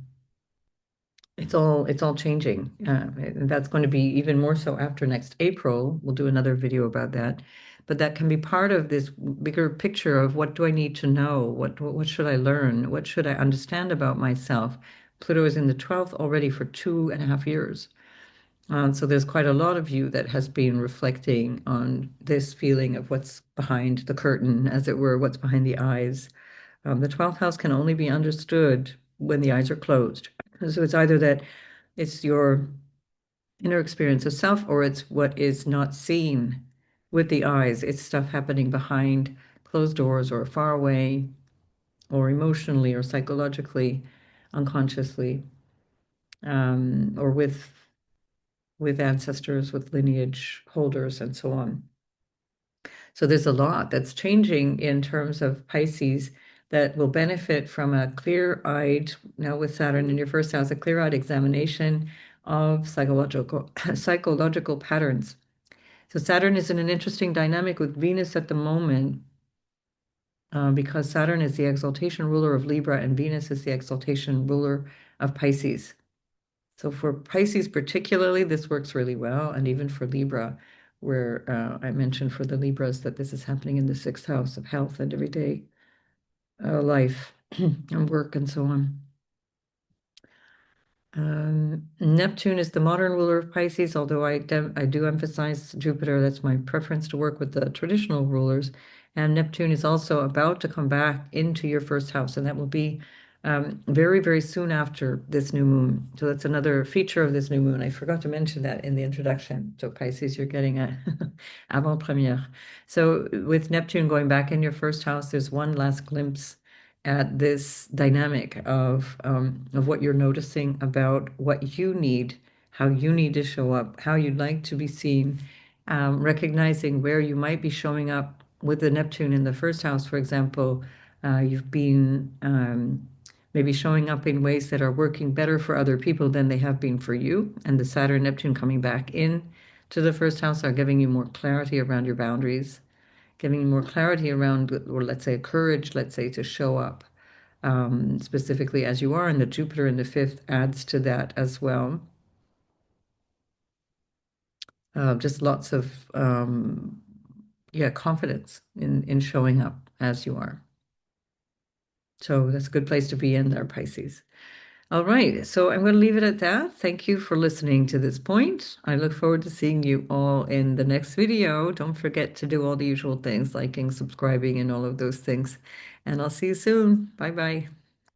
it's all changing. And that's going to be even more so after next April. We'll do another video about that. But that can be part of this bigger picture of what do I need to know? What should I learn? What should I understand about myself? Pluto is in the 12th already for 2.5 years. So there's quite a lot of you that has been reflecting on this feeling of what's behind the curtain, as it were, what's behind the eyes. The 12th house can only be understood when the eyes are closed. So it's either that it's your inner experience of self, or it's what is not seen with the eyes. It's stuff happening behind closed doors or far away, or emotionally or psychologically, unconsciously, or with ancestors, with lineage holders, and so on. So there's a lot that's changing in terms of Pisces that will benefit from a clear-eyed, now with Saturn in your first house, a clear-eyed examination of psychological patterns. So Saturn is in an interesting dynamic with Venus at the moment, because Saturn is the exaltation ruler of Libra and Venus is the exaltation ruler of Pisces. So for Pisces particularly, this works really well, and even for Libra, where I mentioned for the Libras that this is happening in the sixth house of health and everyday life and work and so on. Neptune is the modern ruler of Pisces, although I do emphasize Jupiter. That's my preference to work with the traditional rulers. And Neptune is also about to come back into your first house, and that will be very, very soon after this new moon. So that's another feature of this new moon. I forgot to mention that in the introduction. So Pisces, you're getting a avant-première. So with Neptune going back in your first house, there's one last glimpse at this dynamic of what you're noticing about what you need, how you need to show up, how you'd like to be seen, recognizing where you might be showing up with the Neptune in the first house, for example. You've been maybe showing up in ways that are working better for other people than they have been for you. And the Saturn Neptune coming back in to the first house are giving you more clarity around your boundaries, giving you more clarity around, or let's say courage, let's say, to show up specifically as you are. And the Jupiter in the fifth adds to that as well. Just lots of yeah, confidence in showing up as you are. So that's a good place to be in there, Pisces. All right, so I'm going to leave it at that. Thank you for listening to this point. I look forward to seeing you all in the next video. Don't forget to do all the usual things, liking, subscribing, and all of those things. And I'll see you soon. Bye-bye.